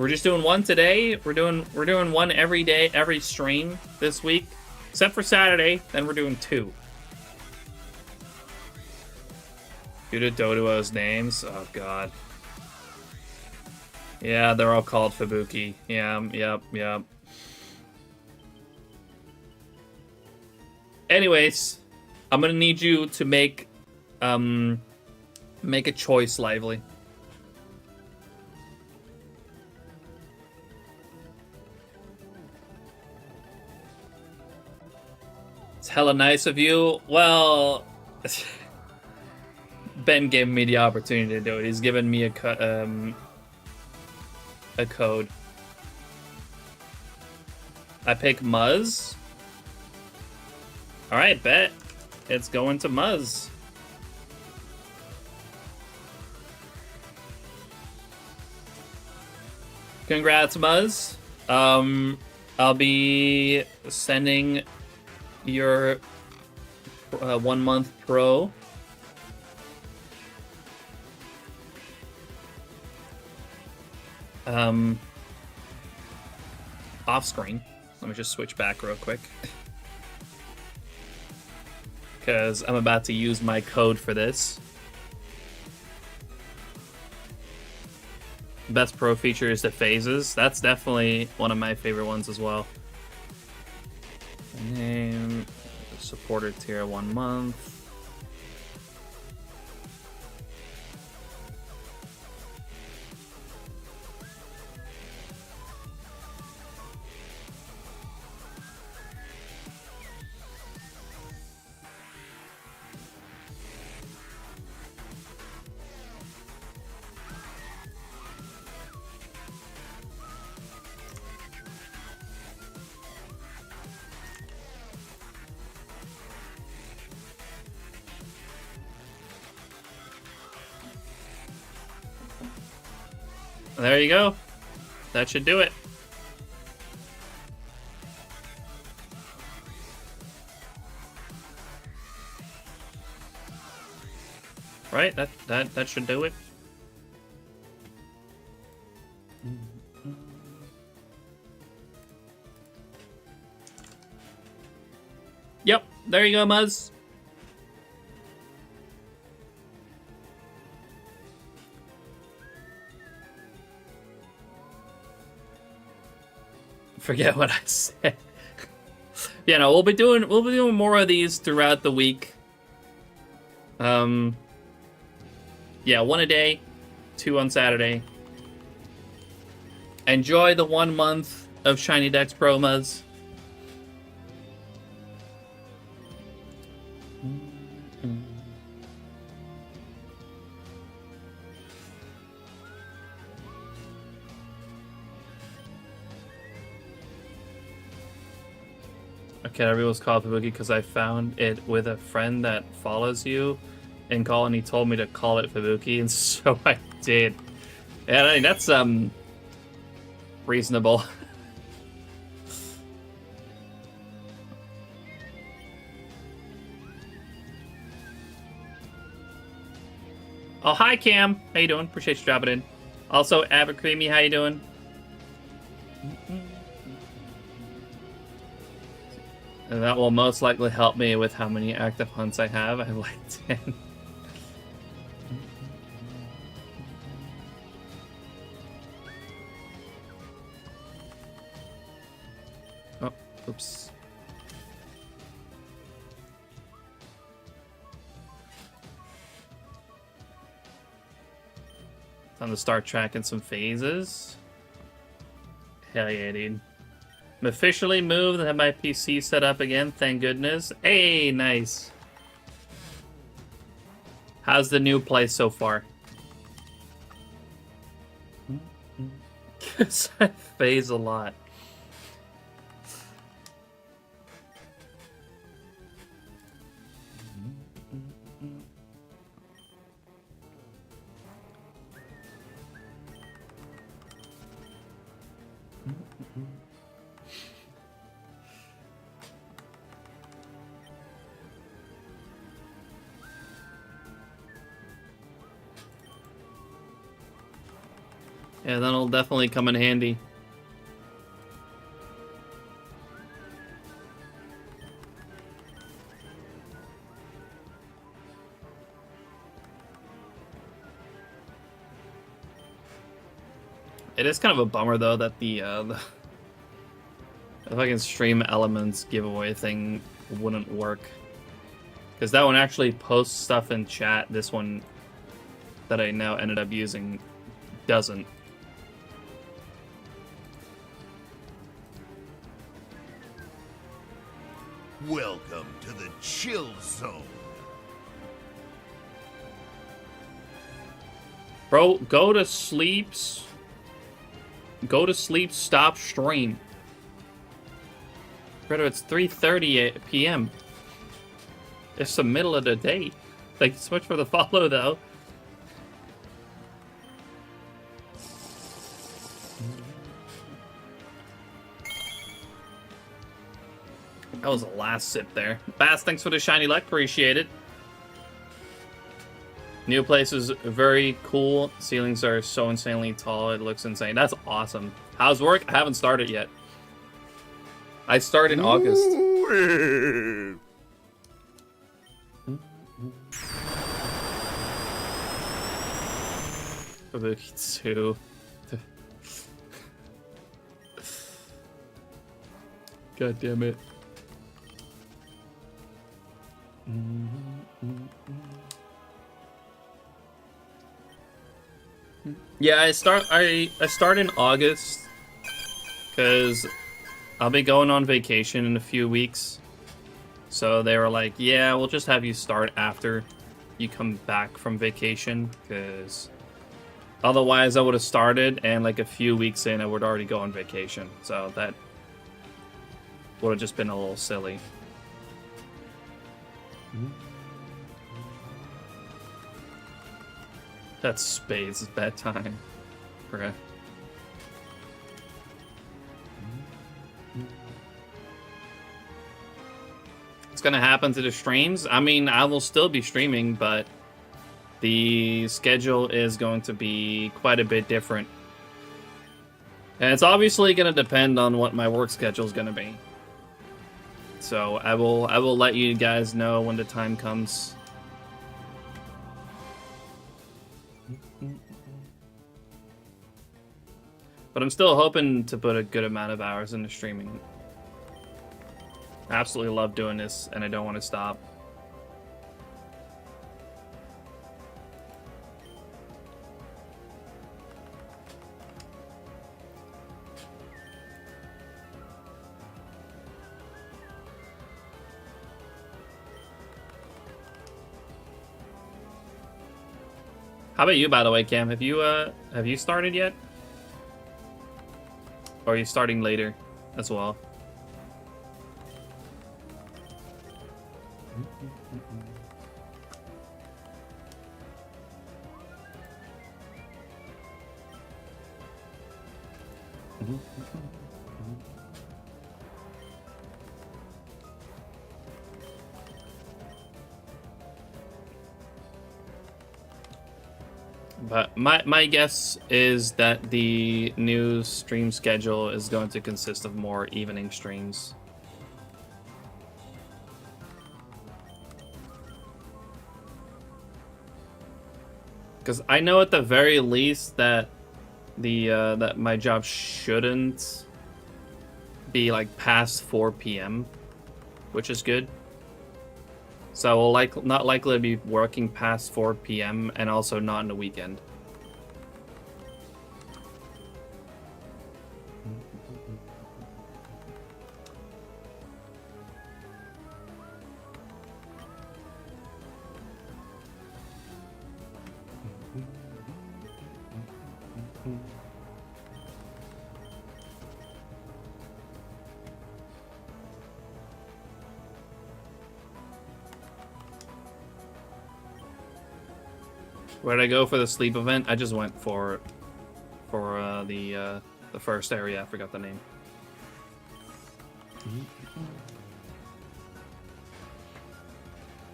just doing one today. We're doing one every day, every stream this week, except for Saturday. Then we're doing two. Due to Doduo's names, oh god. Yeah, they're all called Fubuki. Yeah, yep. Anyways, I'm gonna need you to make a choice, Lively. It's hella nice of you. Well, Ben gave me the opportunity to do it. He's given me a code. I pick Muzz. Alright, bet. It's going to Muzz. Congrats, Muzz. I'll be sending your 1 month pro. Off screen. Let me just switch back real quick. Because I'm about to use my code for this. Best pro feature is the phases. That's definitely one of my favorite ones as well. Name, supporter tier 1 month. There you go. That should do it. Right? That should do it. Yep, there you go, Muzz. Forget what I said. Yeah, no, we'll be doing more of these throughout the week. Yeah, 1 a day, 2 on Saturday. Enjoy the 1 month of SHINYDEX promos. Okay, everyone's called Fubuki because I found it with a friend that follows you in call, and he told me to call it Fubuki, and so I did. And I mean, that's reasonable. Oh, hi Cam, how you doing? Appreciate you dropping in. Also, Abbott Creamy, how you doing? And that will most likely help me with how many active hunts I have. I have like 10. Oh, oops. Time to start tracking some phases. Hell yeah, dude. I'm officially moved and have my PC set up again, thank goodness. Hey, nice. How's the new place so far? Because I phase a lot. Yeah, that'll definitely come in handy. It is kind of a bummer though that the fucking stream elements giveaway thing wouldn't work. Because that one actually posts stuff in chat. This one that I now ended up using doesn't. Welcome to the chill zone. Bro, go to sleep. Go to sleep, stop stream. Brother, it's 3:30 p.m. It's the middle of the day. Thank you so much for the follow, though. That was the last sip there. Bass, thanks for the shiny luck. Appreciate it. New place is very cool. Ceilings are so insanely tall. It looks insane. That's awesome. How's work? I haven't started yet. I start in August. Fubuki 2. God damn it. Yeah, I start in August because I'll be going on vacation in a few weeks. So they were like, yeah, we'll just have you start after you come back from vacation, because otherwise I would have started and like a few weeks in I would already go on vacation. So that would have just been a little silly. That's Spades' it's bedtime. Bruh. It's gonna happen to the streams. I mean, I will still be streaming, but the schedule is going to be quite a bit different. And it's obviously going to depend on what my work schedule is going to be. So I will let you guys know when the time comes. But I'm still hoping to put a good amount of hours into streaming. I absolutely love doing this, and I don't want to stop. How about you, by the way, Cam? Have you started yet? Or are you starting later as well? But my guess is that the new stream schedule is going to consist of more evening streams. Because I know at the very least that that my job shouldn't be like past 4 p.m., which is good. So I will not likely to be working past 4 p.m. and also not on the weekend. Where'd I go for the sleep event? I just went for the first area. I forgot the name.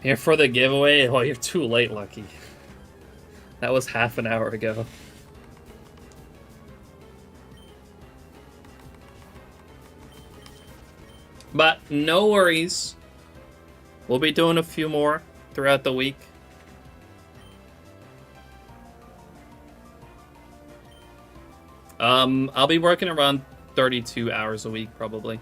Here for the giveaway? Oh, you're too late, Lucky. That was half an hour ago. But no worries. We'll be doing a few more throughout the week. I'll be working around 32 hours a week, probably.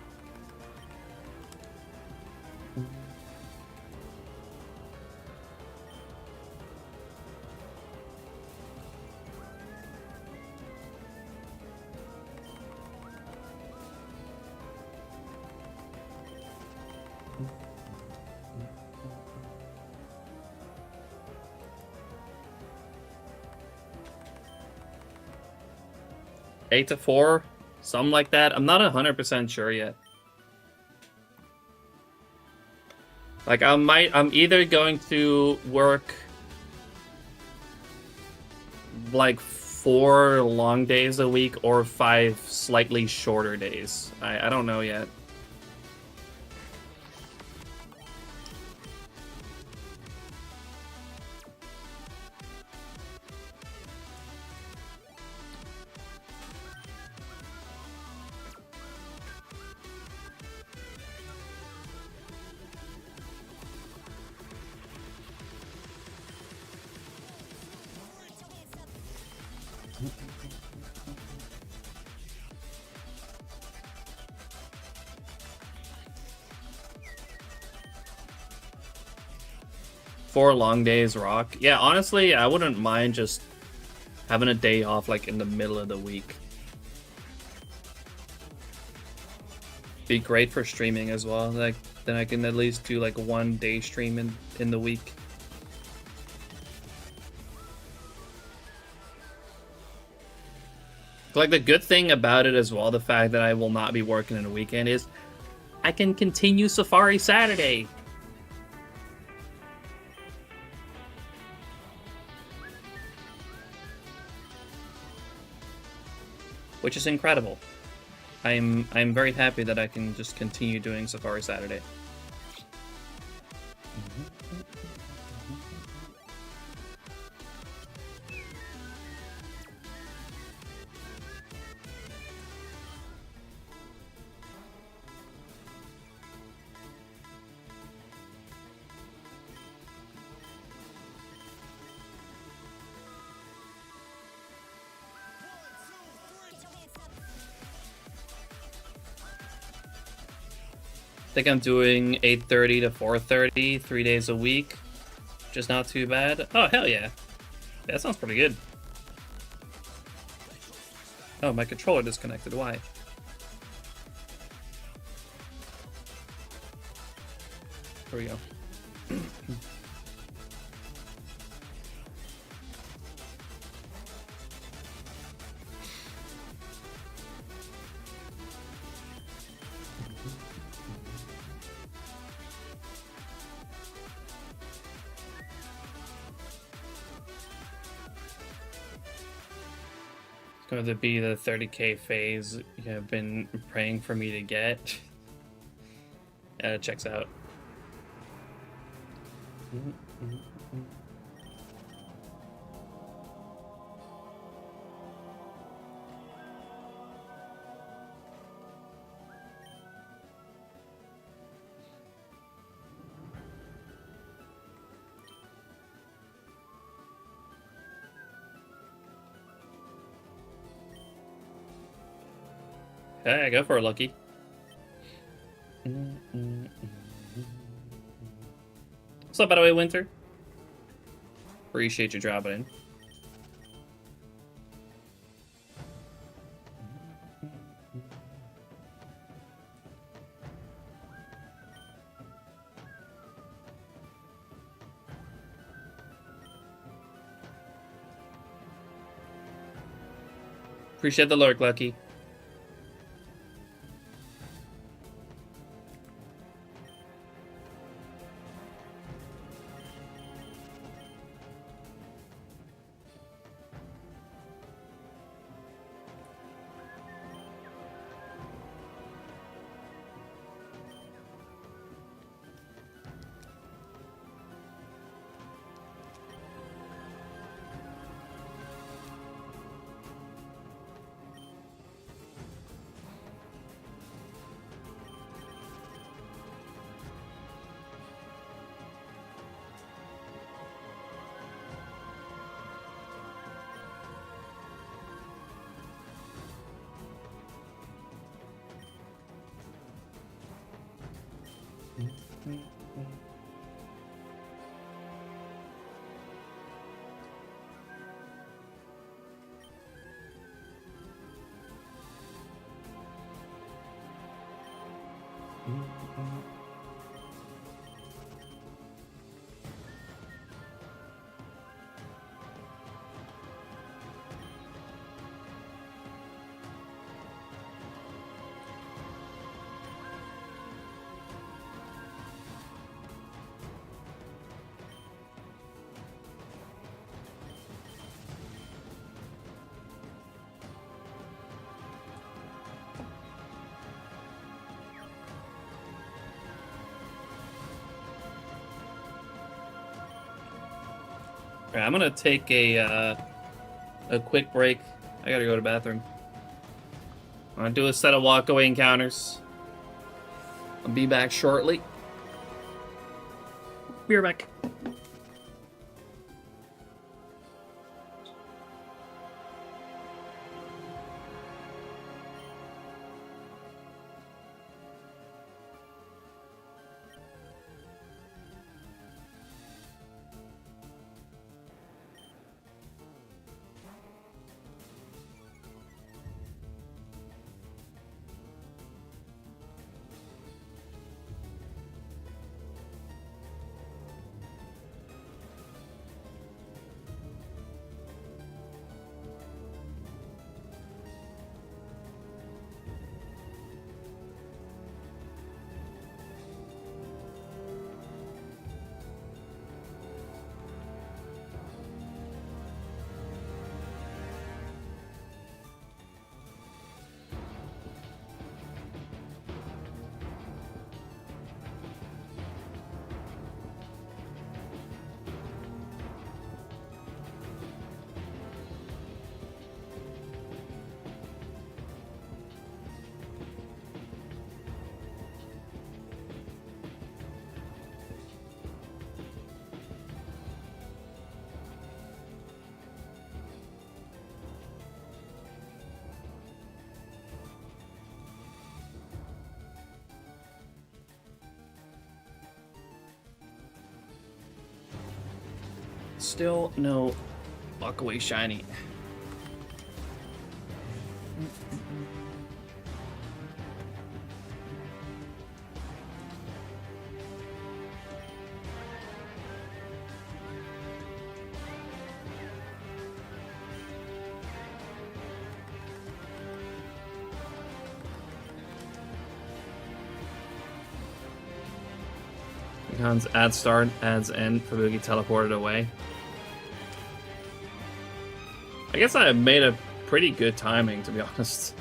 Eight to 4, something like that. I'm not 100% sure yet. Like I'm either going to work like 4 long days a week or 5 slightly shorter days. I don't know yet. Four long days rock. Yeah, honestly, I wouldn't mind just having a day off like in the middle of the week. Be great for streaming as well. Like then I can at least do like 1 day stream in the week. Like the good thing about it as well, the fact that I will not be working in a weekend, is I can continue Safari Saturday. Which is incredible. I'm very happy that I can just continue doing Safari Saturday. think I'm doing 8:30 to 4:30, 3 days a week. Just not too bad. Oh, hell yeah. That sounds pretty good. Oh, my controller disconnected. Why? Here we go. It's going to be the 30k phase you have been praying for me to get. It checks out. Hey, go for it, Lucky. What's up, by the way, Winter? Appreciate you dropping in. Appreciate the lurk, Lucky. Alright, I'm gonna take a quick break. I gotta go to the bathroom. I'm gonna do a set of walkaway encounters. I'll be back shortly. Be right back. Still no walkaway shiny. Hans add start, adds end, Fubuki teleported away. I guess I made a pretty good timing, to be honest.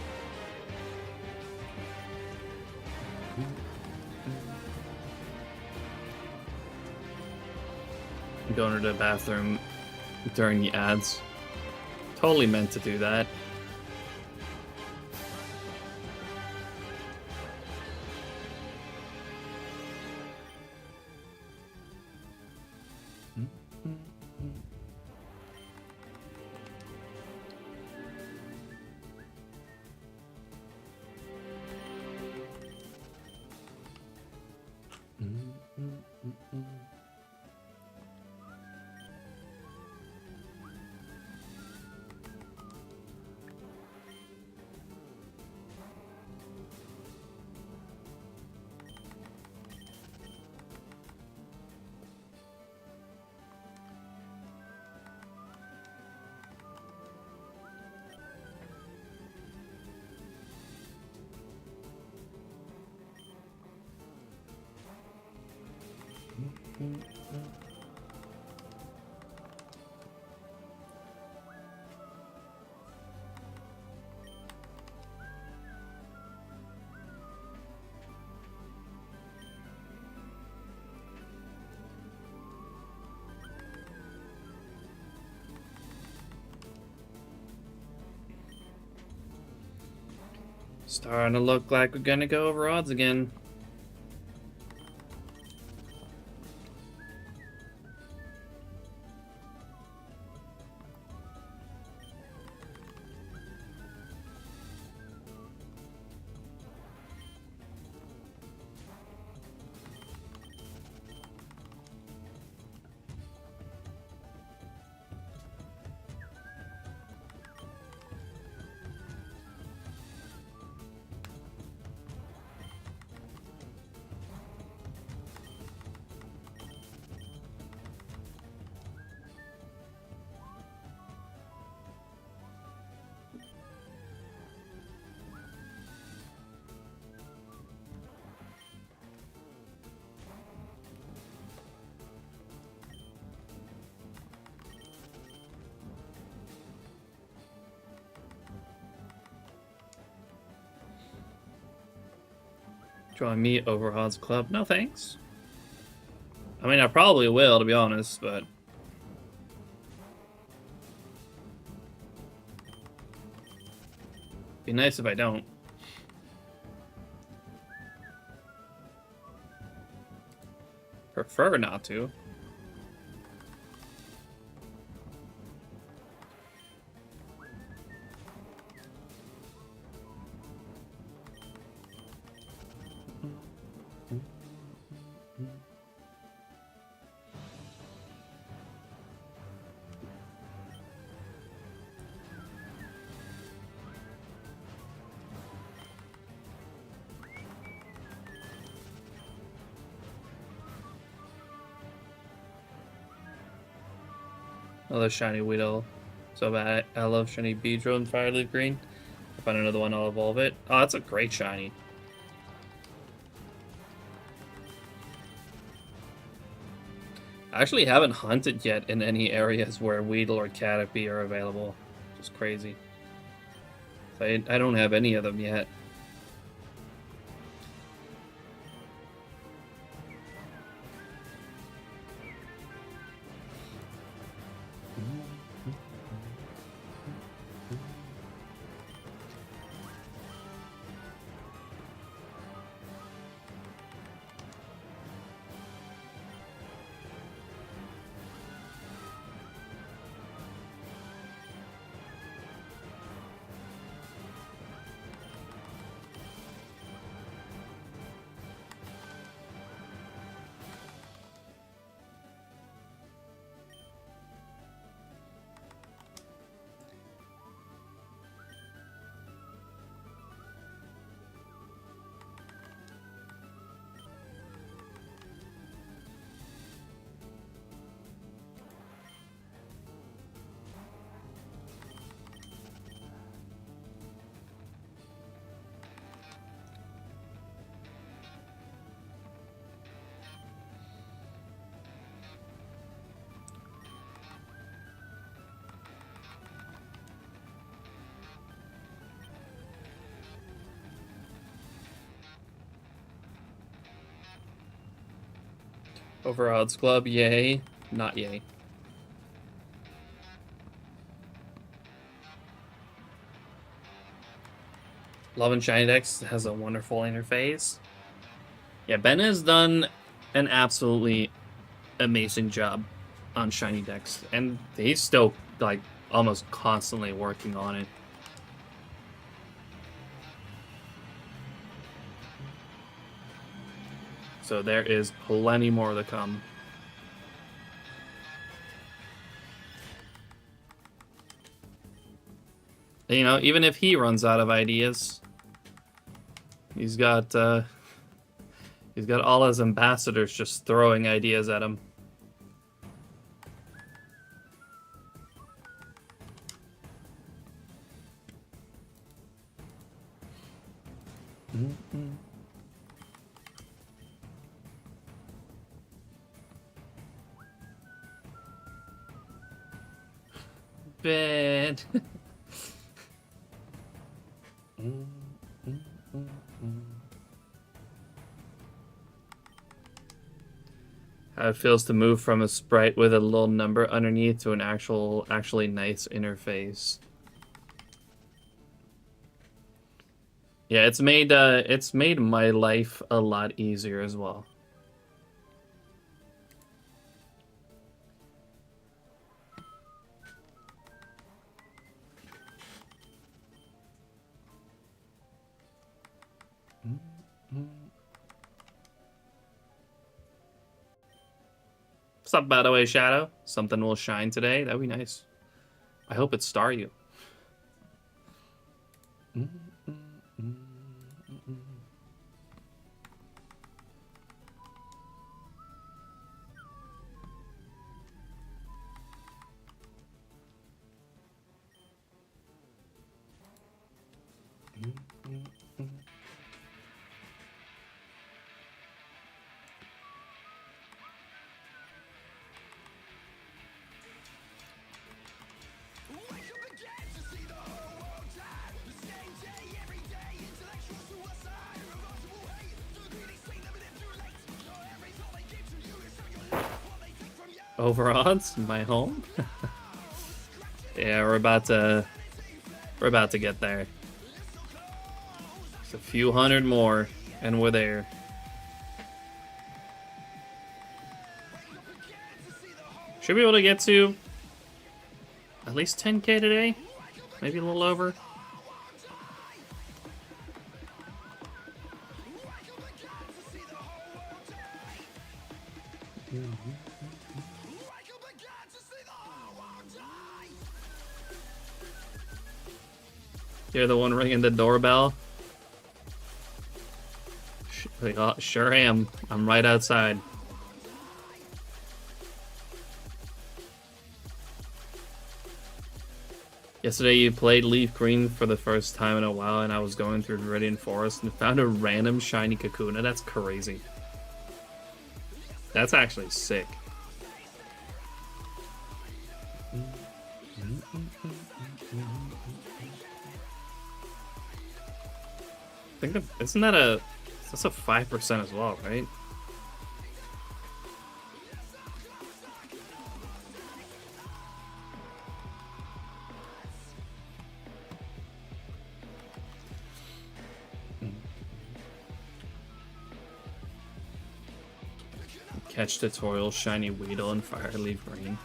Going to the bathroom during the ads. Totally meant to do that. Starting to look like we're gonna go over odds again. Join me over Hod's Club? No thanks. I mean, I probably will, to be honest, but... Be nice if I don't. Prefer not to. Another shiny Weedle. So bad. I love shiny Beedrill and Fireleaf Green. If I find another one, I'll evolve it. Oh, that's a great shiny. I actually haven't hunted yet in any areas where Weedle or Caterpie are available. Just crazy. I don't have any of them yet. Over odds club, yay. Not yay. Love and SHINYDEX has a wonderful interface. Yeah, Ben has done an absolutely amazing job on SHINYDEX, and he's still like almost constantly working on it. So there is plenty more to come. You know, even if he runs out of ideas, he's got all his ambassadors just throwing ideas at him. Ben. How it feels to move from a sprite with a little number underneath to an actually nice interface. Yeah, it's made my life a lot easier as well. What's up, by the way, Shadow? Something will shine today. That'd be nice. I hope it's Staryu. Over odds, my home. Yeah, we're about to get there. Just a few hundred more, and we're there. Should be able to get to at least 10K today, maybe a little over. You're the one ringing the doorbell? Sure am. I'm right outside. Yesterday you played Leaf Green for the first time in a while, and I was going through Viridian Forest and found a random shiny Kakuna. That's crazy. That's actually sick. I think isn't that that's a 5% as well, right? Catch tutorial, shiny Weedle, and fire leaf green.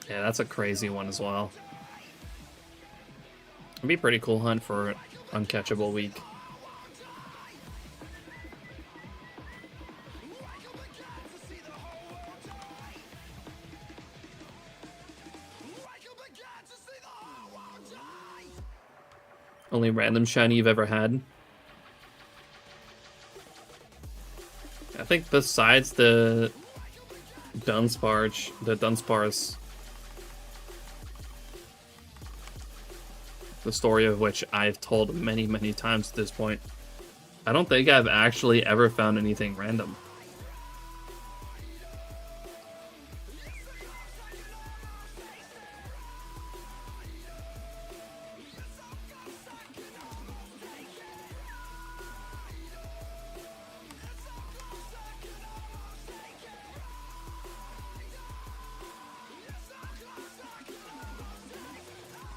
Yeah, that's a crazy one as well. It'd be a pretty cool hunt for Uncatchable Week. Only random shiny you've ever had? I think besides the Dunsparce, the story of which I've told many, many times at this point, I don't think I've actually ever found anything random.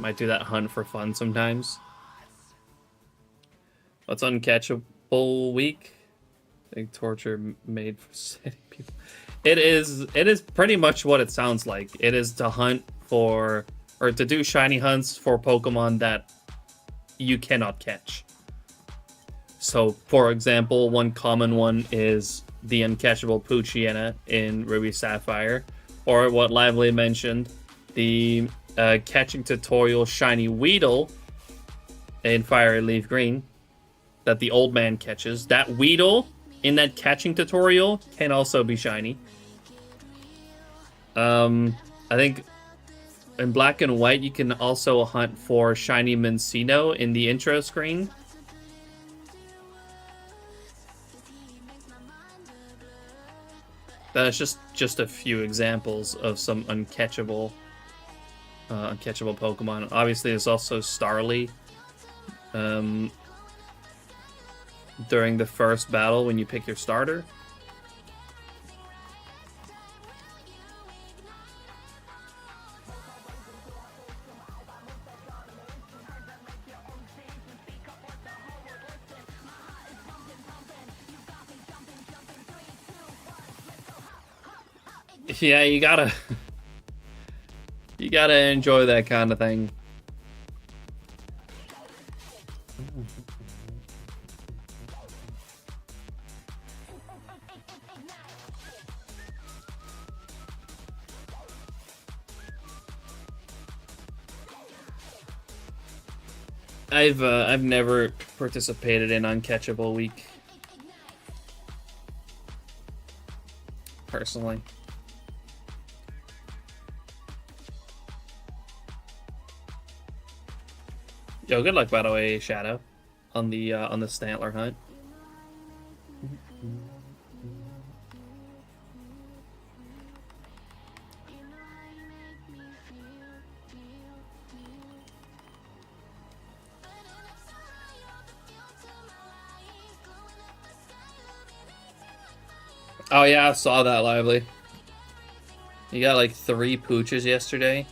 Might do that hunt for fun sometimes. What's uncatchable week? Big torture made for city people. It is pretty much what it sounds like. It is to hunt for, or to do shiny hunts for Pokemon that you cannot catch. So, for example, one common one is the uncatchable Poochyena in Ruby Sapphire, or what Lively mentioned, the catching tutorial shiny Weedle in Fire Leaf Green that the old man catches. That Weedle in that catching tutorial can also be shiny. I think in Black and White you can also hunt for shiny Mincino in the intro screen. That's just a few examples of some uncatchable Pokemon. Obviously, there's also Starly. During the first battle when you pick your starter. Yeah, you gotta enjoy that kind of thing. I've never participated in Uncatchable Week personally. Yo, good luck by the way, Shadow, on the Stantler hunt. Oh yeah, I saw that, Lively. You got like 3 pooches yesterday.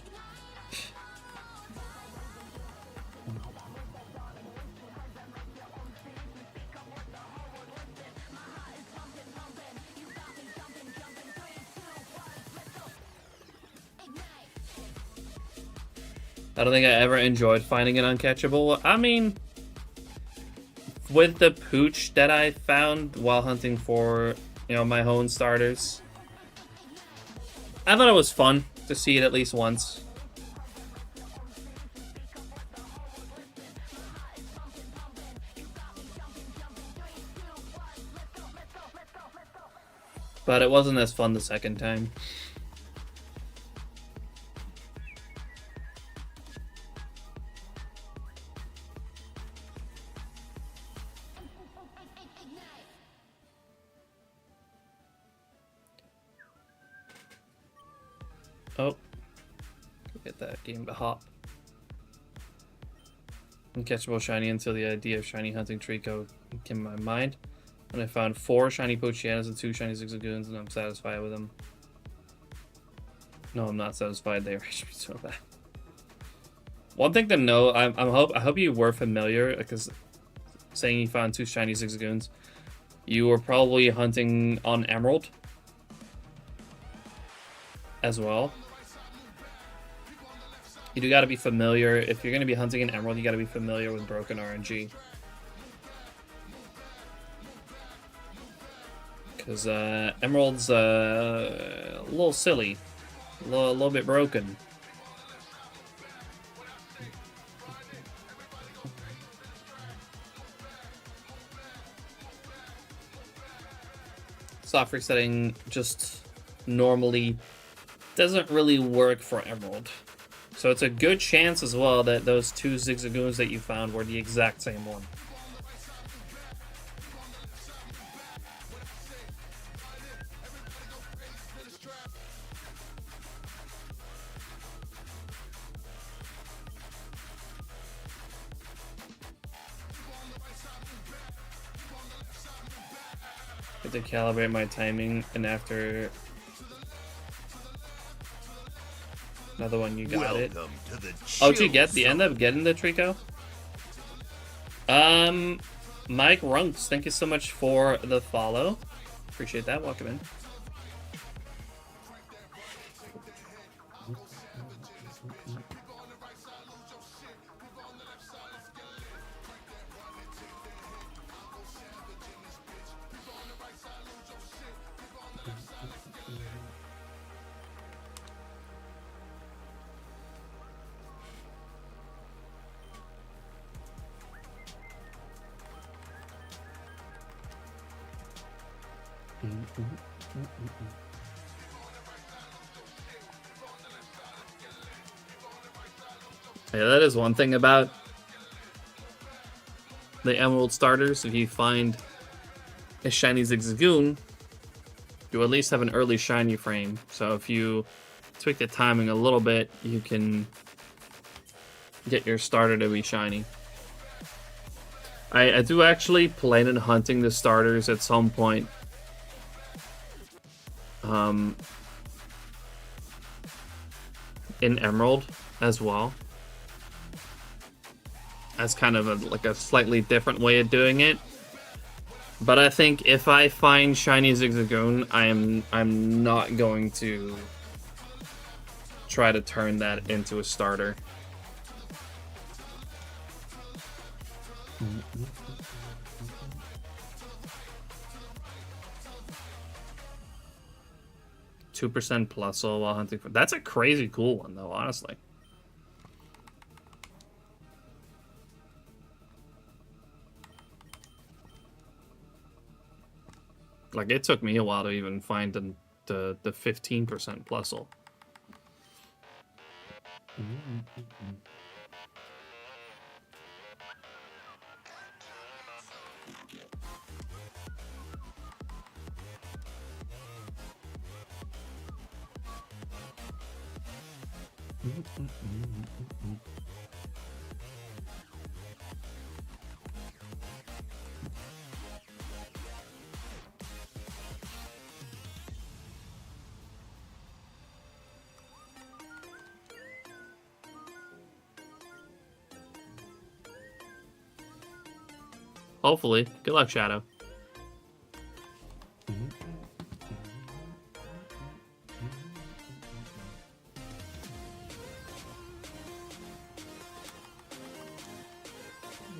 I don't think I ever enjoyed finding an uncatchable. I mean, with the pooch that I found while hunting for, my own starters, I thought it was fun to see it at least once. But it wasn't as fun the second time. Oh, get that game to hop. Uncatchable shiny until the idea of shiny hunting Trico came to my mind. And I found 4 shiny Pochyanas and 2 shiny Zigzagoons, and I'm satisfied with them. No, I'm not satisfied. They raged me so bad. One thing to know, I hope you were familiar, because saying you found 2 shiny Zigzagoons, you were probably hunting on Emerald as well. You do gotta be familiar. If you're gonna be hunting an Emerald, you gotta be familiar with broken RNG. Because Emerald's a little silly. A little bit broken. Soft resetting just normally doesn't really work for Emerald. So it's a good chance as well that those 2 Zigzagoons that you found were the exact same one. I have to calibrate my timing, and after Another one, you got it. Welcome to the Oh, did you Chill end up getting the Trico? Mike Runks, thank you so much for the follow. Appreciate that. Welcome in. Yeah, that is one thing about the Emerald starters. If you find a shiny Zigzagoon, you at least have an early shiny frame. So if you tweak the timing a little bit, you can get your starter to be shiny. I do actually plan on hunting the starters at some point. In Emerald as well. That's kind of like a slightly different way of doing it. But I think if I find shiny Zigzagoon, I'm not going to try to turn that into a starter. 2% plus all while hunting for. That's a crazy cool one, though, honestly. Like, it took me a while to even find the 15% plus all. Hopefully. Good luck, Shadow.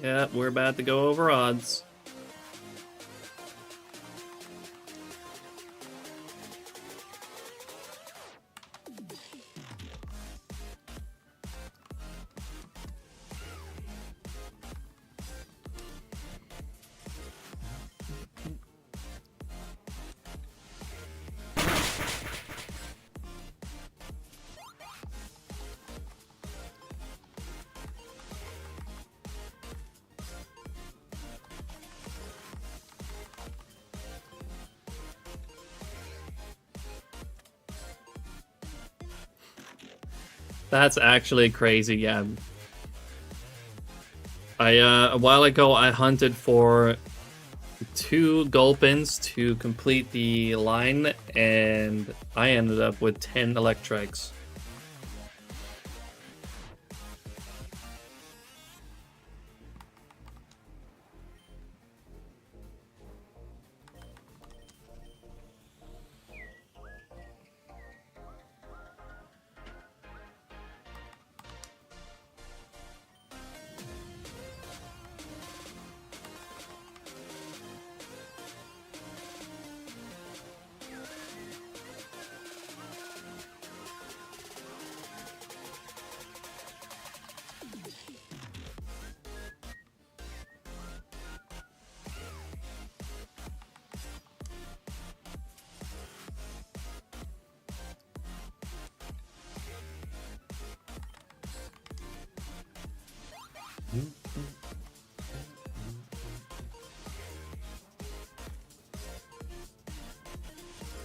Yeah, we're about to go over odds. That's actually crazy, yeah. A while ago, I hunted for 2 Gulpins to complete the line, and I ended up with 10 Electrics.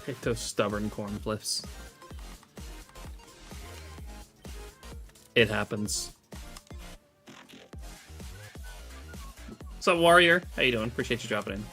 Hate those stubborn corn flips. It happens. What's up, Warrior? How you doing? Appreciate you dropping in.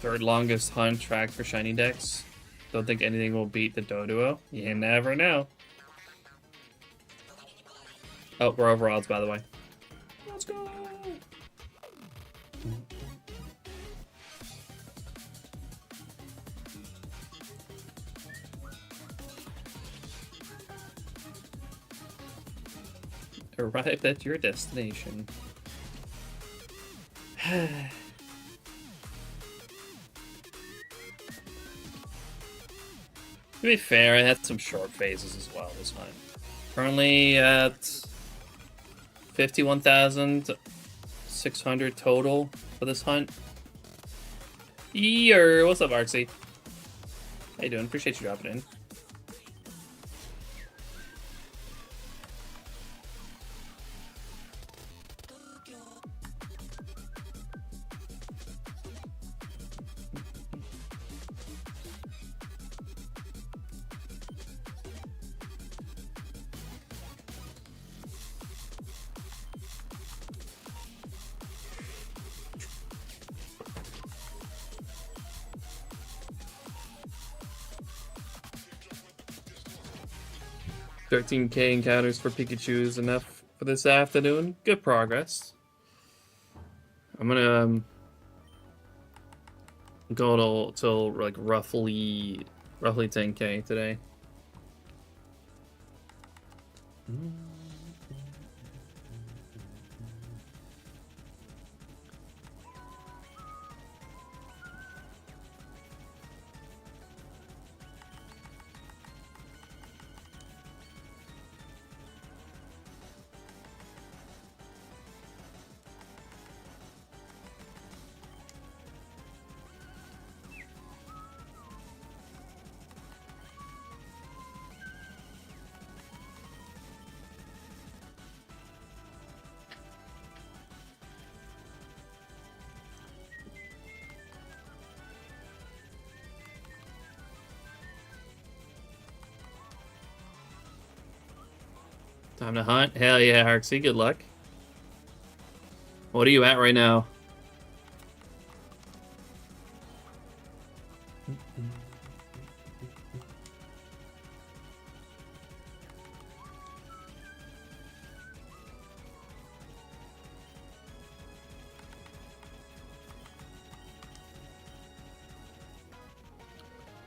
Third longest hunt track for SHINYDEX. Don't think anything will beat the Doduo. You never know. Oh, we're over odds, by the way. Let's go! Arrived at your destination. To be fair, I had some short phases as well this hunt. Currently at 51,600 total for this hunt. Year, what's up, Artsy? How you doing? Appreciate you dropping in. $13K encounters for Pikachu is enough for this afternoon. Good progress. I'm gonna go till like roughly 10K today. 'Time to hunt? Hell yeah, Harksy, good luck. What are you at right now?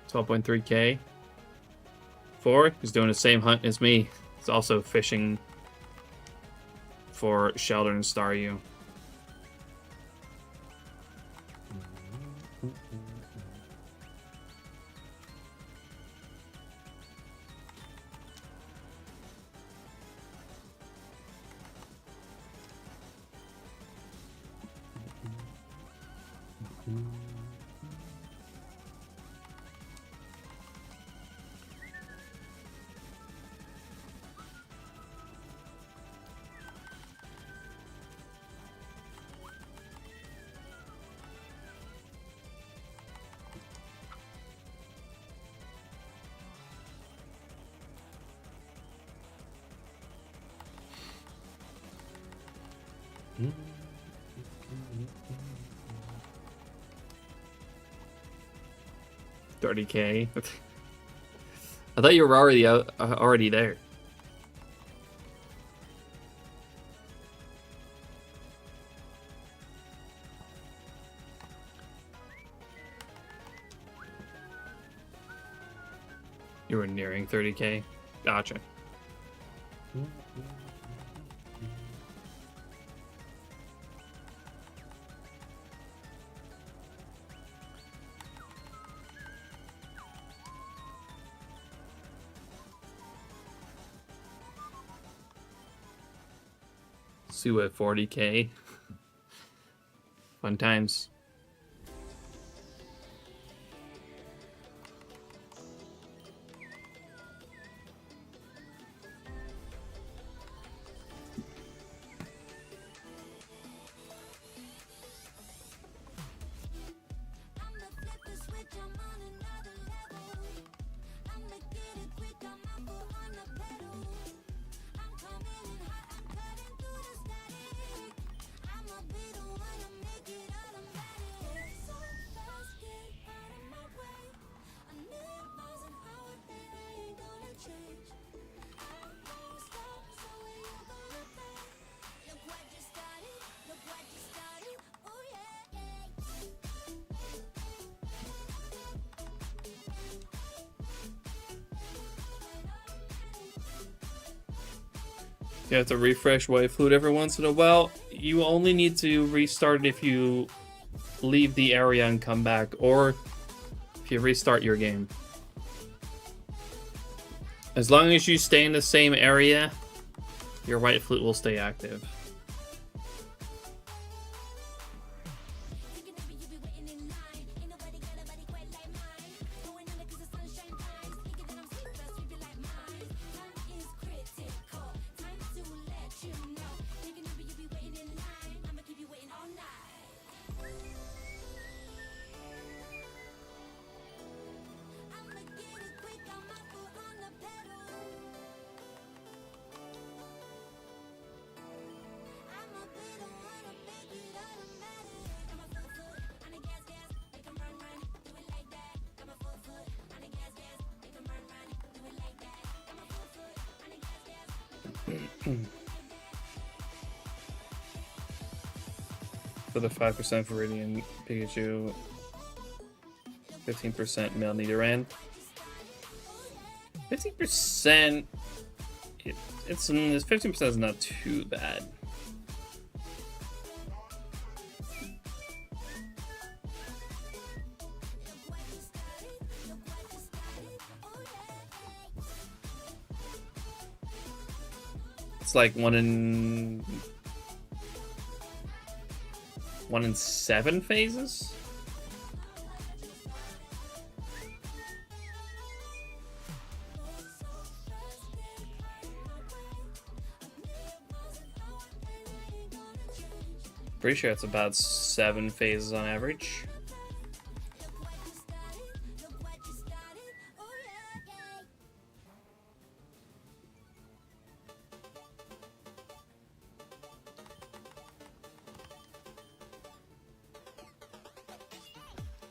$12.3K. He's doing the same hunt as me. He's also fishing for Shellder and Staryu. $30K. I thought you were already there. You were nearing 30K. Gotcha. Sue at 40K. Fun times. You have to refresh white fluid every once in a while. You only need to restart it if you leave the area and come back, or if you restart your game. As long as you stay in the same area, your white fluid will stay active. For the 5% Viridian Pikachu, 15% male Nidoran. 50%. It's 15% is not too bad. It's like 1 in 7 phases. Pretty sure it's about 7 phases on average.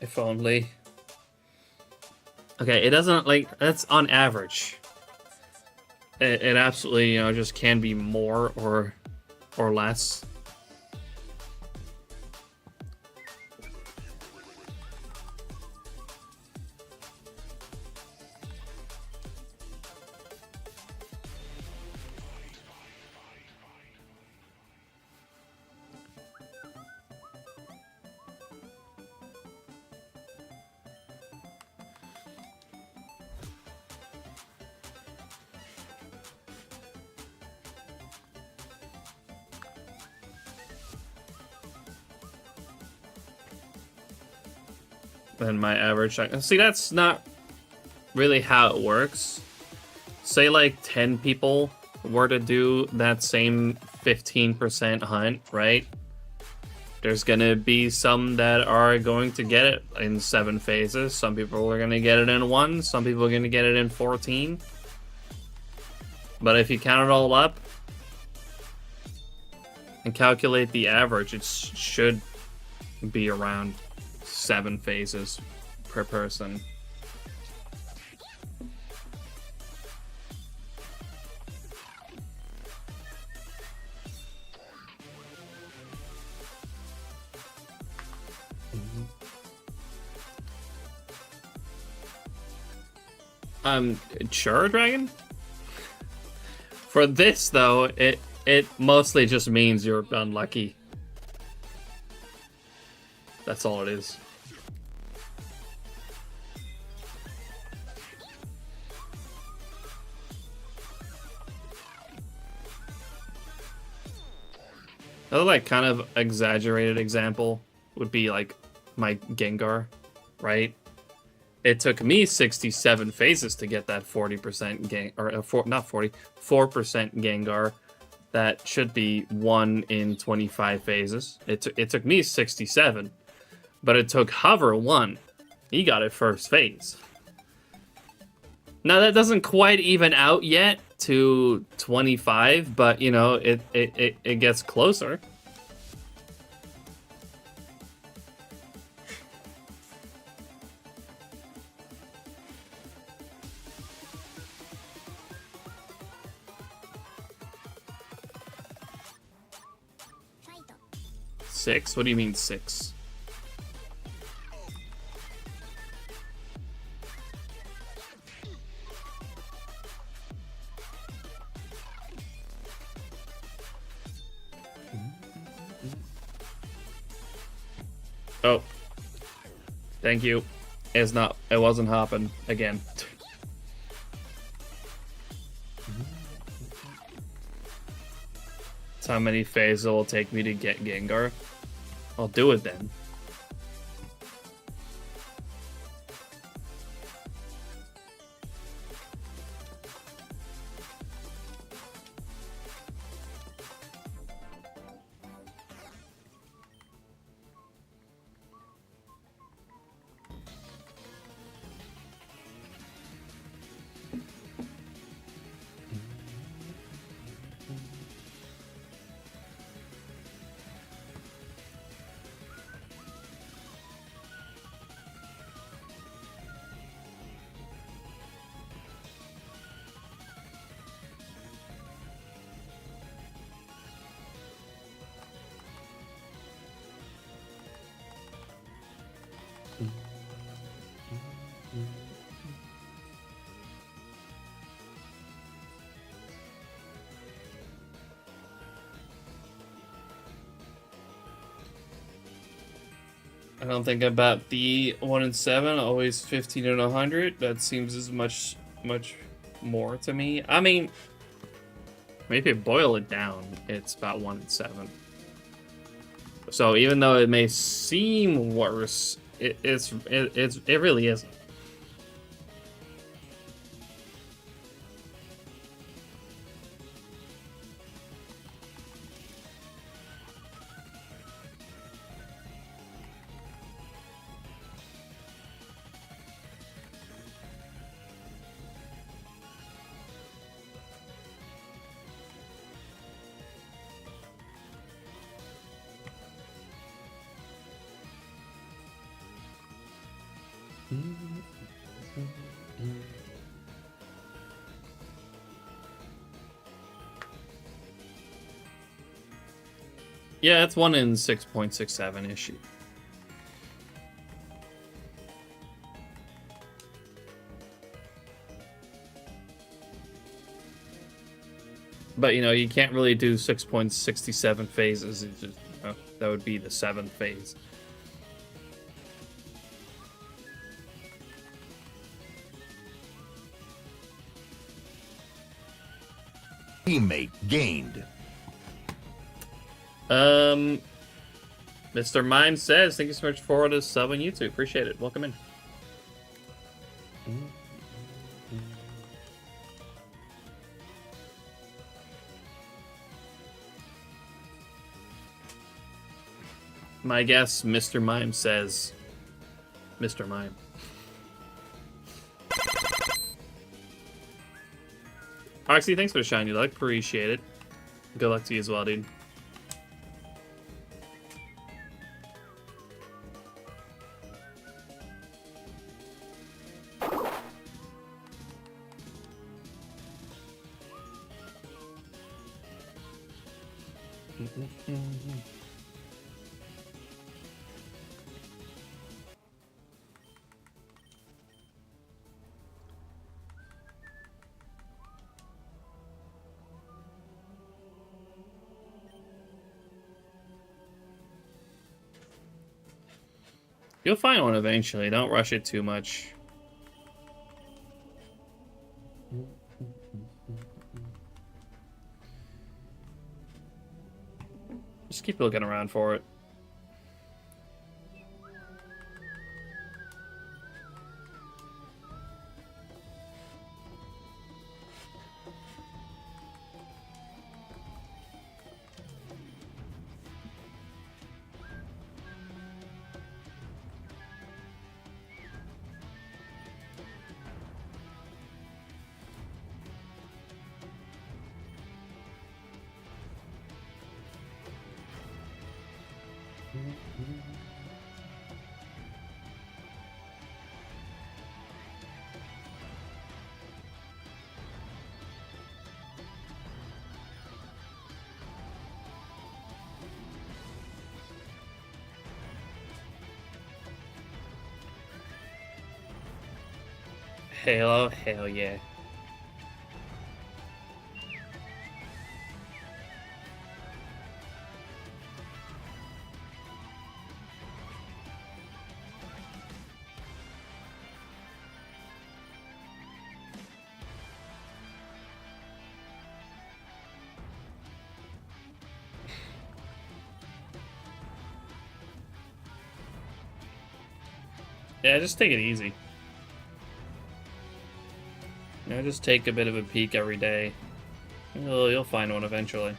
If only. Okay, it doesn't, like, that's on average. It absolutely, just can be more or less. Than my average. See, that's not really how it works. Say like 10 people were to do that same 15% hunt, right? There's gonna be some that are going to get it in 7 phases. Some people are gonna get it in 1. Some people are gonna get it in 14. But if you count it all up, and calculate the average, it should be around 7 phases per person. Sure, Dragon? For this, though, it mostly just means you're unlucky. That's all it is. Another, like, kind of exaggerated example would be, like, my Gengar, right? It took me 67 phases to get that 40% not 40, 4% Gengar. That should be 1 in 25 phases. It took me 67, but it took Hover 1. He got it first phase. Now that doesn't quite even out yet to 25, but you know, it gets closer. Six? What do you mean 6? Oh. Thank you. It wasn't hopping again. That's how many phases it will take me to get Gengar. I'll do it then. I don't think about the 1 in 7, always 15 and 100. That seems as much more to me. I mean, maybe boil it down, it's about 1 in 7. So even though it may seem worse, it really isn't. Yeah, it's 1 in 6.67 issue. But, you know, you can't really do 6.67 phases. It's just, you know, that would be the 7th phase. Teammate gained. Mr. Mime says, thank you so much for the sub on YouTube. Appreciate it. Welcome in. My guess, Mr. Mime says, Mr. Mime. Oxy, thanks for the shiny luck. Appreciate it. Good luck to you as well, dude. You'll find one eventually. Don't rush it too much. Just keep looking around for it. Halo, hell yeah. Yeah, just take it easy. You know, just take a bit of a peek every day. You'll find one eventually.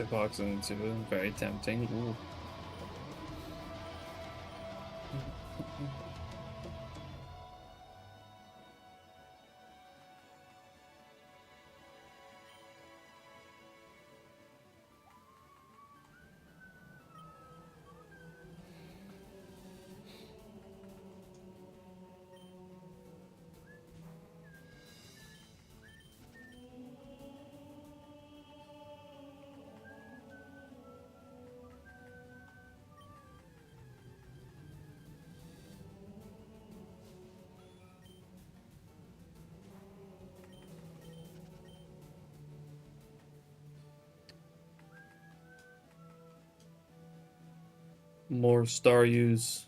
Boxing too, very tempting. Ooh. More Staryus.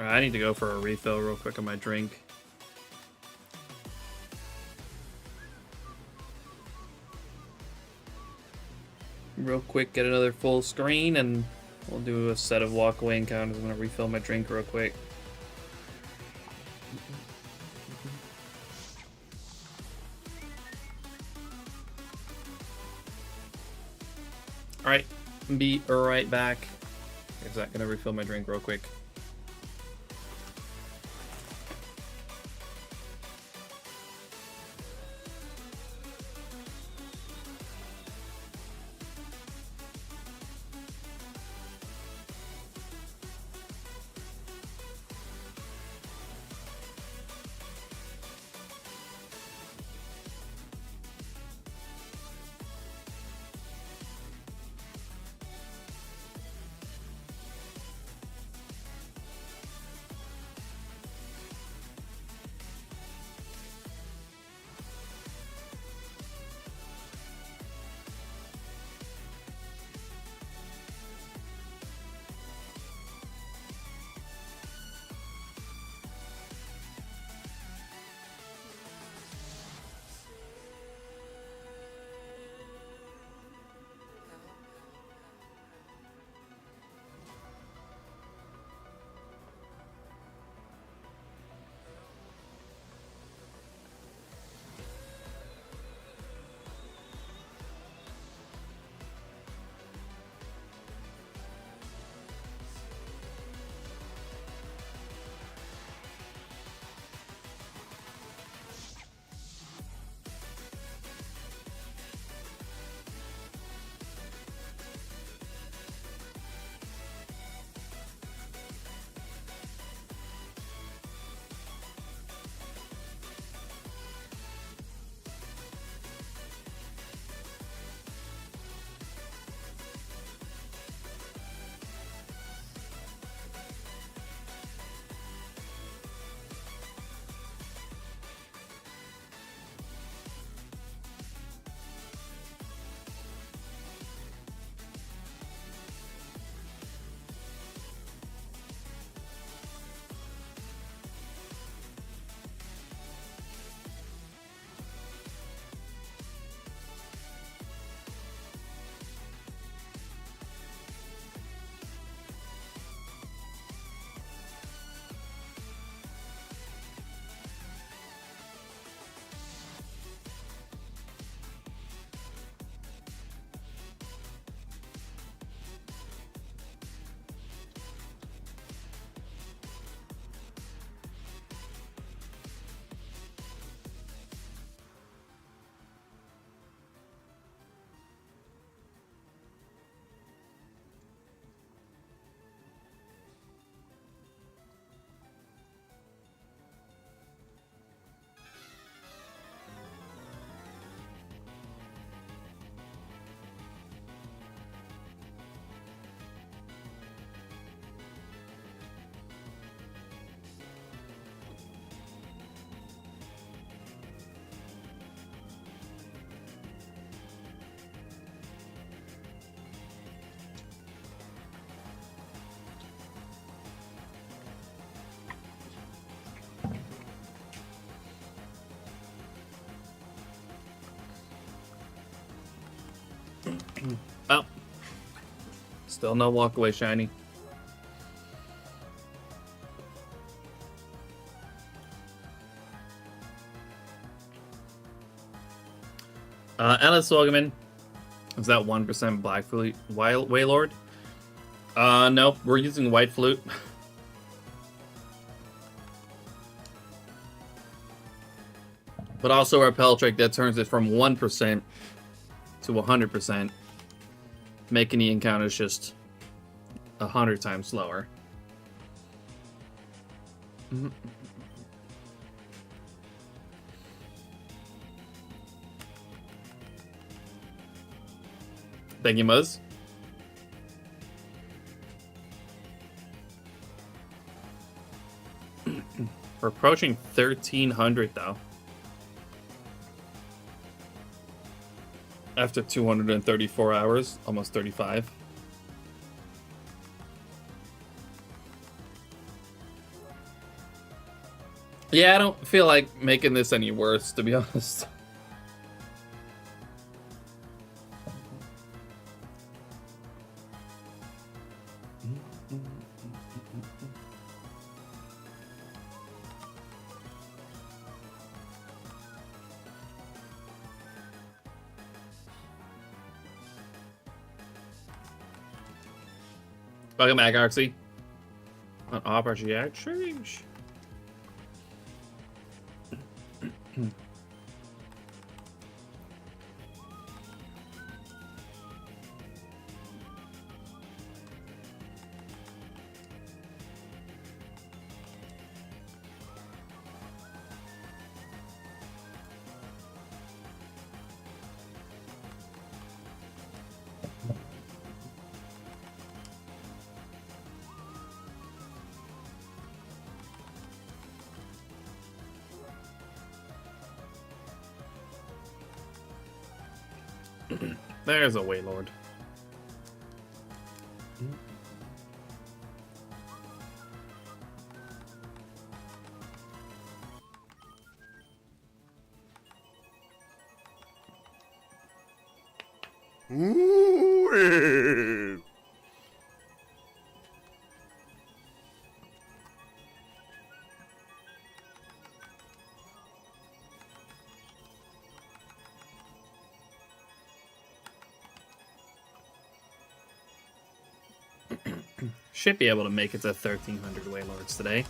Alright, I need to go for a refill real quick on my drink. Real quick, get another full screen, and we'll do a set of walkaway encounters. I'm gonna refill my drink real quick. Alright, be right back. Is that gonna refill my drink real quick? Well, still no walkaway shiny. Ellis Sogaman, is that 1% Black Flute Waylord? No, we're using White Flute. But also our Repel trick that turns it from 1% to 100%, making the encounters just 100 times slower. Thank you, Muzz. We're approaching 1,300 though. After 234 hours, almost 35. Yeah, I don't feel like making this any worse, to be honest. Welcome back, Arxie. On RPG Exchange. There's a Waylord. Ooh. Should be able to make it to 1,300 Waylords today.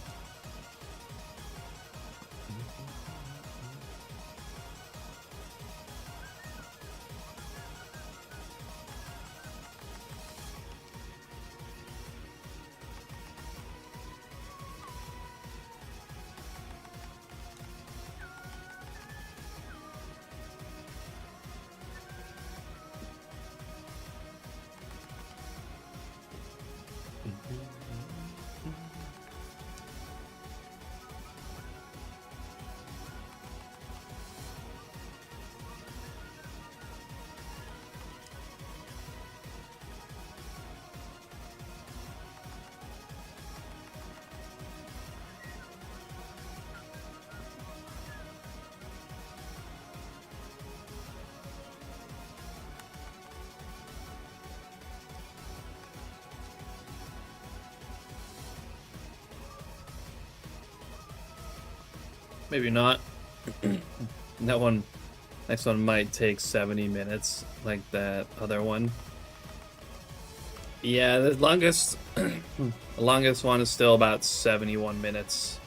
Maybe not. That one, next one might take 70 minutes, like that other one. Yeah, the longest, the longest one is still about 71 minutes.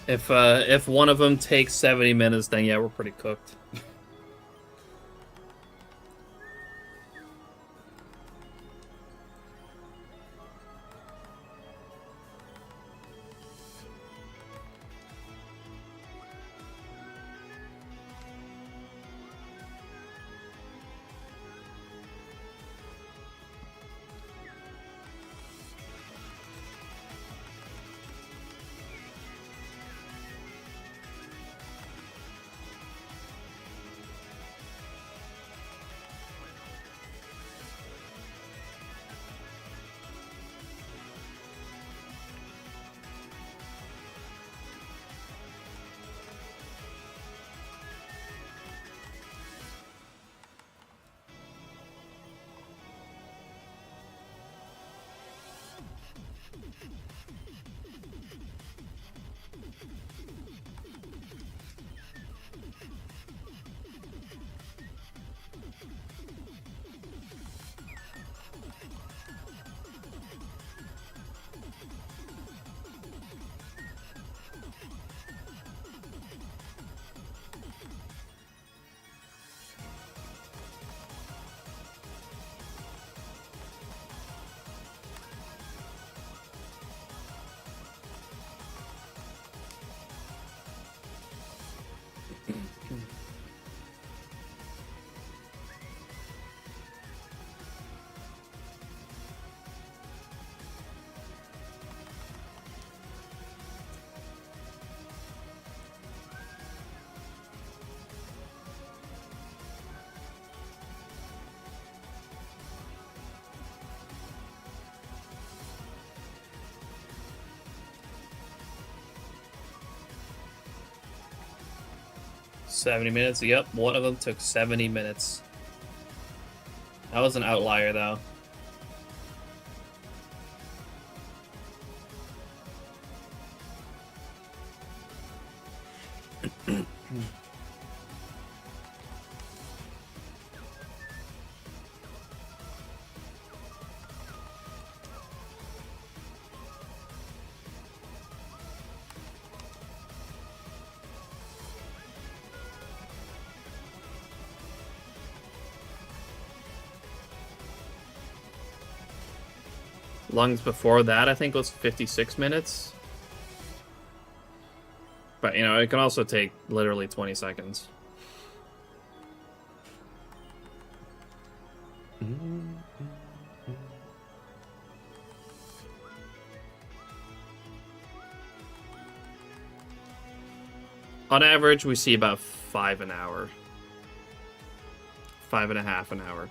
If one of them takes 70 minutes, then yeah, we're pretty cooked. 70 minutes. Yep, one of them took 70 minutes. That was an outlier, though. Lungs before that, I think, was 56 minutes. But, you know, it can also take literally 20 seconds. On average, we see about 5 an hour. 5.5 an hour.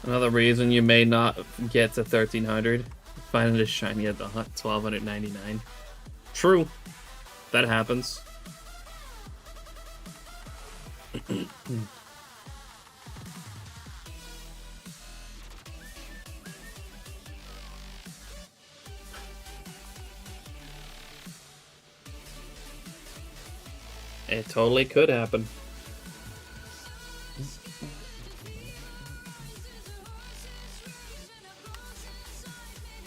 Another reason you may not get to 1300, find it as shiny at the 1299. True, that happens. It totally could happen.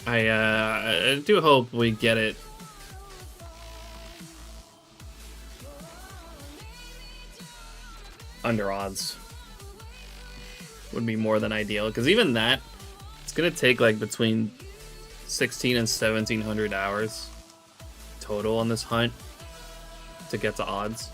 I do hope we get it. Under odds. Would be more than ideal, because even that, it's gonna take like between 16 and 1700 hours total on this hunt to get to odds.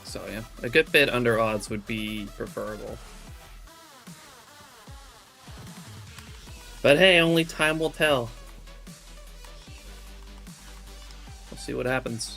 So yeah, a good bit under odds would be preferable. But hey, only time will tell. We'll see what happens.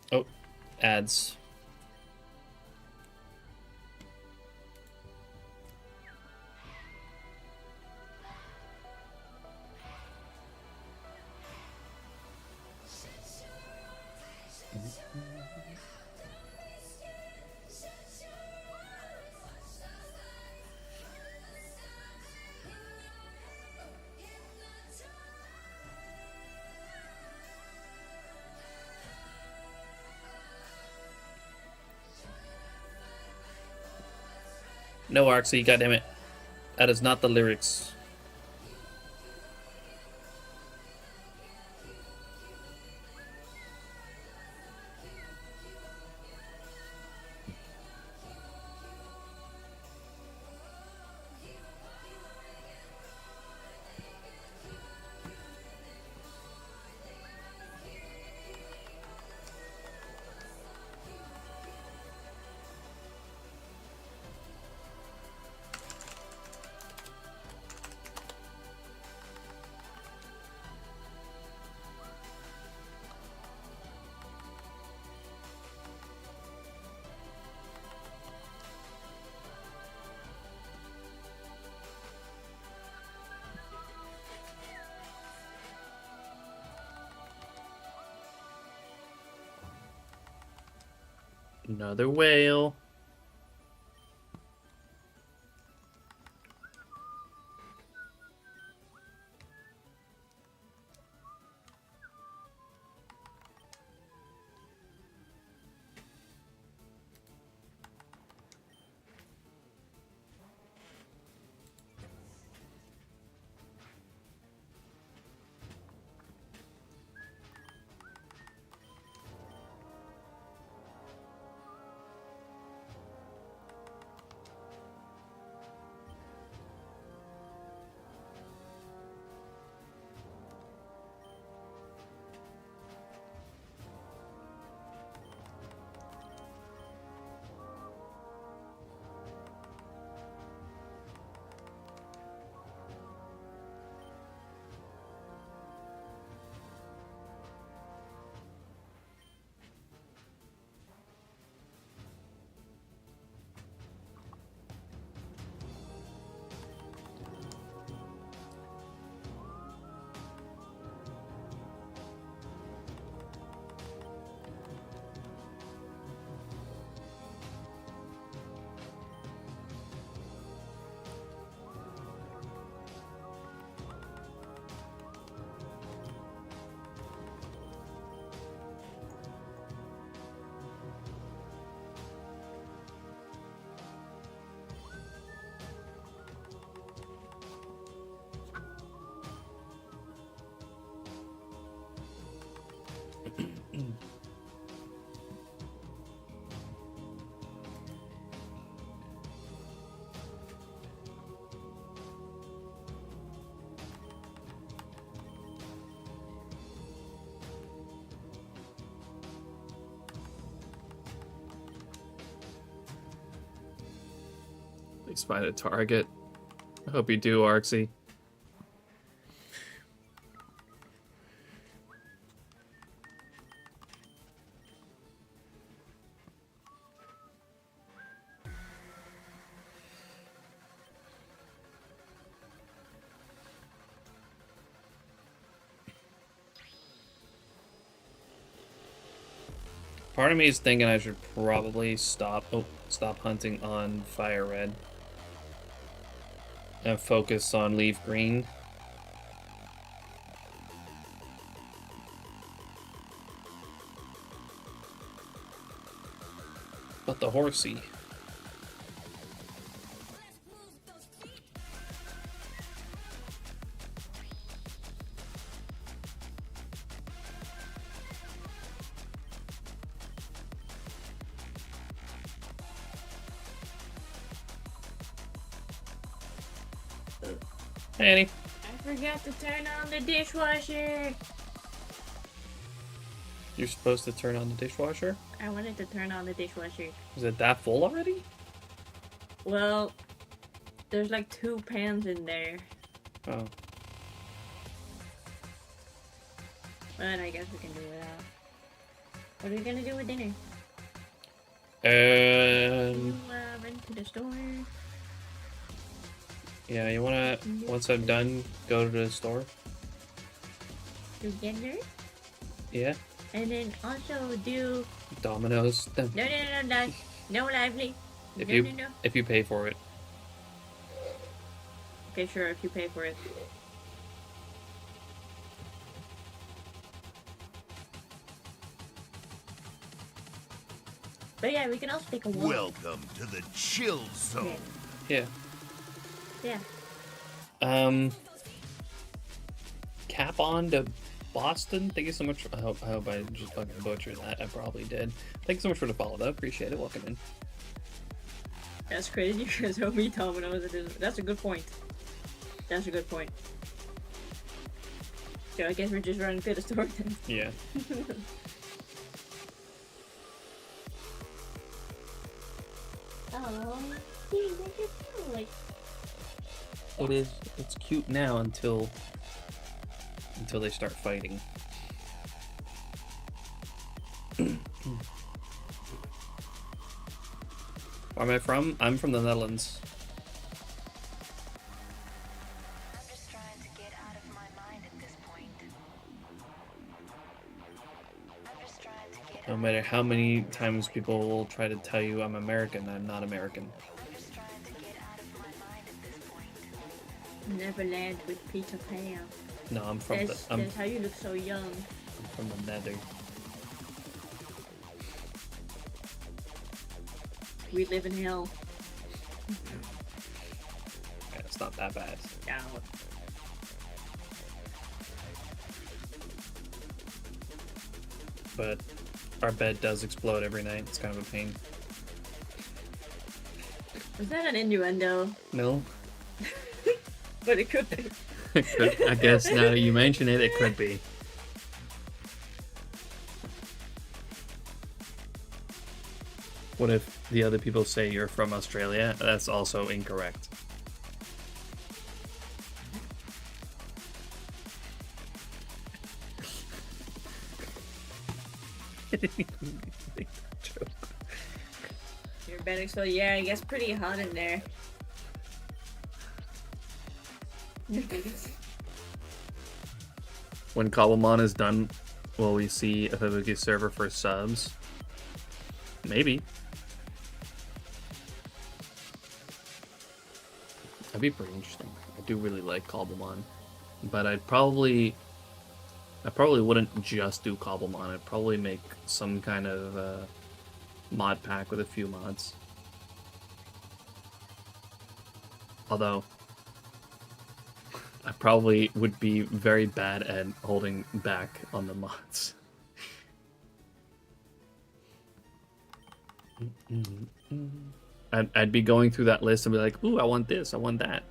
Oh, ads. No, Arxie, goddammit. That is not the lyrics. Another whale. Please find a target. I hope you do, Arxie. Part of me is thinking I should probably stop hunting on fire red and focus on leaf green. But the horsey. Hey, Annie. I forgot to turn on the dishwasher. You're supposed to turn on the dishwasher? I wanted to turn on the dishwasher. Is it that full already? Well, there's like 2 pans in there. Oh. But I guess we can do without. What are we gonna do with dinner? Run to the store. Yeah, you wanna, once I'm done, go to the store? Together? Yeah? And then also do Dominoes. no no lively. If no, you no, no. if you pay for it. Okay, sure, if you pay for it. But yeah, we can also take a walk. Welcome to the chill zone. Yeah. Yeah. Cap on to Boston. Thank you so much. I hope I just fucking butchered that. I probably did. Thank you so much for the follow, though. Appreciate it. Welcome in. That's crazy because homie Domino's. That's a good point. That's a good point. So I guess we're just running to the store then. Yeah. Oh, see, look at you, like. It is. It's cute now until they start fighting. Where am I from? I'm from the Netherlands. I'm just trying to get out of my mind at this point. I'm just trying to get No matter how many times people will try to tell you I'm American, I'm not American. I'm just trying to get out of my mind at this point. Neverland with Peter Pan. No, I'm from That's how you look so young. I'm from the Nether. We live in hell. Yeah, it's not that bad. Yeah. But our bed does explode every night. It's kind of a pain. Was that an innuendo? No? But it could be. I guess now that you mention it, it could be. What if the other people say you're from Australia? That's also incorrect. I didn't even make that joke. Your bed exploded. Yeah, it gets pretty hot in there. When Cobblemon is done, will we see a Fubuki server for subs? Maybe. That'd be pretty interesting. I do really like Cobblemon, but I probably wouldn't just do Cobblemon. I'd probably make some kind of mod pack with a few mods. Although I probably would be very bad at holding back on the mods. I'd be going through that list and be like, ooh, I want this, I want that.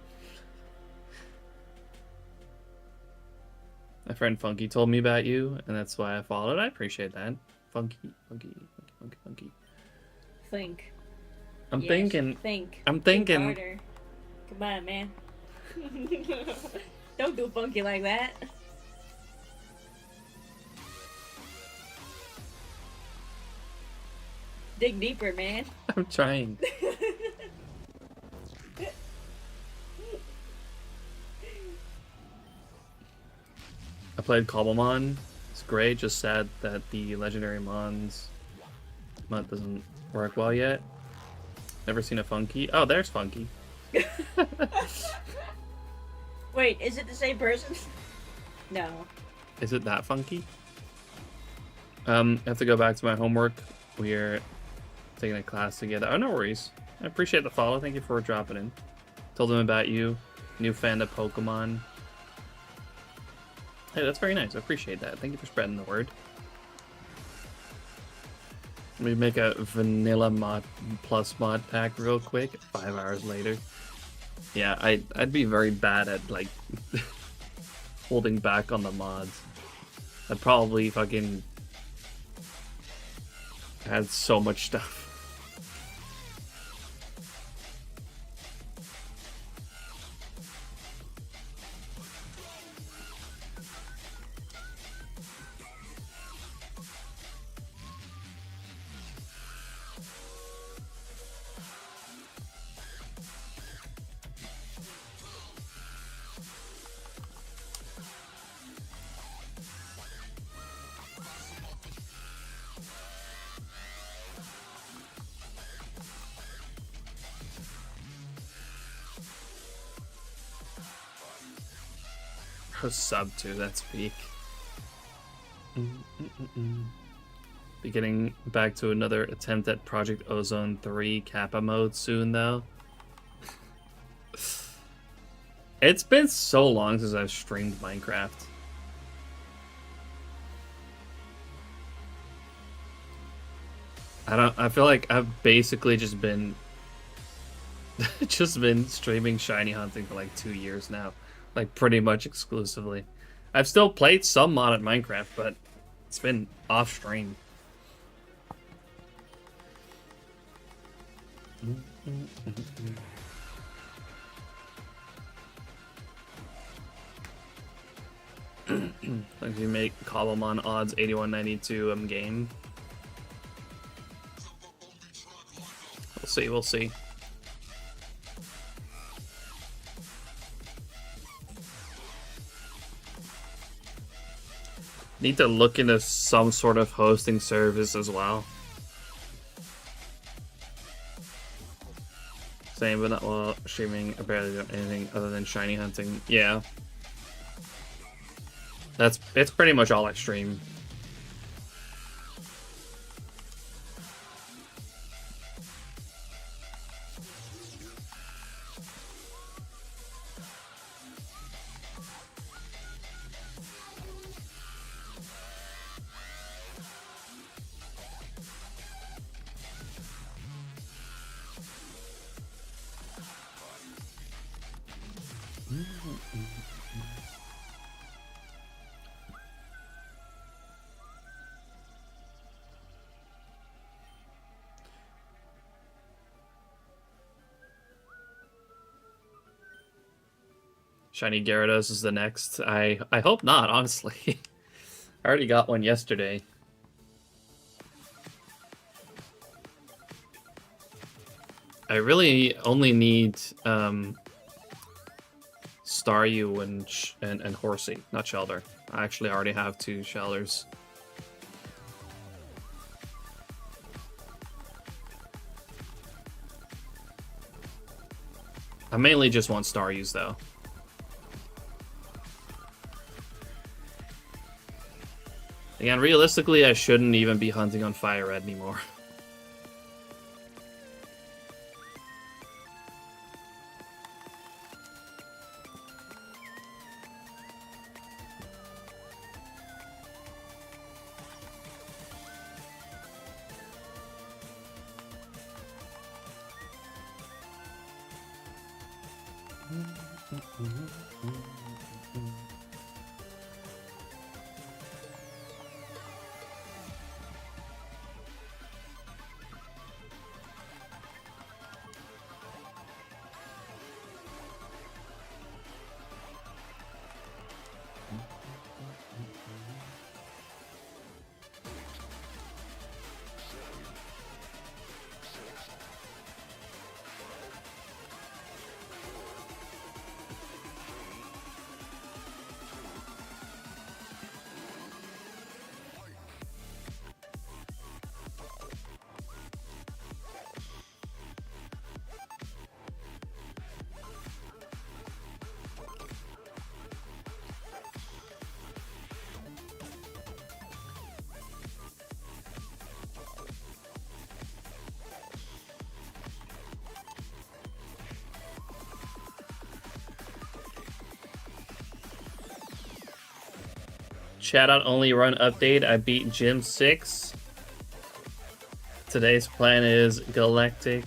My friend Funky told me about you, and that's why I followed. I appreciate that. Funky. Think. I'm Yes, thinking. Think. I'm thinking. Think harder. Come on, man. Don't do funky like that. Dig deeper, man. I'm trying. I played Cobblemon. It's great, just sad that the legendary mod doesn't work well yet. Never seen a Funky. Oh, there's Funky. Wait, is it the same person? No. Is it that Funky? I have to go back to my homework. We're taking a class together. Oh, no worries. I appreciate the follow. Thank you for dropping in. Told them about you. New fan of Pokemon. Hey, that's very nice. I appreciate that. Thank you for spreading the word. Let me make a vanilla mod plus mod pack real quick. 5 hours later. Yeah, I'd be very bad at like holding back on the mods. I'd probably fucking had so much stuff. Sub 2, that's peak. Be getting back to another attempt at Project Ozone 3 Kappa mode soon, though. It's been so long since I've streamed Minecraft. I feel like I've basically just been streaming shiny hunting for like 2 years now. Like pretty much exclusively. I've still played some modded Minecraft, but it's been off stream. Like you make Cobblemon odds 81.92 game. We'll see. Need to look into some sort of hosting service as well. Same, but not while streaming. I barely do anything other than shiny hunting. Yeah. It's pretty much all I stream. Shiny Gyarados is the next. I hope not, honestly. I already got one yesterday. I really only need Staryu and Horsey, not Shellder. I actually already have 2 Shelders. I mainly just want Staryus though. Again, realistically, I shouldn't even be hunting on Fire Red anymore. Chat out only run update. I beat Gym 6. Today's plan is Galactic,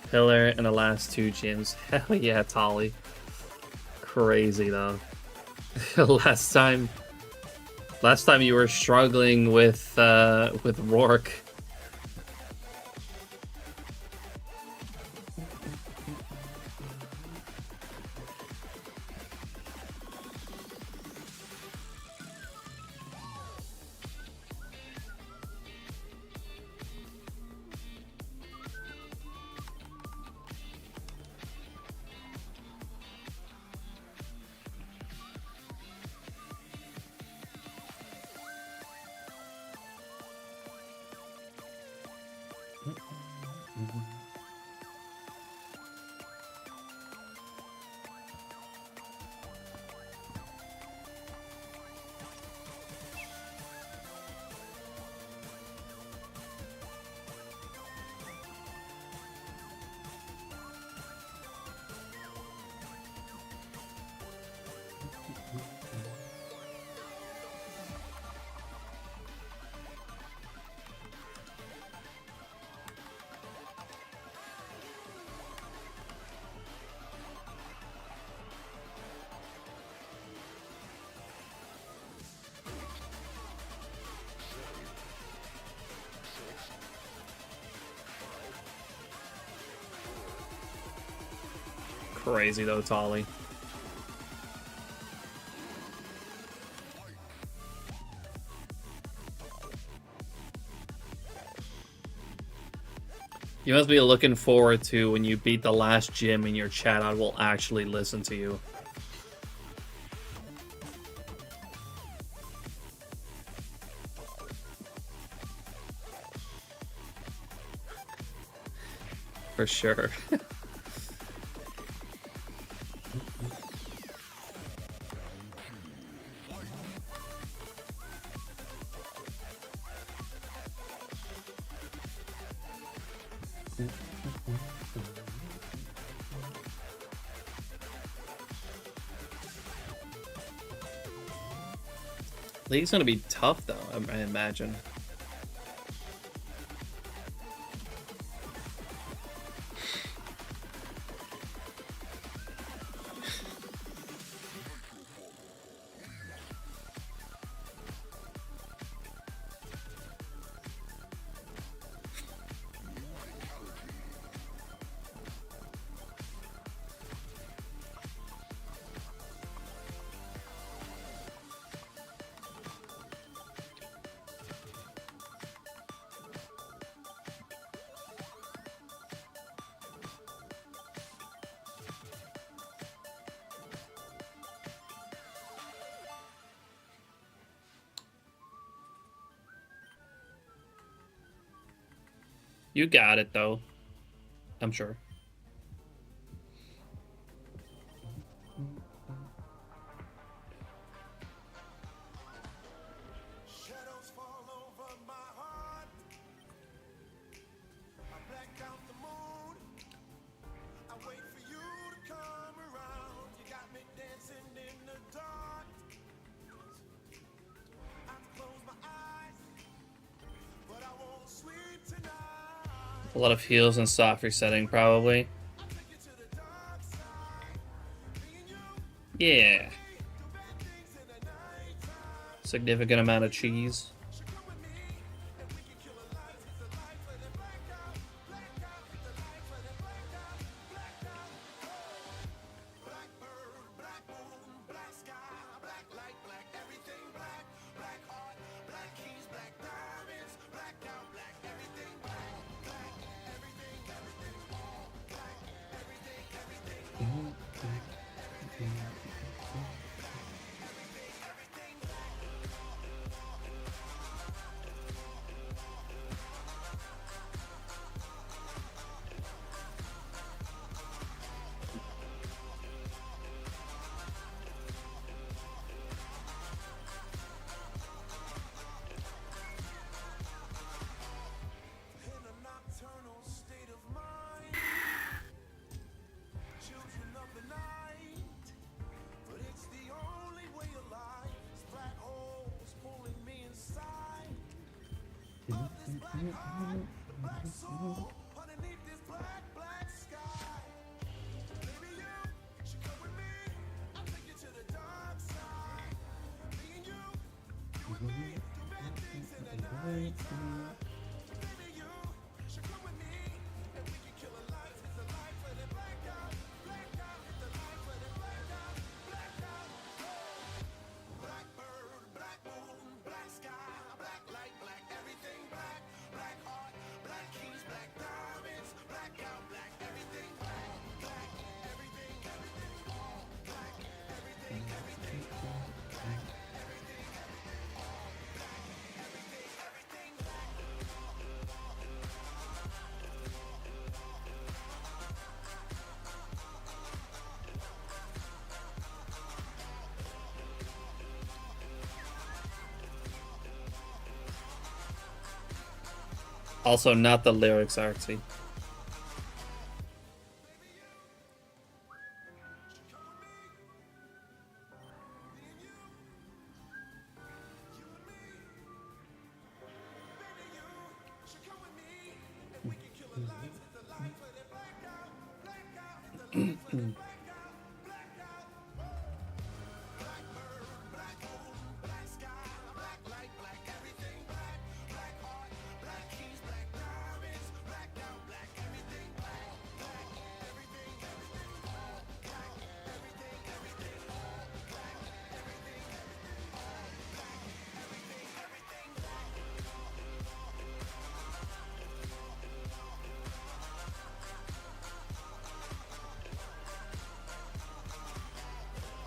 Pillar, and the last 2 gyms. Hell yeah, Tolly. Crazy though. last time you were struggling with Rourke. crazy though, Tolly. You must be looking forward to when you beat the last gym and your chat out will actually listen to you. For sure. League's gonna be tough though, I imagine. You got it, though. I'm sure. Shadows fall over my heart. I black out the moon. I wait for you to come around. You got me dancing in the dark. I close my eyes, but I won't sleep tonight. A lot of heals and soft resetting, probably. Yeah. Significant amount of cheese. Also, not the lyrics, Artsy.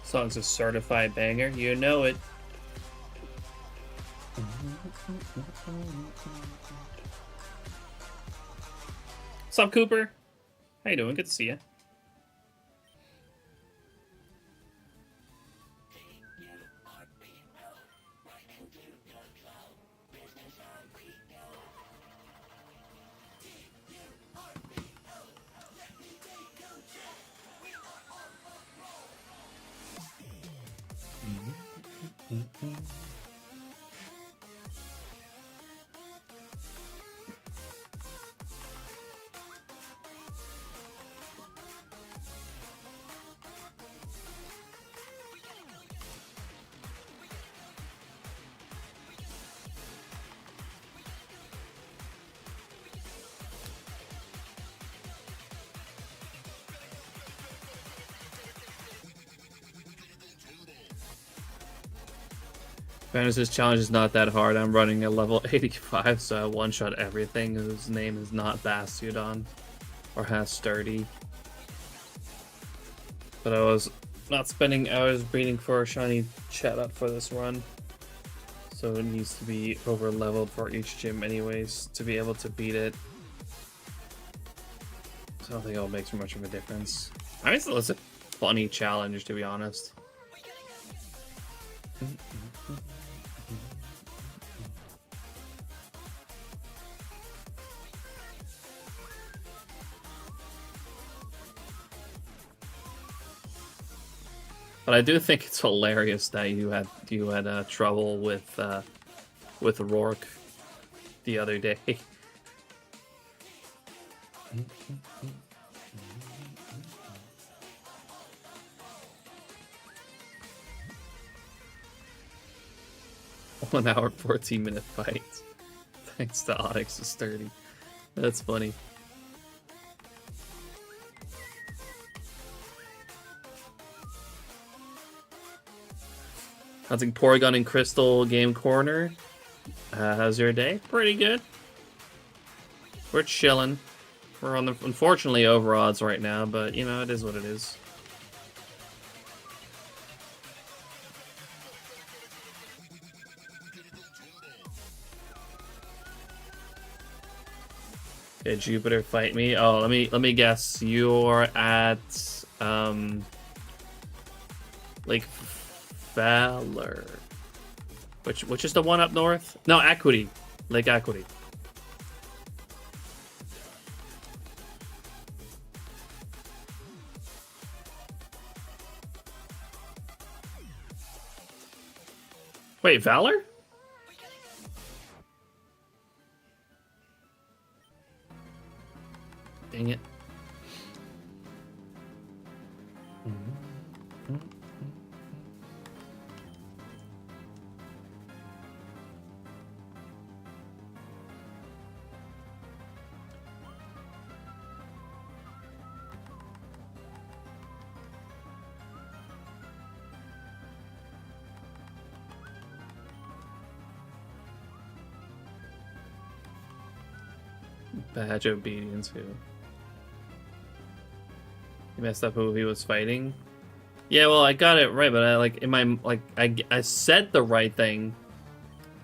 Song's a certified banger. You know it. What's up, Cooper? How you doing? Good to see you. Fairness, challenge is not that hard. I'm running a level 85, so I one-shot everything whose name is not Bastiodon or has Sturdy. But I was not spending hours breeding for a shiny Chatot for this run. So it needs to be over-leveled for each gym anyways to be able to beat it. So I don't think it'll make much of a difference. I mean, it's a funny challenge, to be honest. But I do think it's hilarious that you had trouble with Rourke the other day. One hour, 14-minute fight. Thanks to Onyx is 30. That's funny. Hunting Porygon and Crystal Game Corner. How's your day? Pretty good. We're chilling. We're on the unfortunately over odds right now, but you know, it is what it is. Okay, Jupiter, fight me. Oh, let me guess. You're at Lake Valor. Which is the one up north? No, Equity. Lake Equity. Wait, Valor? Dang it. Badge of obedience. Who? He messed up who he was fighting. Yeah, well, I got it right, but I I said the right thing,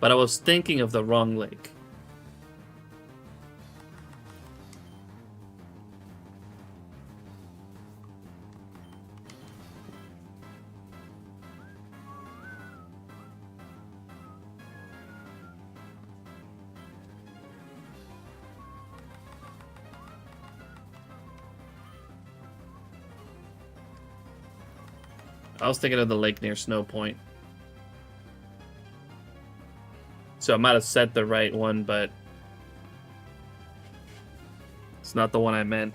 but I was thinking of the wrong lake. I was thinking of the lake near Snow Point. So I might have said the right one, but it's not the one I meant.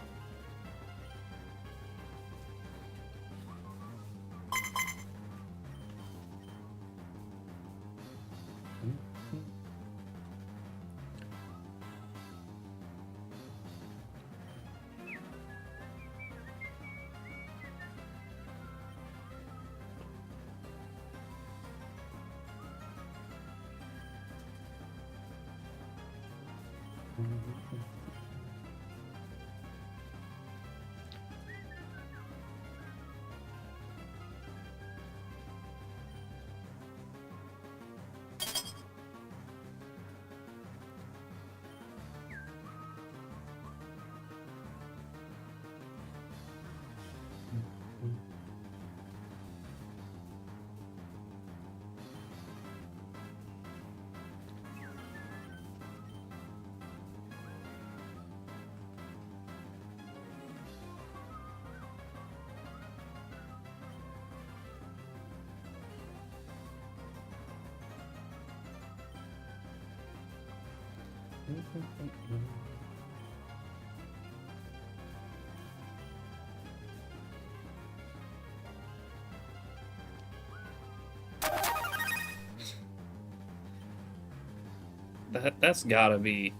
That's gotta be.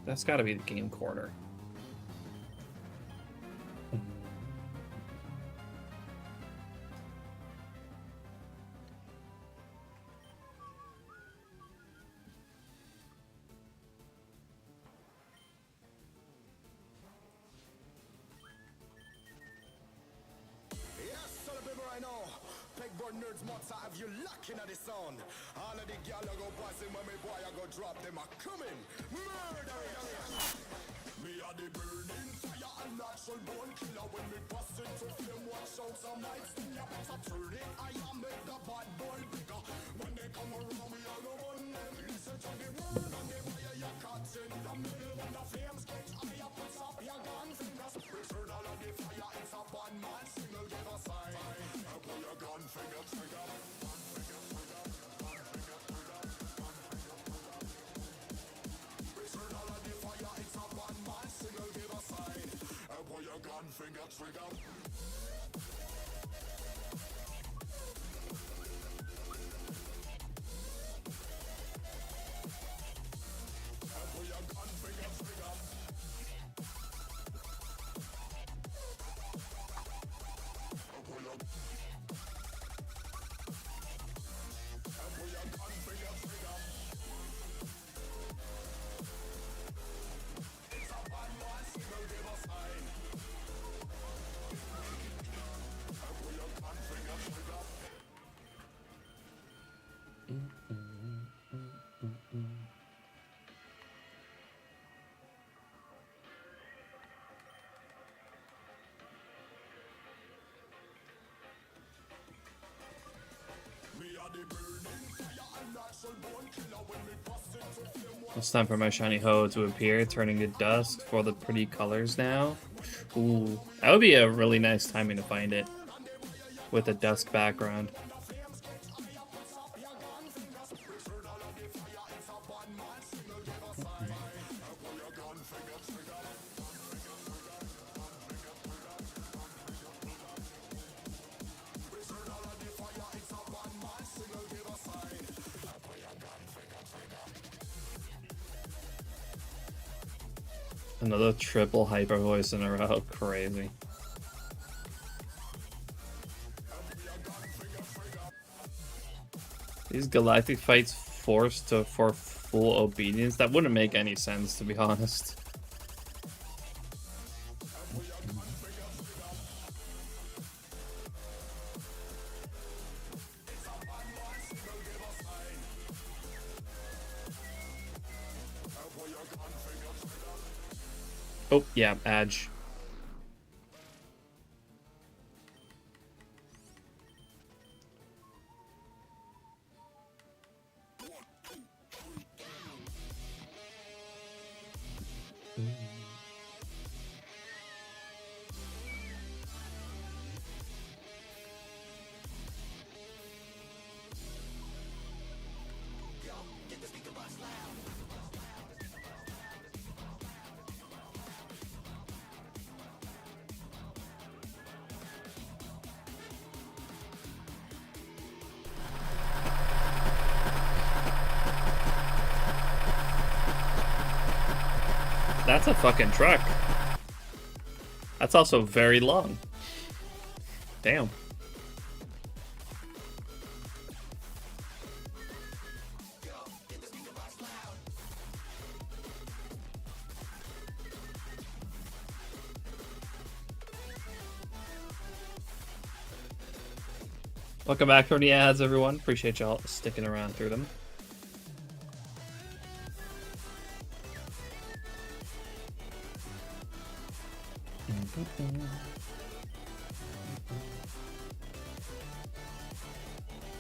That's gotta be the game corner. Yes, so the baby right now. Pegboard nerds must have you locking at the sound. All of the gal go passing when me boy I go drop them a coming. Murder. Me a the burning fire and natural born killer when me bust it to flame. Watch out some nights then you better turn it. I am make the bad boy bigger. When they come around me I go on them. Listen to the word and the fire you caught in the middle when the flames catch higher. Put up your gun fingers. Return all of the fire. It's a bad man signal give a sign. Pull your gun finger trigger. Return all of the fire. It's a bad man signal give a sign. Pull your gun finger trigger. Pull your gun finger trigger. Pull your gun finger trigger. It's a bad man signal give a sign. Pull your gun finger trigger. Me a the burning fire and natural born killer when me bust into flame. It's time for my shiny hoe to appear, turning to dust for the pretty colors now. Ooh, that would be a really nice timing to find it with a dusk background. Another triple hyper voice in a row, crazy. These galactic fights forced for full obedience? That wouldn't make any sense, to be honest. Oh, yeah, Adge. That's a fucking truck. That's also very long. Damn. Welcome back from the ads, everyone. Appreciate y'all sticking around through them.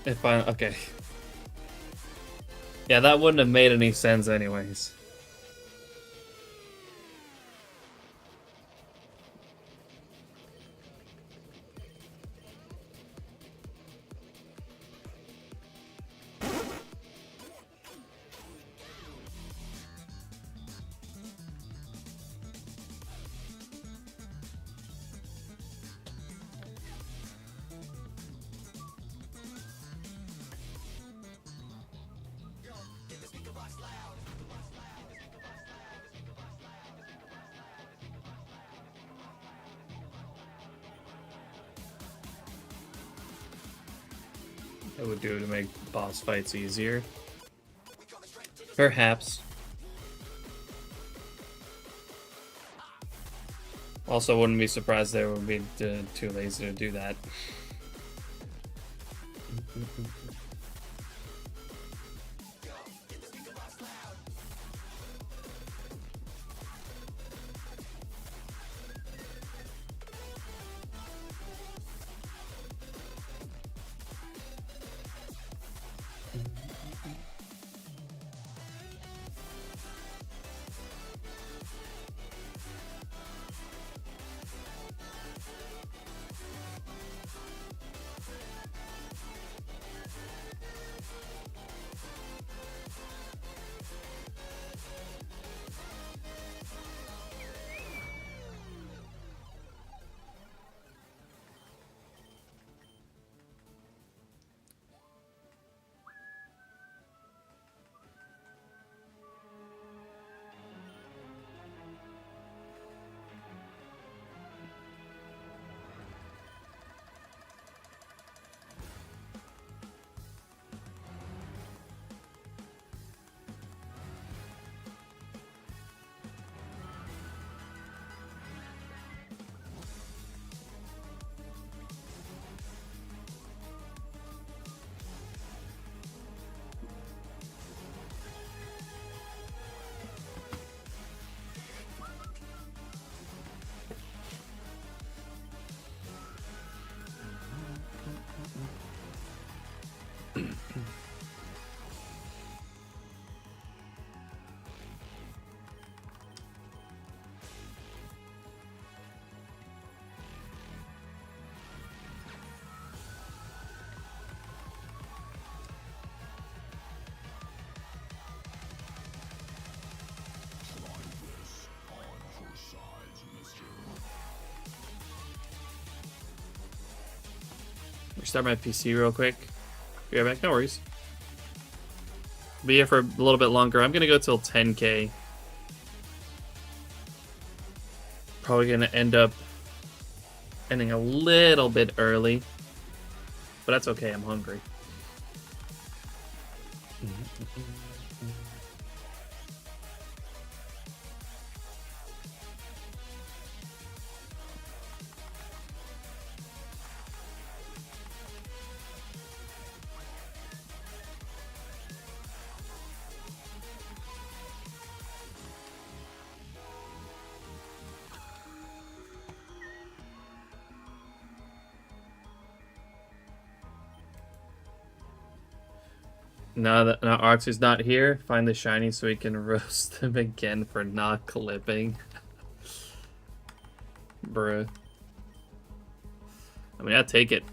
If I okay. Yeah, that wouldn't have made any sense anyways. it would do to make boss fights easier. Perhaps. Also, wouldn't be surprised they would be too lazy to do that. Restart my PC real quick. Be right back, no worries. Be here for a little bit longer. I'm gonna go till 10k. Probably gonna end up ending a little bit early. But that's okay, I'm hungry. Now that Artsy's not here, find the shiny so we can roast them again for not clipping. Bruh. I mean, I'd take it.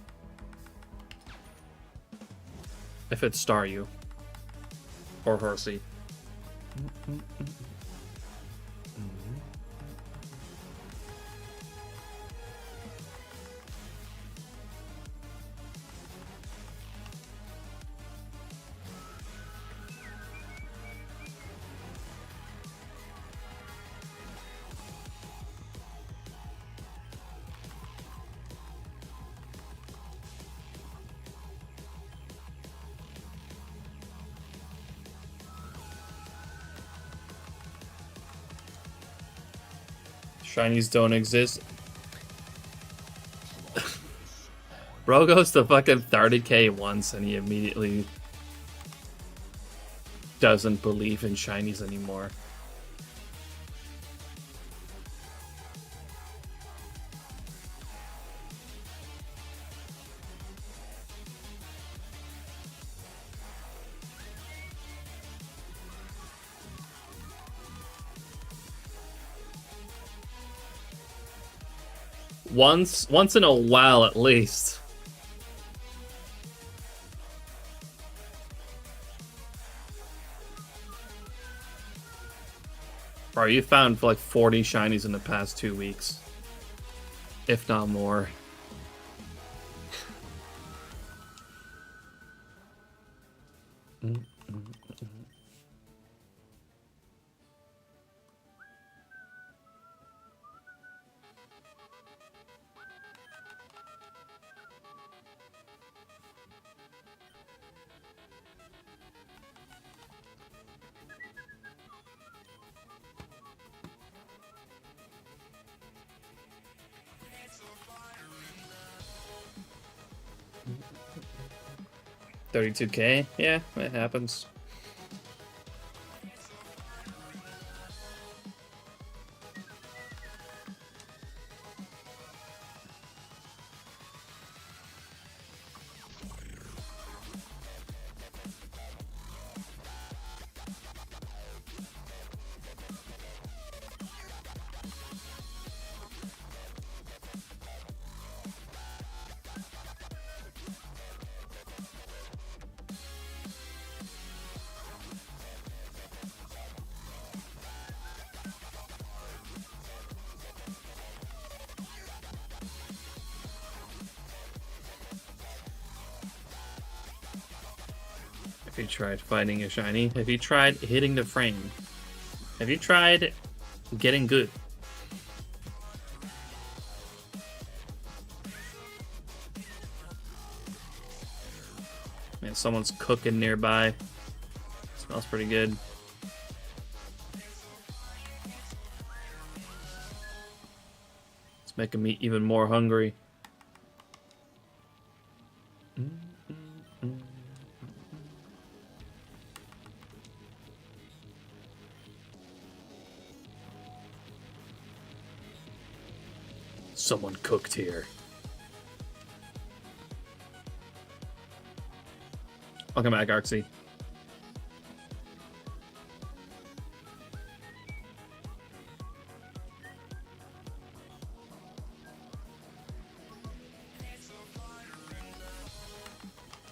If it's Staryu. Or Horsey. Shinies don't exist. Bro goes to fucking 30k once and he immediately doesn't believe in shinies anymore. Once in a while at least. Bro, you found like 40 shinies in the past 2 weeks. If not more. 32K? Yeah, it happens. Have you tried finding a shiny? Have you tried hitting the frame? Have you tried getting good? Man, someone's cooking nearby. Smells pretty good. It's making me even more hungry. Someone cooked here. Welcome back, Arxie.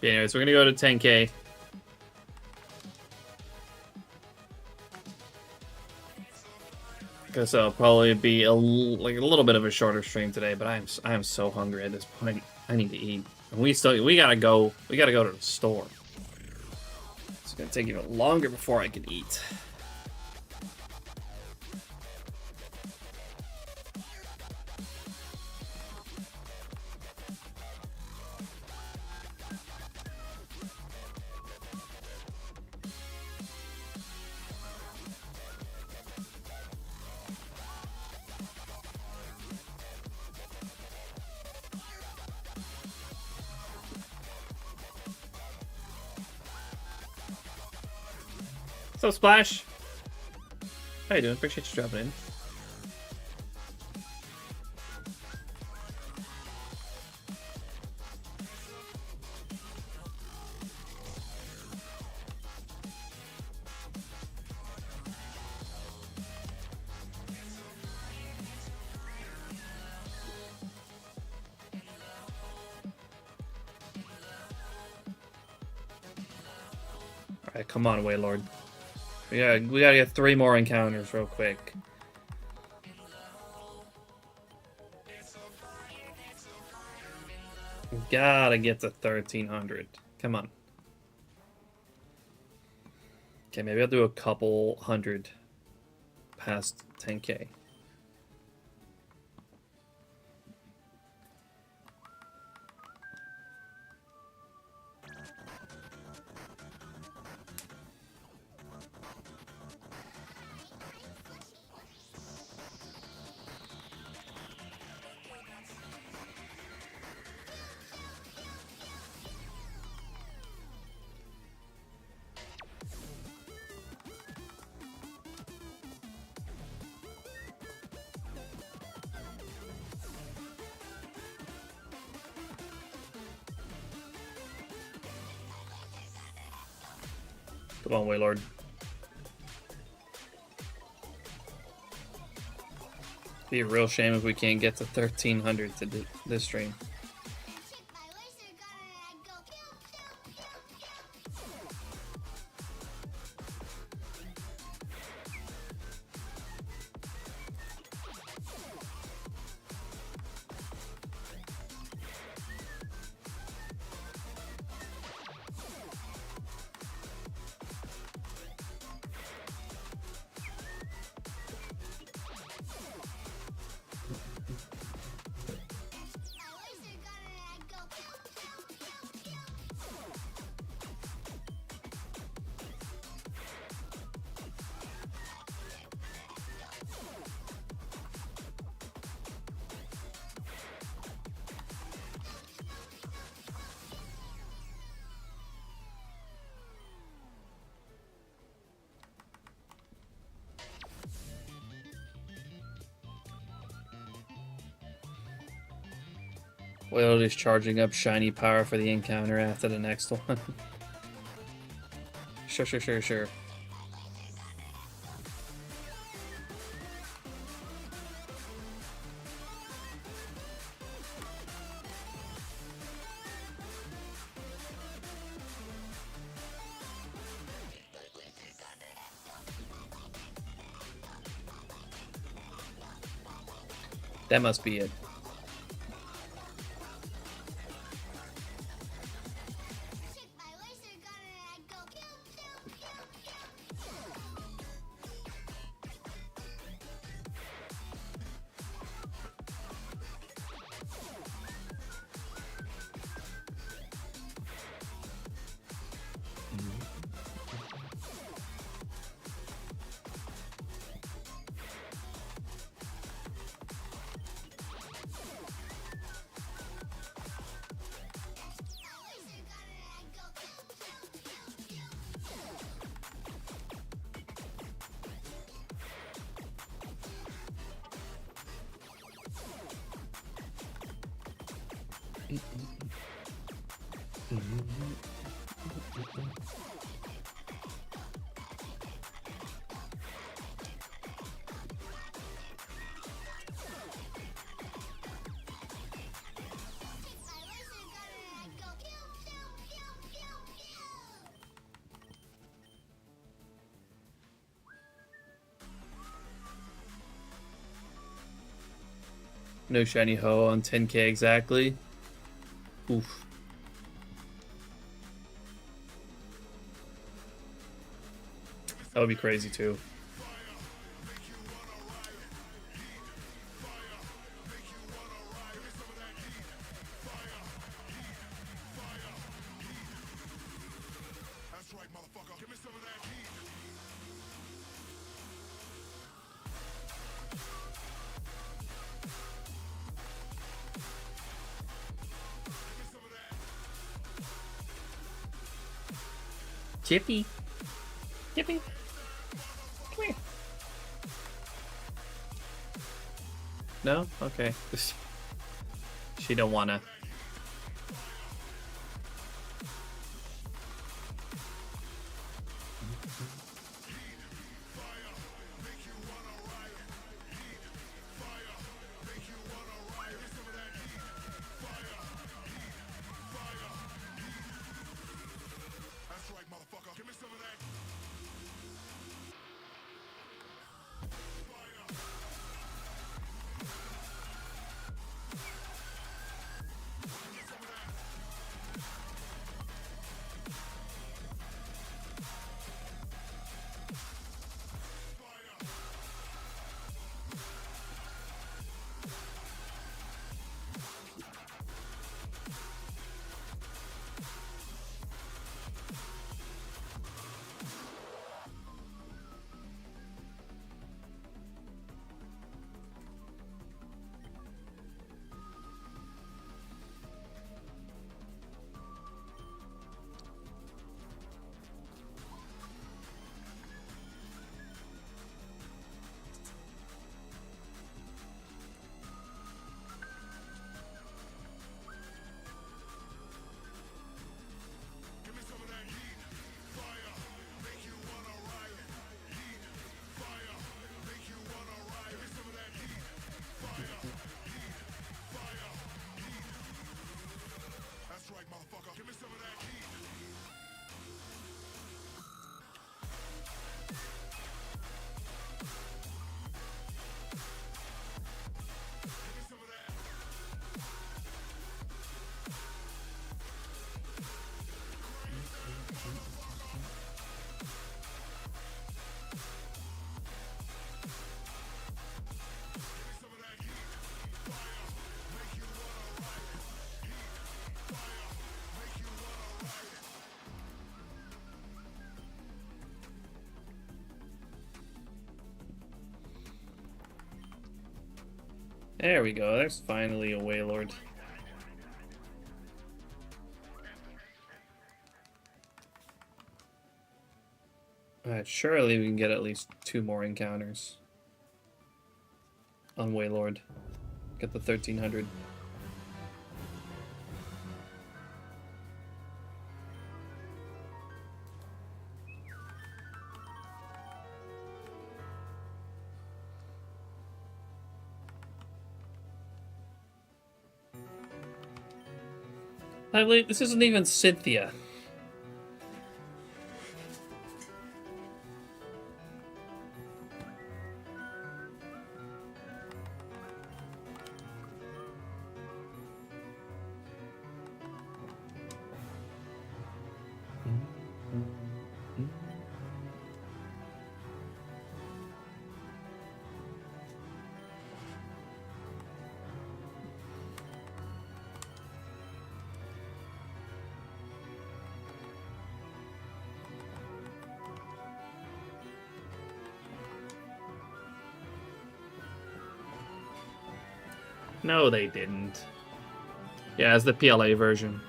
Yeah, anyways, we're gonna go to 10K. Guess I'll probably be a little bit of a shorter stream today, but I am so hungry at this point. I need to eat. And we gotta go to the store. It's gonna take even longer before I can eat. What's up, Splash? How you doing? Appreciate you dropping in. Alright, come on, Waylord. We gotta get 3 more encounters real quick. We gotta get to 1300. Come on. Okay, maybe I'll do a couple hundred past 10K. Come on, Waylord. Be a real shame if we can't get to 1300 to do this stream. Wailord is charging up shiny power for the encounter after the next one. Sure. That must be it. No shiny ho on 10k exactly. Oof. That would be crazy too. That's right, motherfucker. Give me some of that heat. Chippy. Come here. No? Okay. She don't wanna. That's right, motherfucker. Give me some of that. Give me some of that heat. Fire. Make you wanna riot. Heat. Fire. Make you wanna riot. Give me some of that heat. Fire. Heat. Fire. Heat. That's right, motherfucker. Give me some of that heat. Give me some of that. There we go. There's finally a Wailord. Alright, surely we can get at least 2 more encounters on Wailord. Get the 1300. Lively, this isn't even Cynthia. No, they didn't. Yeah, it's the PLA version.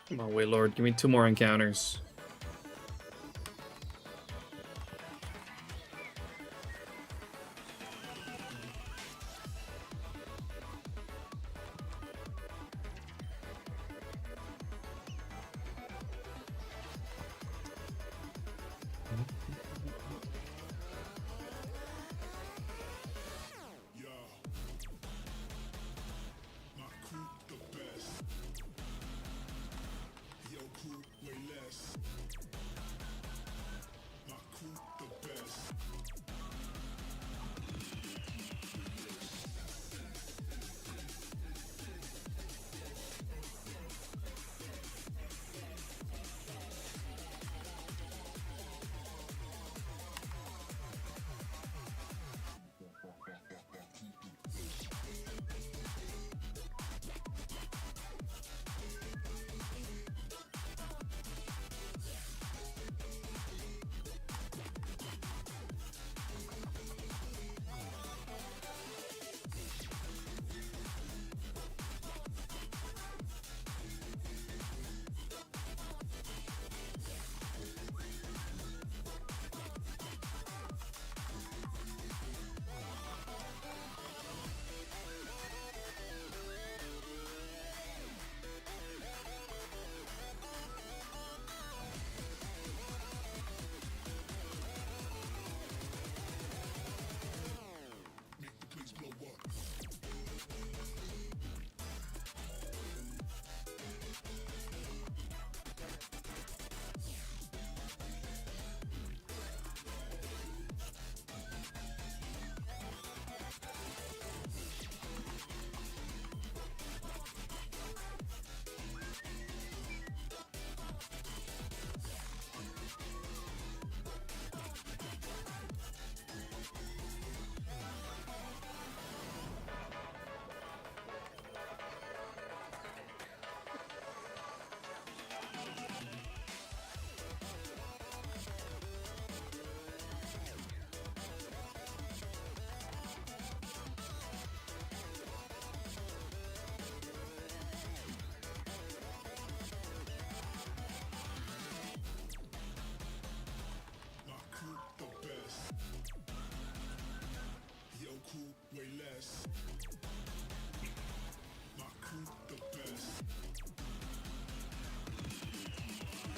Come on, Waylord, give me 2 more encounters.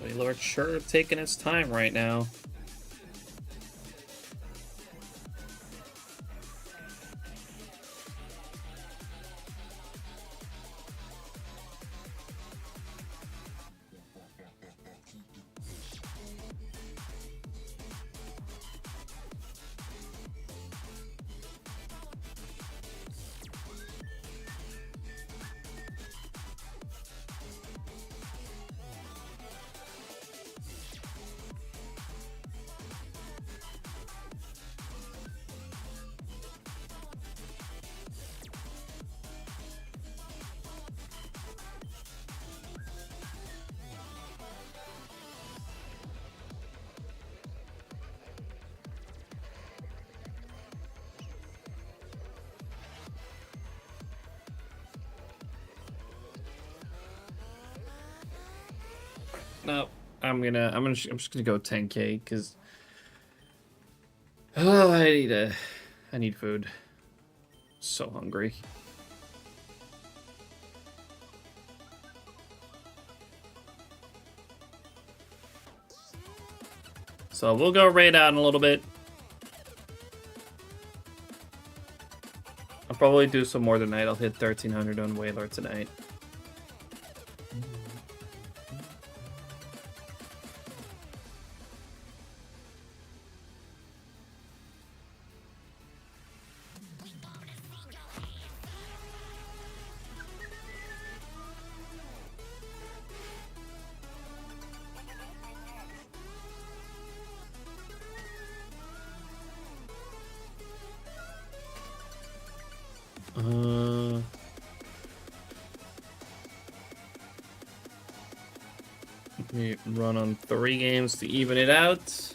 Waylord sure taking his time right now. No, I'm just gonna go 10K because I need food. So hungry. So we'll go raid out in a little bit. I'll probably do some more tonight. I'll hit 1300 on Waylord tonight. We run on 3 games to even it out.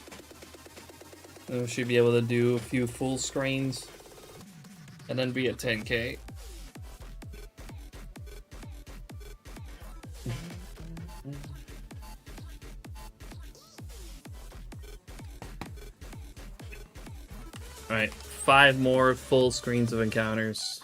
We should be able to do a few full screens and then be at 10K. Alright, 5 more full screens of encounters.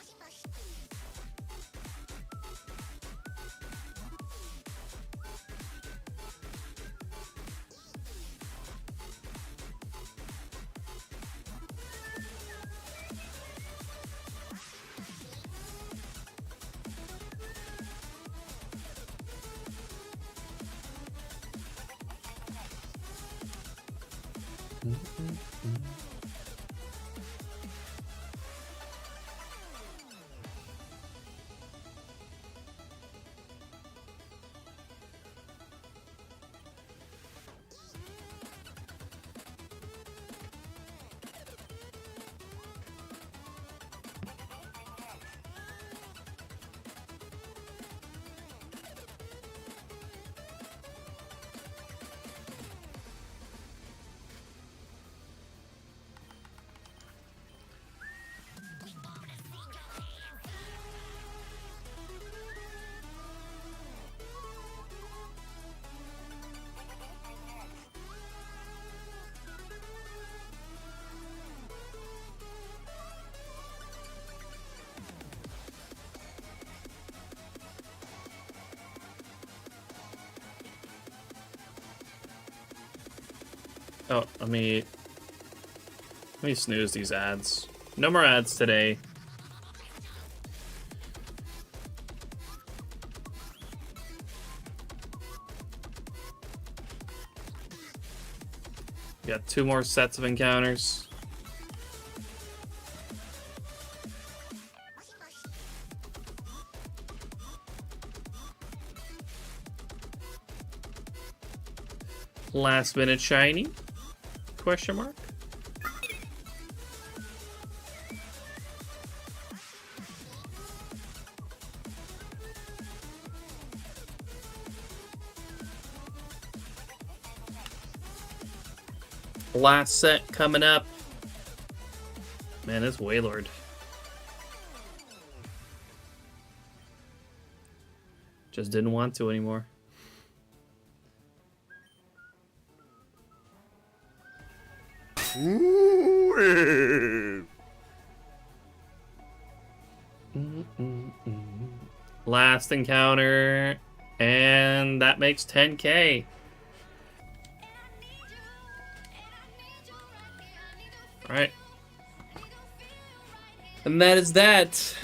Oh, let me snooze these ads. No more ads today. Got 2 more sets of encounters. Last minute shiny? Question mark? Last set coming up. Man, it's Wailord. Just didn't want to anymore. Last encounter, and that makes 10k. Alright. And that is that.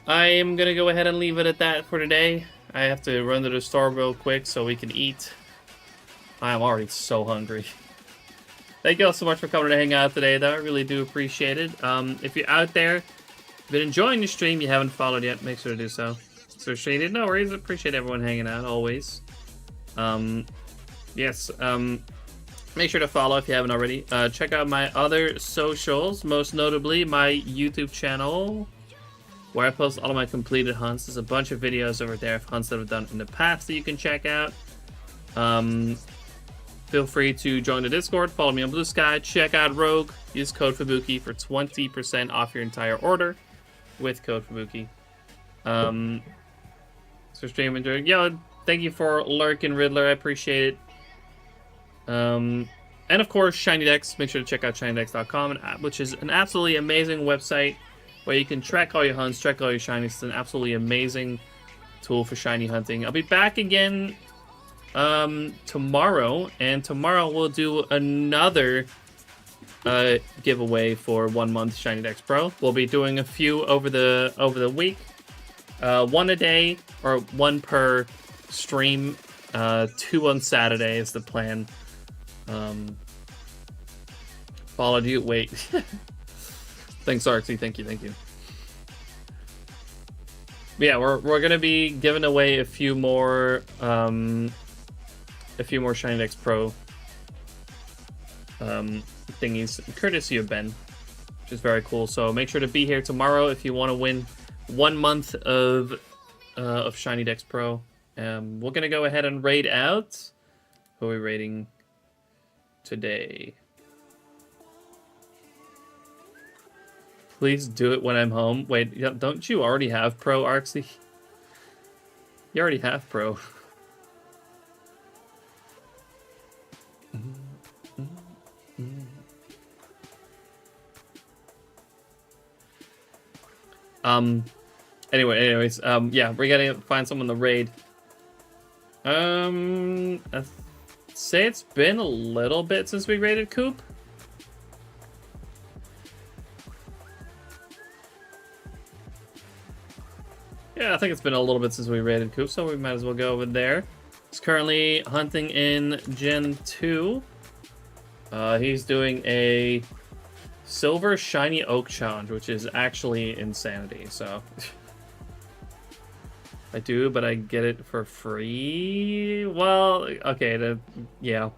I am gonna go ahead and leave it at that for today. I have to run to the store real quick so we can eat. I'm already so hungry. Thank you all so much for coming to hang out today, though. I really do appreciate it. If you're out there, been enjoying the stream, you haven't followed yet, make sure to do so. So Shady, no worries. Appreciate everyone hanging out always. Yes. Make sure to follow if you haven't already. Check out my other socials, most notably my YouTube channel, where I post all of my completed hunts. There's a bunch of videos over there of hunts that I've done in the past that you can check out. Feel free to join the Discord, follow me on Blue Sky, check out Rogue, use code Fubuki for 20% off your entire order with code Fubuki. So stream enjoying. Yo, thank you for lurking, Riddler. I appreciate it. And of course, SHINYDEX. Make sure to check out SHINYDEX.com, which is an absolutely amazing website where you can track all your hunts, track all your shinies. It's an absolutely amazing tool for shiny hunting. I'll be back again tomorrow, and tomorrow we'll do another giveaway for 1 month SHINYDEX Pro. We'll be doing a few over the week, 1 a day or 1 per stream. 2 on Saturday is the plan. Followed you. Wait. Thanks, Artsy. Thank you. But yeah, we're gonna be giving away a few more SHINYDEX Pro thingies, courtesy of Ben, which is very cool. So make sure to be here tomorrow if you want to win 1 month of SHINYDEX Pro. We're gonna go ahead and raid out. Who are we raiding today? Please do it when I'm home. Wait, don't you already have Pro, Artsy? You already have Pro. Anyways, yeah, we're gonna find someone to raid. I'd say it's been a little bit since we raided Coop. Yeah, I think it's been a little bit since we raided Coop, so we might as well go over there. He's currently hunting in Gen 2. He's doing a silver shiny oak challenge, which is actually insanity. So I do, but I get it for free. Well, okay, yeah.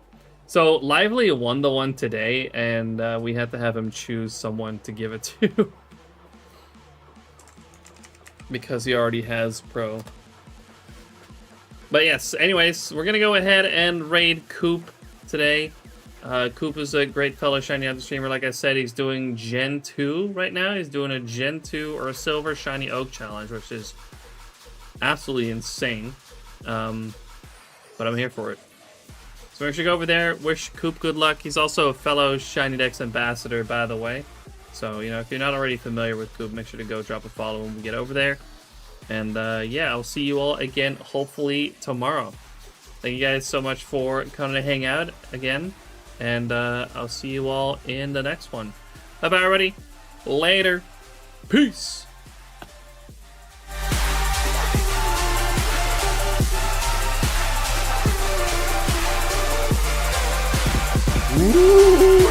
So Lively won the one today, and we had to have him choose someone to give it to because he already has pro. But yes, anyways, we're gonna go ahead and raid Coop today. Coop is a great fellow shiny other streamer. Like I said, he's doing Gen 2 right now. He's doing a Gen 2 or a silver shiny oak challenge, which is absolutely insane. But I'm here for it. So make sure you go over there, wish Coop good luck. He's also a fellow SHINYDEX ambassador, by the way. So, you know, if you're not already familiar with Coop, make sure to go drop a follow when we get over there. And yeah, I'll see you all again, hopefully tomorrow. Thank you guys so much for coming to hang out again. And I'll see you all in the next one. Bye-bye, everybody. Later. Peace. Ooh,